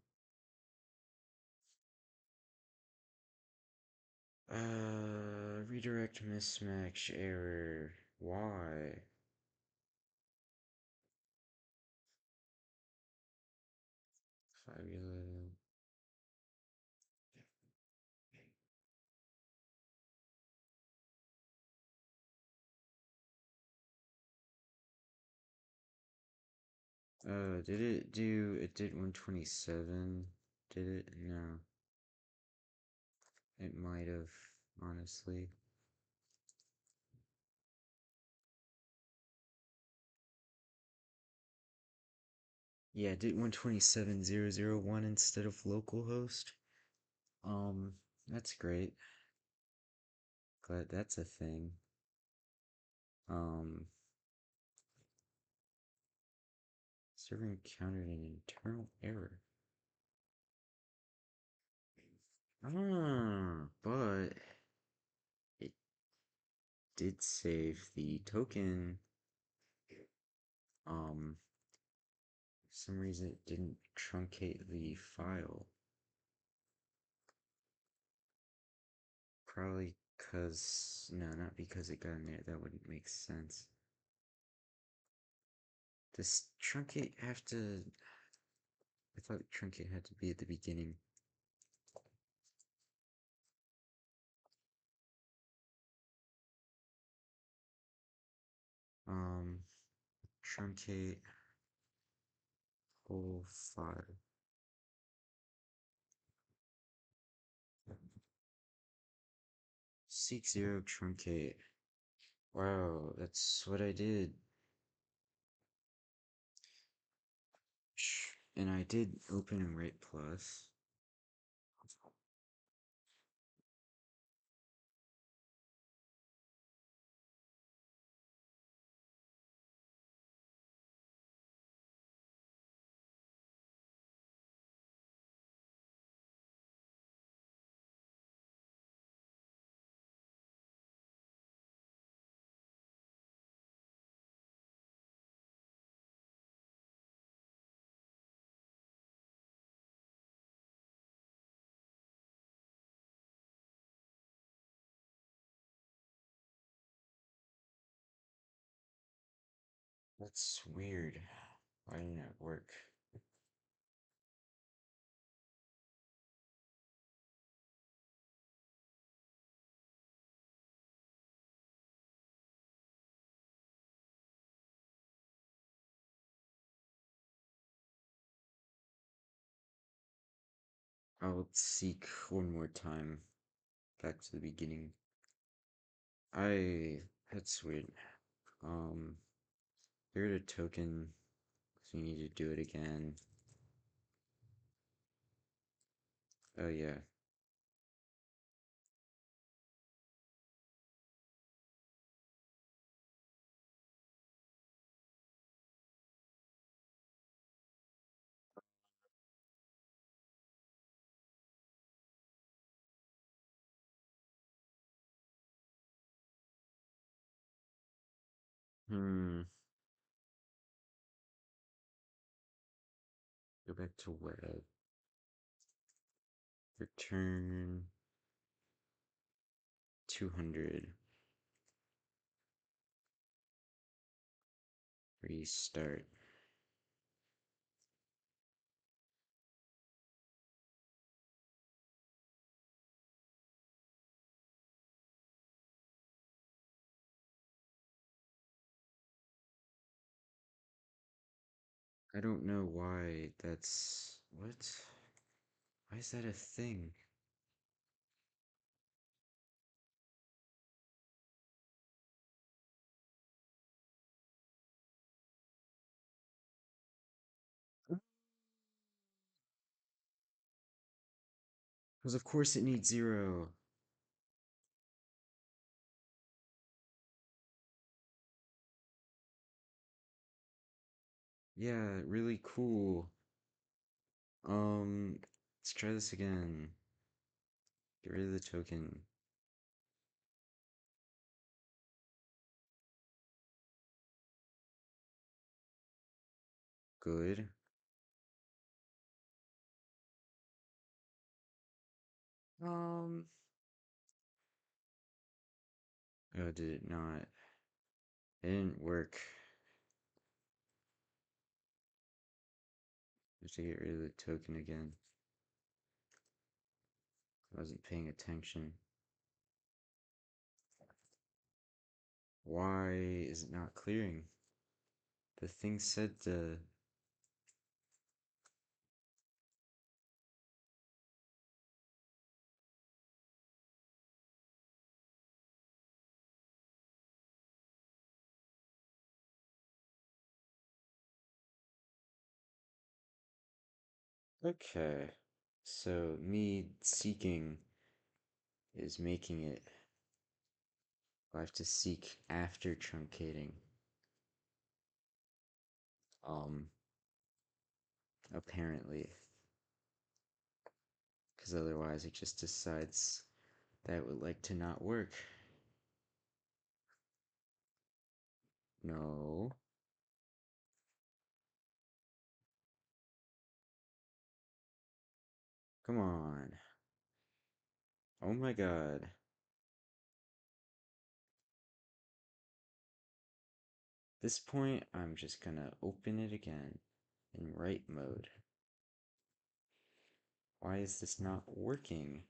Redirect mismatch error. Why? Fabulous. Did it do, it did 127? Did it? No. It might have, honestly. Yeah, it did 127.0.0.1 instead of localhost. That's great. Glad that's a thing. Server encountered an internal error. But it did save the token. For some reason it didn't truncate the file. Probably because, no, not because it got in there. That wouldn't make sense. Does truncate have to, I thought truncate had to be at the beginning. Truncate whole file. Seek 0 truncate. Wow, that's what I did. And I did open and write plus. That's weird. Why didn't it work? I'll seek one more time. Back to the beginning. That's weird. Um, Here's a token, so you need to do it again. Oh yeah. Hmm. Go back to web. Return 200. Restart. I don't know why that's... What? Why is that a thing? Because of course it needs 0. Yeah, really cool. Let's try this again. Get rid of the token. Good. Um, oh, did it not? It didn't work. I have to get rid of the token again. I wasn't paying attention. Why is it not clearing? The thing said the... Okay. So me seeking is making it. I have to seek after truncating. Um, Apparently. Because otherwise it just decides that it would like to not work. No. Come on. Oh my god. This point, I'm just gonna open it again in write mode. Why is this not working?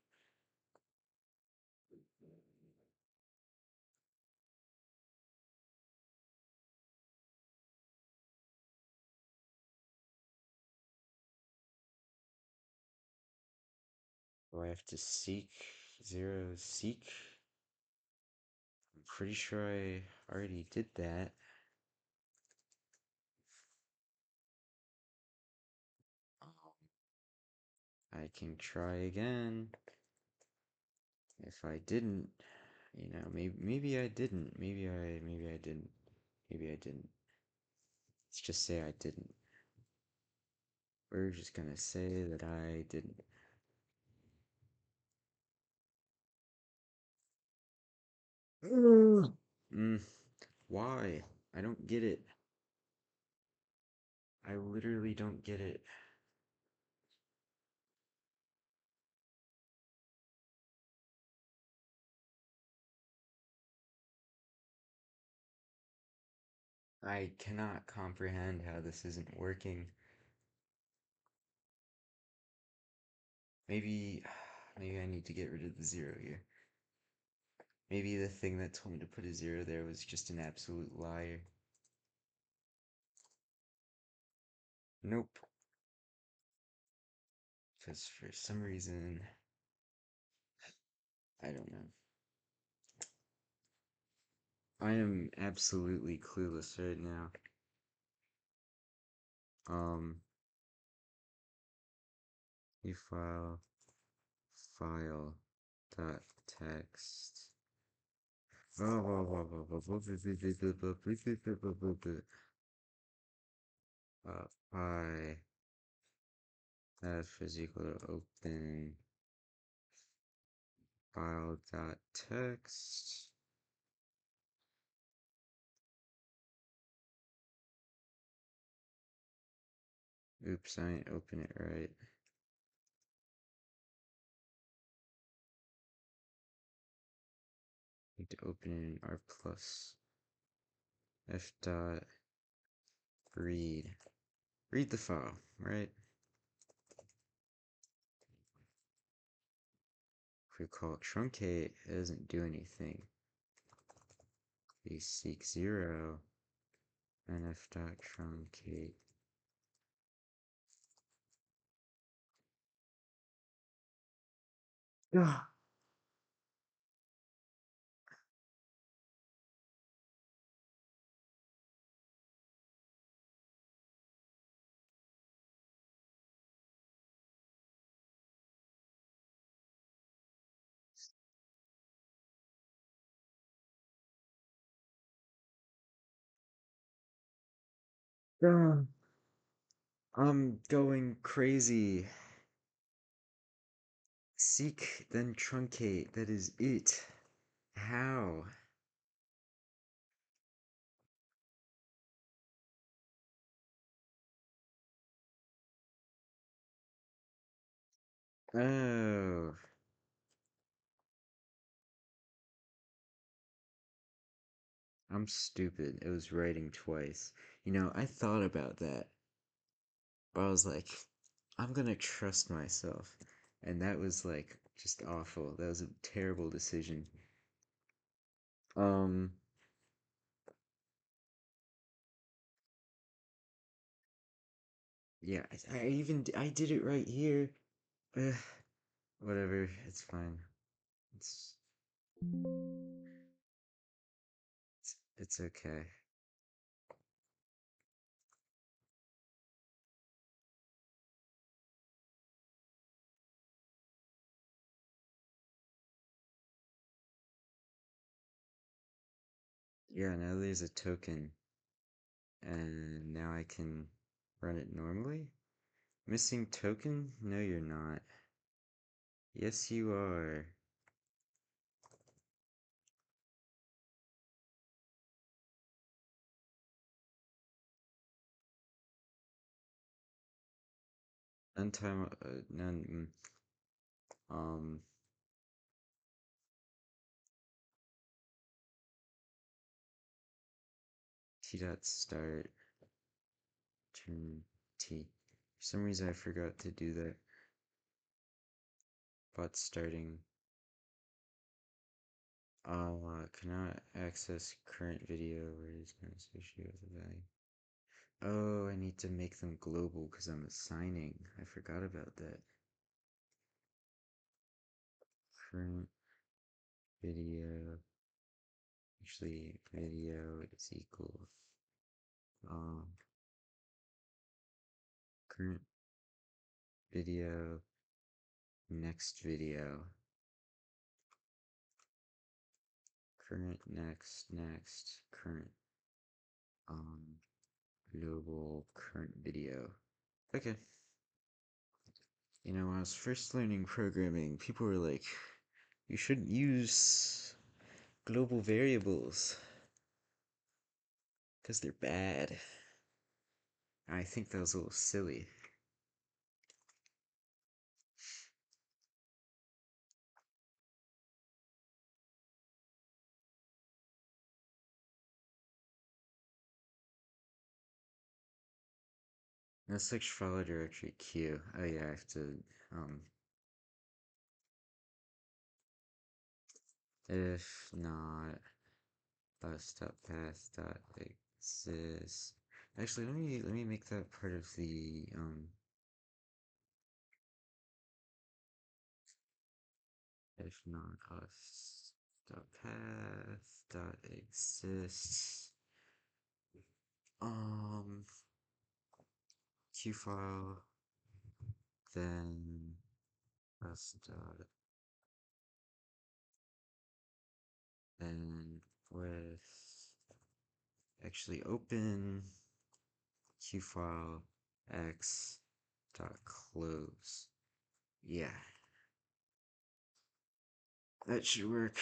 Do I have to seek 0 seek? I'm pretty sure I already did that. I can try again. If I didn't, maybe I didn't. Maybe I didn't. Maybe I didn't. Let's just say I didn't. We're just gonna say that I didn't. Mm, why? I don't get it. I literally don't get it. I cannot comprehend how this isn't working. Maybe, maybe I need to get rid of the zero here. Maybe the thing that told me to put a zero there was just an absolute liar. Nope. Because for some reason, I don't know. I am absolutely clueless right now. Um, you file dot text. I f is equal to open file dot text. Oops, I didn't open it right. Need to open it in R plus. F dot read. Read the file, right? If we call it truncate, it doesn't do anything. We seek 0 and f dot truncate. I'm going crazy. Seek, then truncate. That is it. How? Oh. I'm stupid. It was writing twice. I thought about that. But I was like, I'm gonna trust myself. And that was like just awful. That was a terrible decision. Um, yeah, I did it right here. Ugh, whatever, it's fine. It's, it's okay. Yeah, now there's a token, and now I can run it normally. Missing token? No, you're not. Yes, you are. Untime, none, um, T dot start, turn T. For some reason I forgot to do that. But starting, cannot access current video where it's not associated with the value. Oh, I need to make them global because I'm assigning. I forgot about that. Current video, actually, video is equal, um, current video next video. Current, next, current, global, current video. Okay. You know, when I was first learning programming, people were like, you shouldn't use global variables because they're bad. And I think that was a little silly. Let's like file directory Q. Oh yeah, I have to if not bus dot path dot exists. Actually, let me make that part of the if not us dot path dot exists Q file, then us dot, then with actually open Q file x dot close. Yeah, that should work.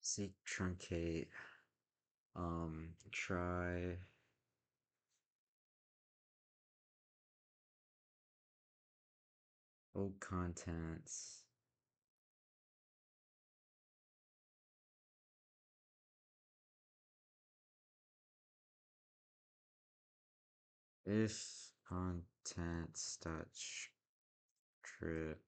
Seek truncate, try old contents, if contents dot strip,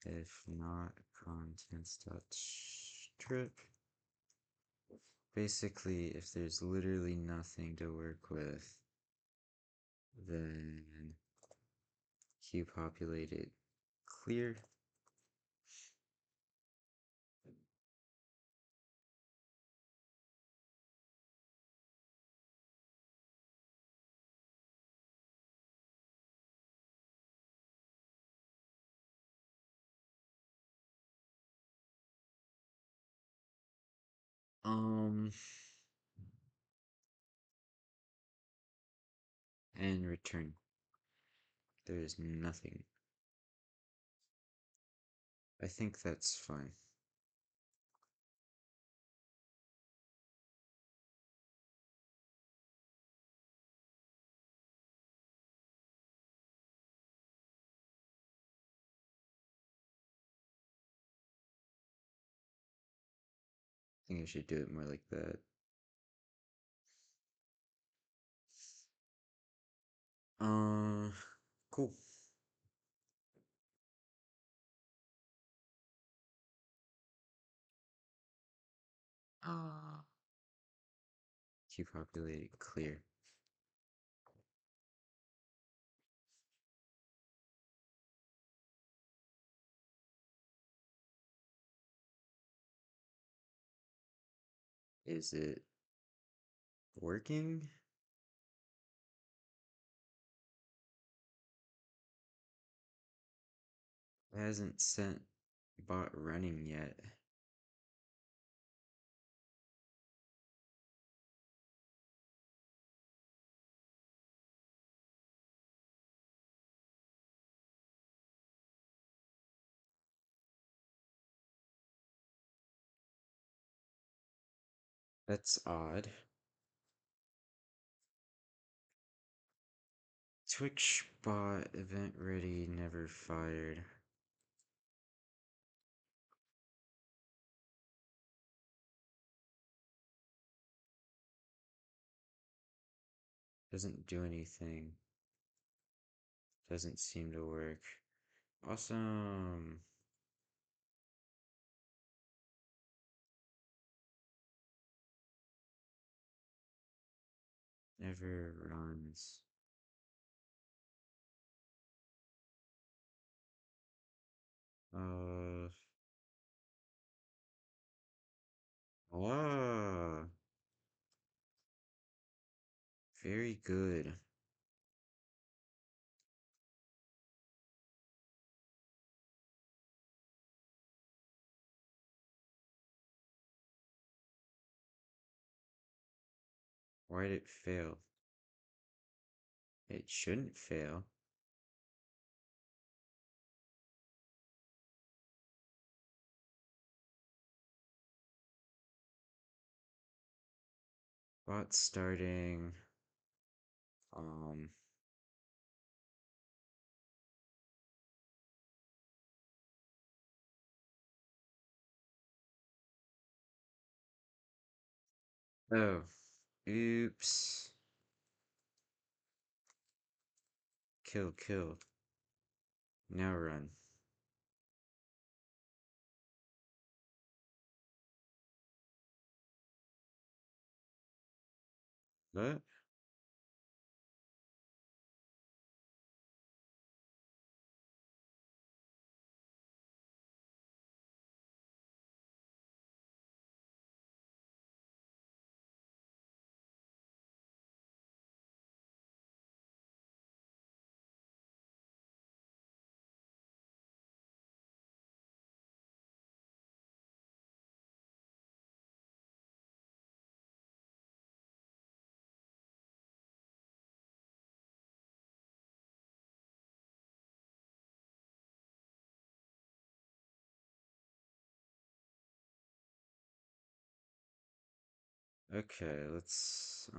if not contents dot strip. Basically, if there's literally nothing to work with, then Q populated clear. And return. There is nothing. I think that's fine. I think I should do it more like that. Cool. Q populated clear. Is it working? It hasn't sent bot running yet. That's odd. Twitch bot event ready, never fired. Doesn't do anything. Doesn't seem to work. Awesome. never runs. Uh, ah, very good. Why'd it fail? It shouldn't fail. Bot starting. Um, oh, oops. Kill, kill. Now run. What? Okay, let's,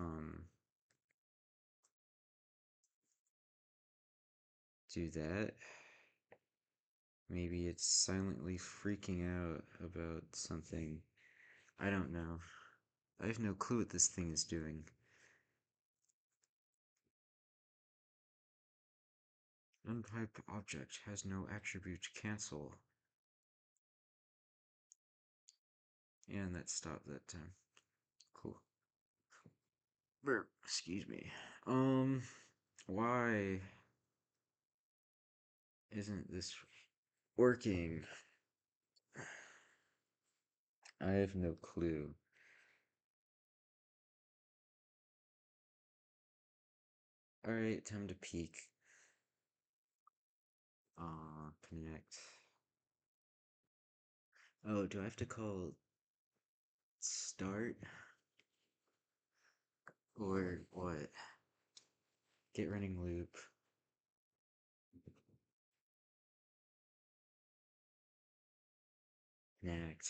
do that. Maybe it's silently freaking out about something. I don't know. I have no clue what this thing is doing. Untyped object has no attribute cancel. And that stopped that time. Cool. Burp, excuse me. Why isn't this working? I have no clue. Alright, time to peek. Connect. Oh, do I have to call start? Or what? Get running loop. Connect.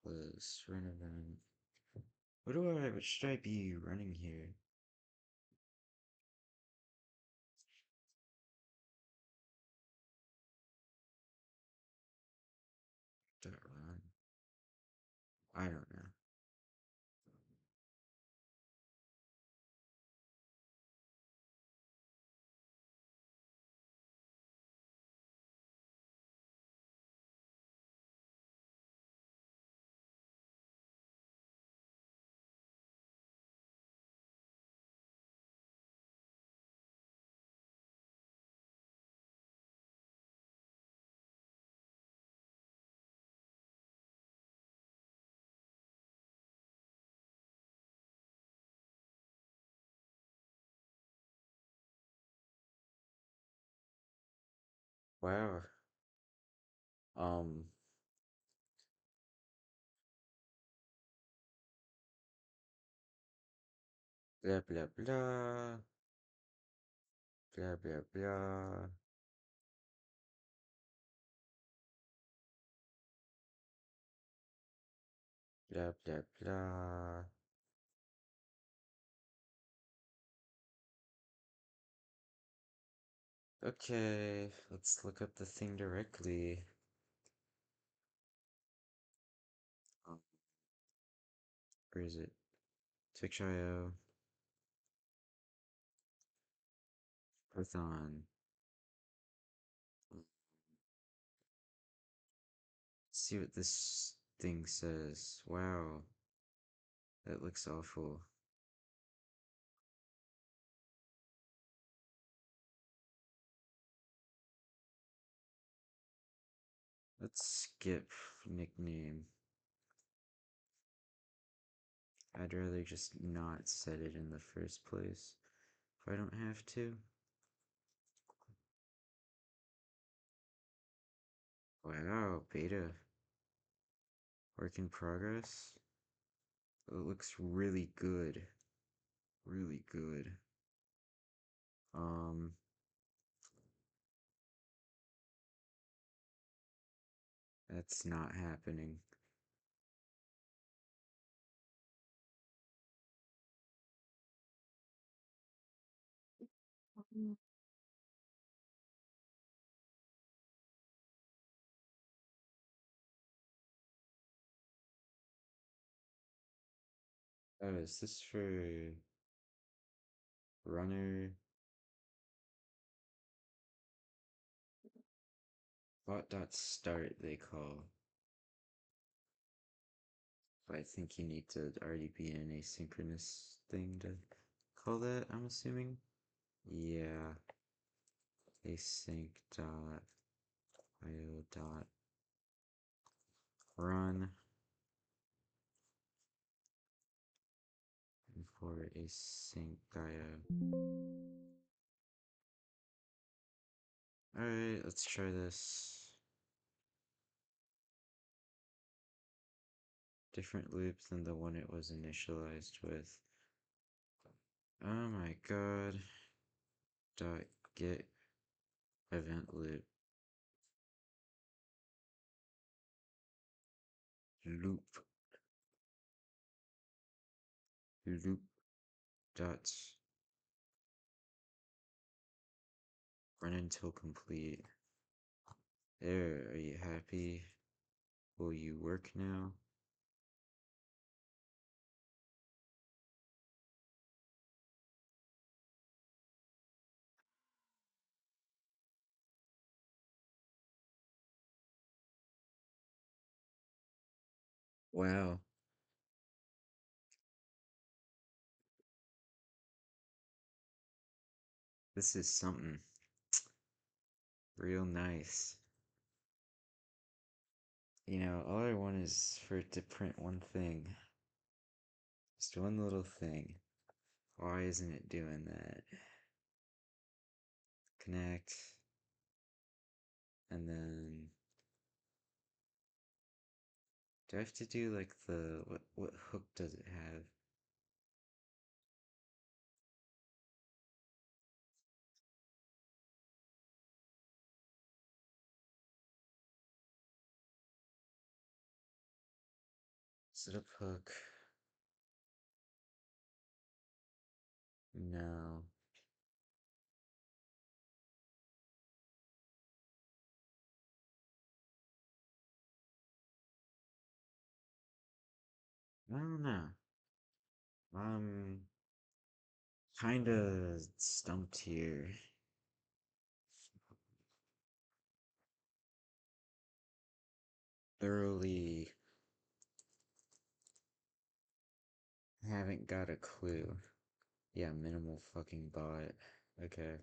Close. Run event. What should I be running here? Dot run. I don't know. Wow. Um, blah blah blah. Blah blah blah. Blah blah blah. Okay, let's look up the thing directly. Um, where is it? Twitch.io. Python. See what this thing says. Wow. That looks awful. Let's skip nickname. I'd rather just not set it in the first place if I don't have to. Wow, beta. Work in progress. It looks really good. Really good. Um, that's not happening. Oh, is this for runner? Bot.start they call. But I think you need to already be in an asynchronous thing to call that, I'm assuming. Yeah. Async dot io dot run for async io. Alright, let's try this. Different loop than the one it was initialized with. Oh my god. Dot get event loop. Loop. Loop dot run until complete. There, are you happy? Will you work now? Wow, this is something real nice. You know, all I want is for it to print one thing. Just one little thing. Why isn't it doing that? Connect. And then do I have to do like the what hook does it have? Set up hook. No. I don't know. I'm kinda stumped here. Thoroughly haven't got a clue. Yeah, minimal fucking bot. Okay.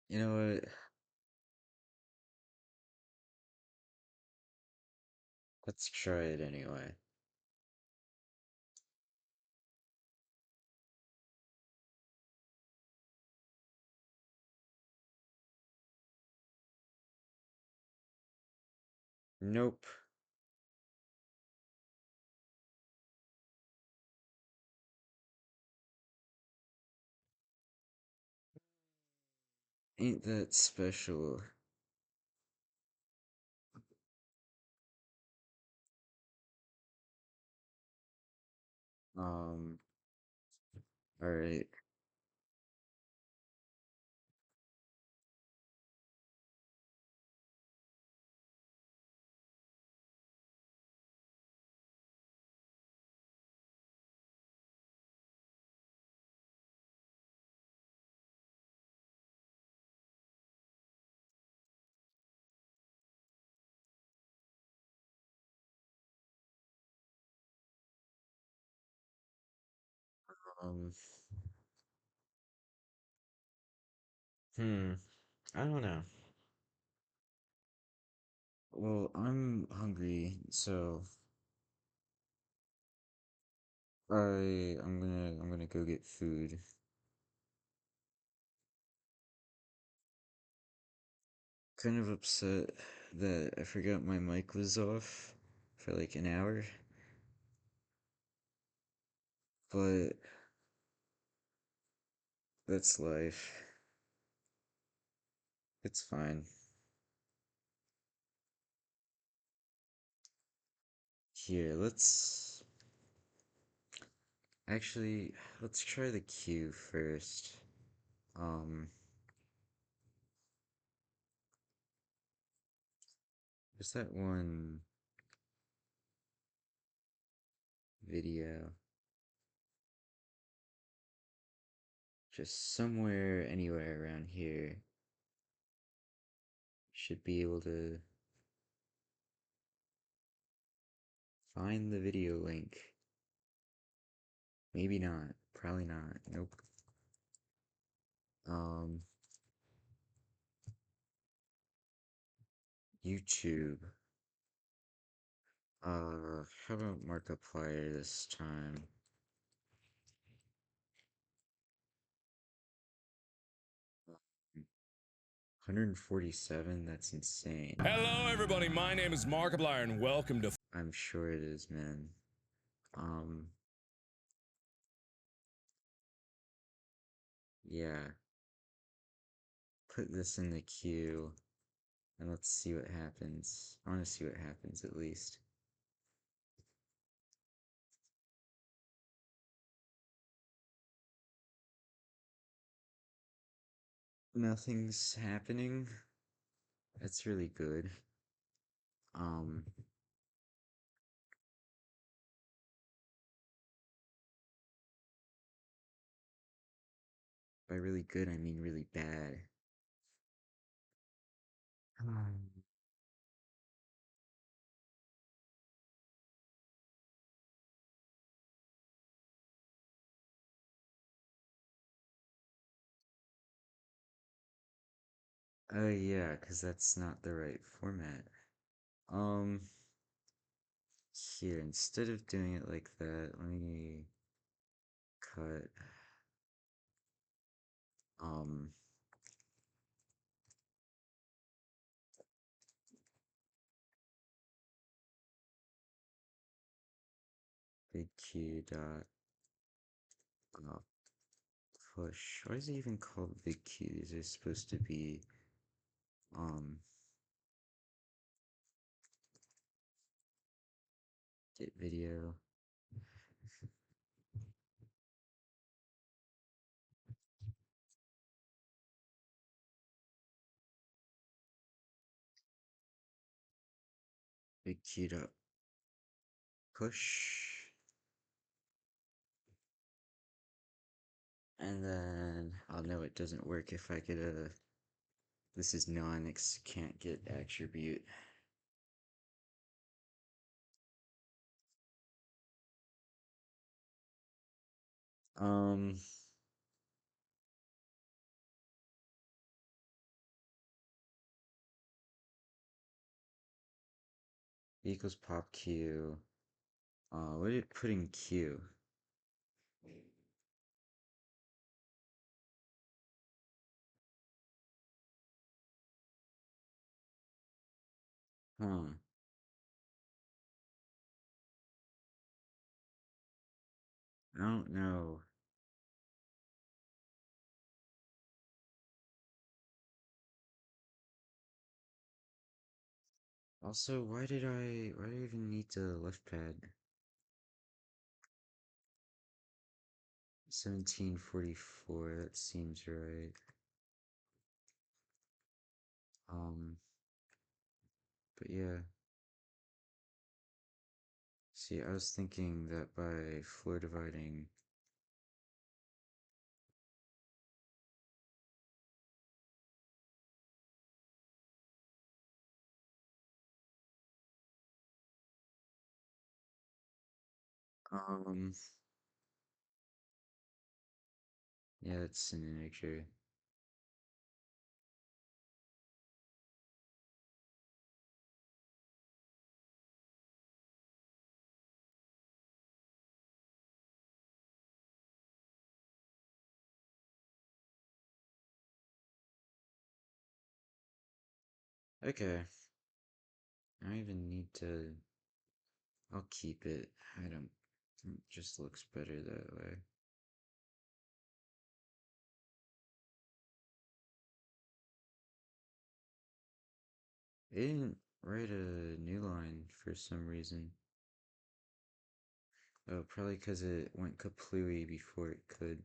You know what? Let's try it anyway. Nope. Ain't that special. Um, alright. Um, hmm, I don't know. Well, I'm hungry, so I'm gonna go get food. Kind of upset that I forgot my mic was off for like an hour, but that's life. It's fine. Here, actually let's try the queue first. Um, there's that one video just somewhere anywhere around here. Should be able to find the video link. Maybe not. Probably not. Nope. Um, YouTube. How about Markiplier this time? 147? That's insane. Hello, everybody. My name is Markiplier, and welcome to. I'm sure it is, man. Um, yeah. Put this in the queue, and let's see what happens. I want to see what happens at least. Nothing's happening. That's really good. Um, by really good, I mean really bad. Oh yeah, because that's not the right format. Um, here, instead of doing it like that, let me cut, um, big Q dot push. Why is it even called big Q? These are supposed to be, um, get video. Big Q dot push. And then I'll know it doesn't work if I get a, this is non-X, can't get attribute. Um, equals pop Q. What did it put in Q? Huh. I don't know. Also, why do I even need the left pad? 1744, that seems right. Um, but yeah. See, I was thinking that by floor dividing, um, Yeah, it's an integer. Okay. I don't even need to. I'll keep it. I don't. It just looks better that way. It didn't write a new line for some reason. Oh, probably because it went kaplooey before it could.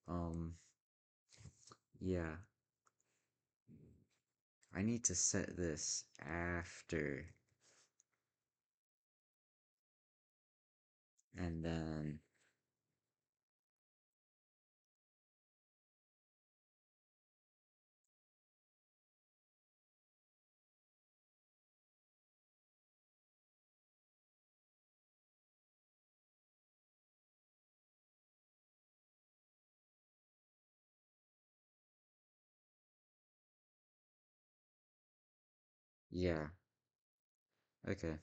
Um, yeah. I need to set this after. And then. Yeah. Okay.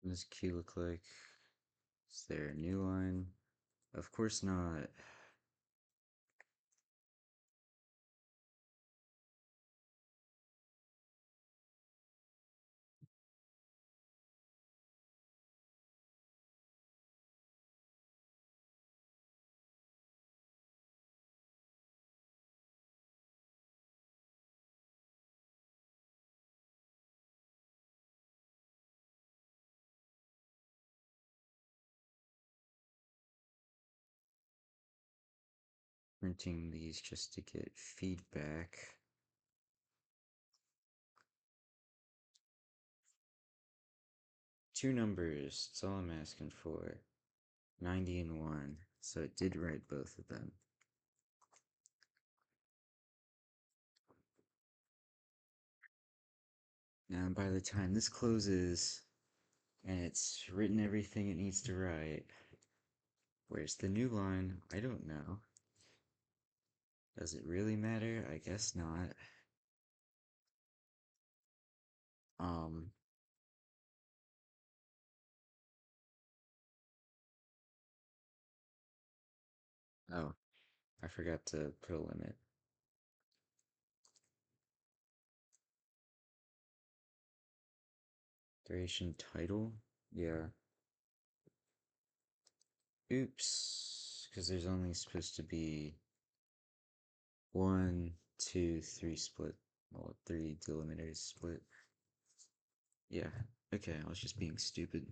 What does Q look like? Is there a new line? Of course not. Printing these just to get feedback. Two numbers, that's all I'm asking for. 90 and 1. So it did write both of them. Now, by the time this closes and it's written everything it needs to write, where's the new line? I don't know. Does it really matter? I guess not. Um, oh, I forgot to put a limit. Duration title? Yeah. Oops. Because there's only supposed to be one, two, three split. Well, three delimiters split. Yeah. Okay, I was just being stupid.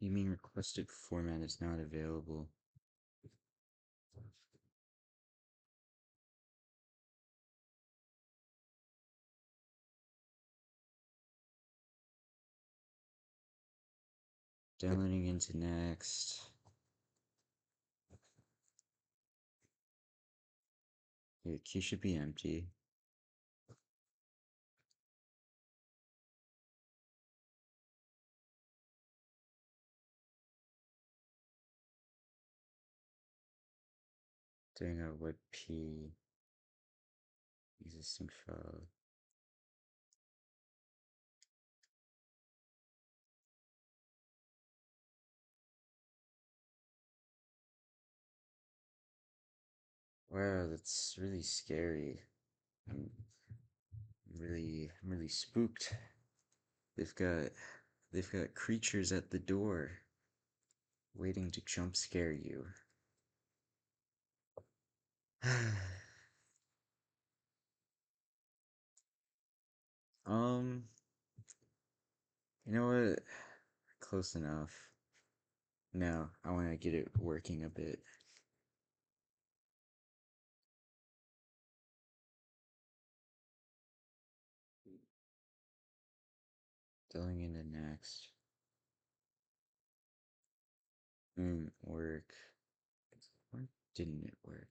You mean requested format is not available? Downloading into next. Your key should be empty. Doing a WebP existing file. Wow, that's really scary. I'm I'm really spooked. They've got they've got creatures at the door waiting to jump scare you. um, you know what? Close enough. No, I want to get it working a bit. Going into next. Work. Why didn't it work?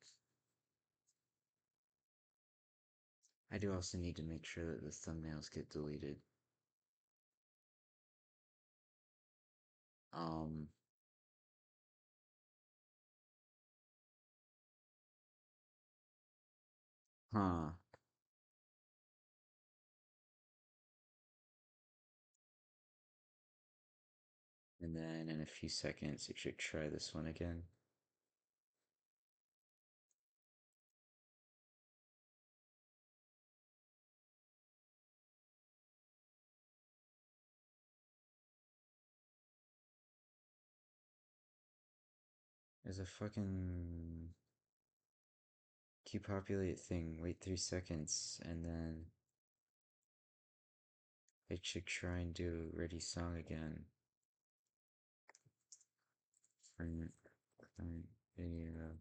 I do also need to make sure that the thumbnails get deleted. Um, huh. And then in a few seconds, it should try this one again. There's a fucking QPopulate thing. Wait 3 seconds, and then it should try and do Ready Song again. Current video,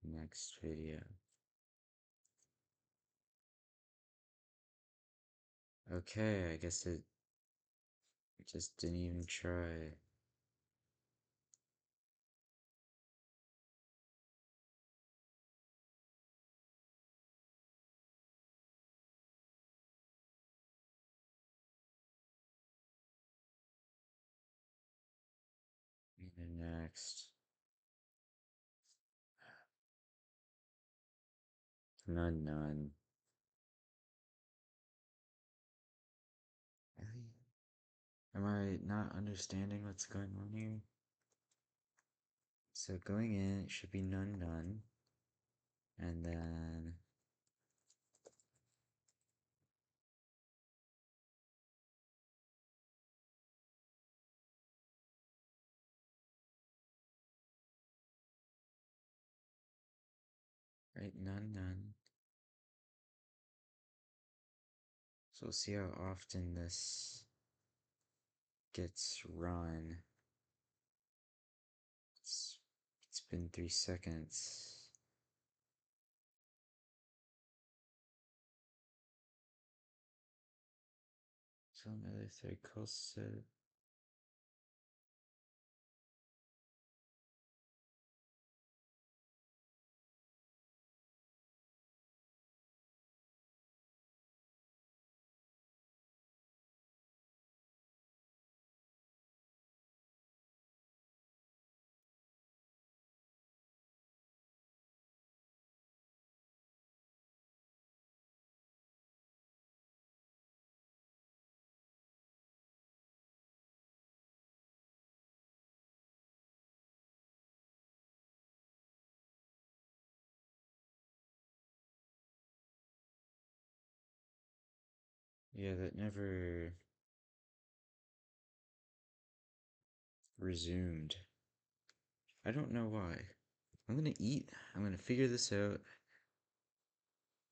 next video. Okay, I guess it just didn't even try. And next. None. Really? Am I not understanding what's going on here? So going in, it should be none. And then right, none. So we'll see how often this gets run. It's been 3 seconds. So another third call set. Yeah, that never resumed. I don't know why. I'm gonna eat, I'm gonna figure this out,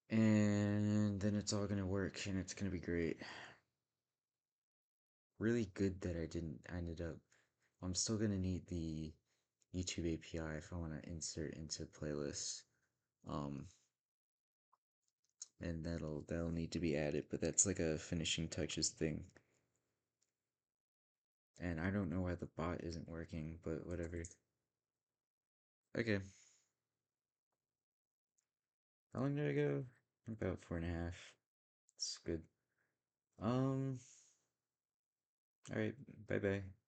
and then it's all gonna work and it's gonna be great. Really good that I didn't ended up. I'm still gonna need the YouTube API if I want to insert into playlists. Um, and that'll need to be added, but that's like a finishing touches thing. And I don't know why the bot isn't working, but whatever. Okay. How long did I go? About 4.5. It's good. Alright, bye bye.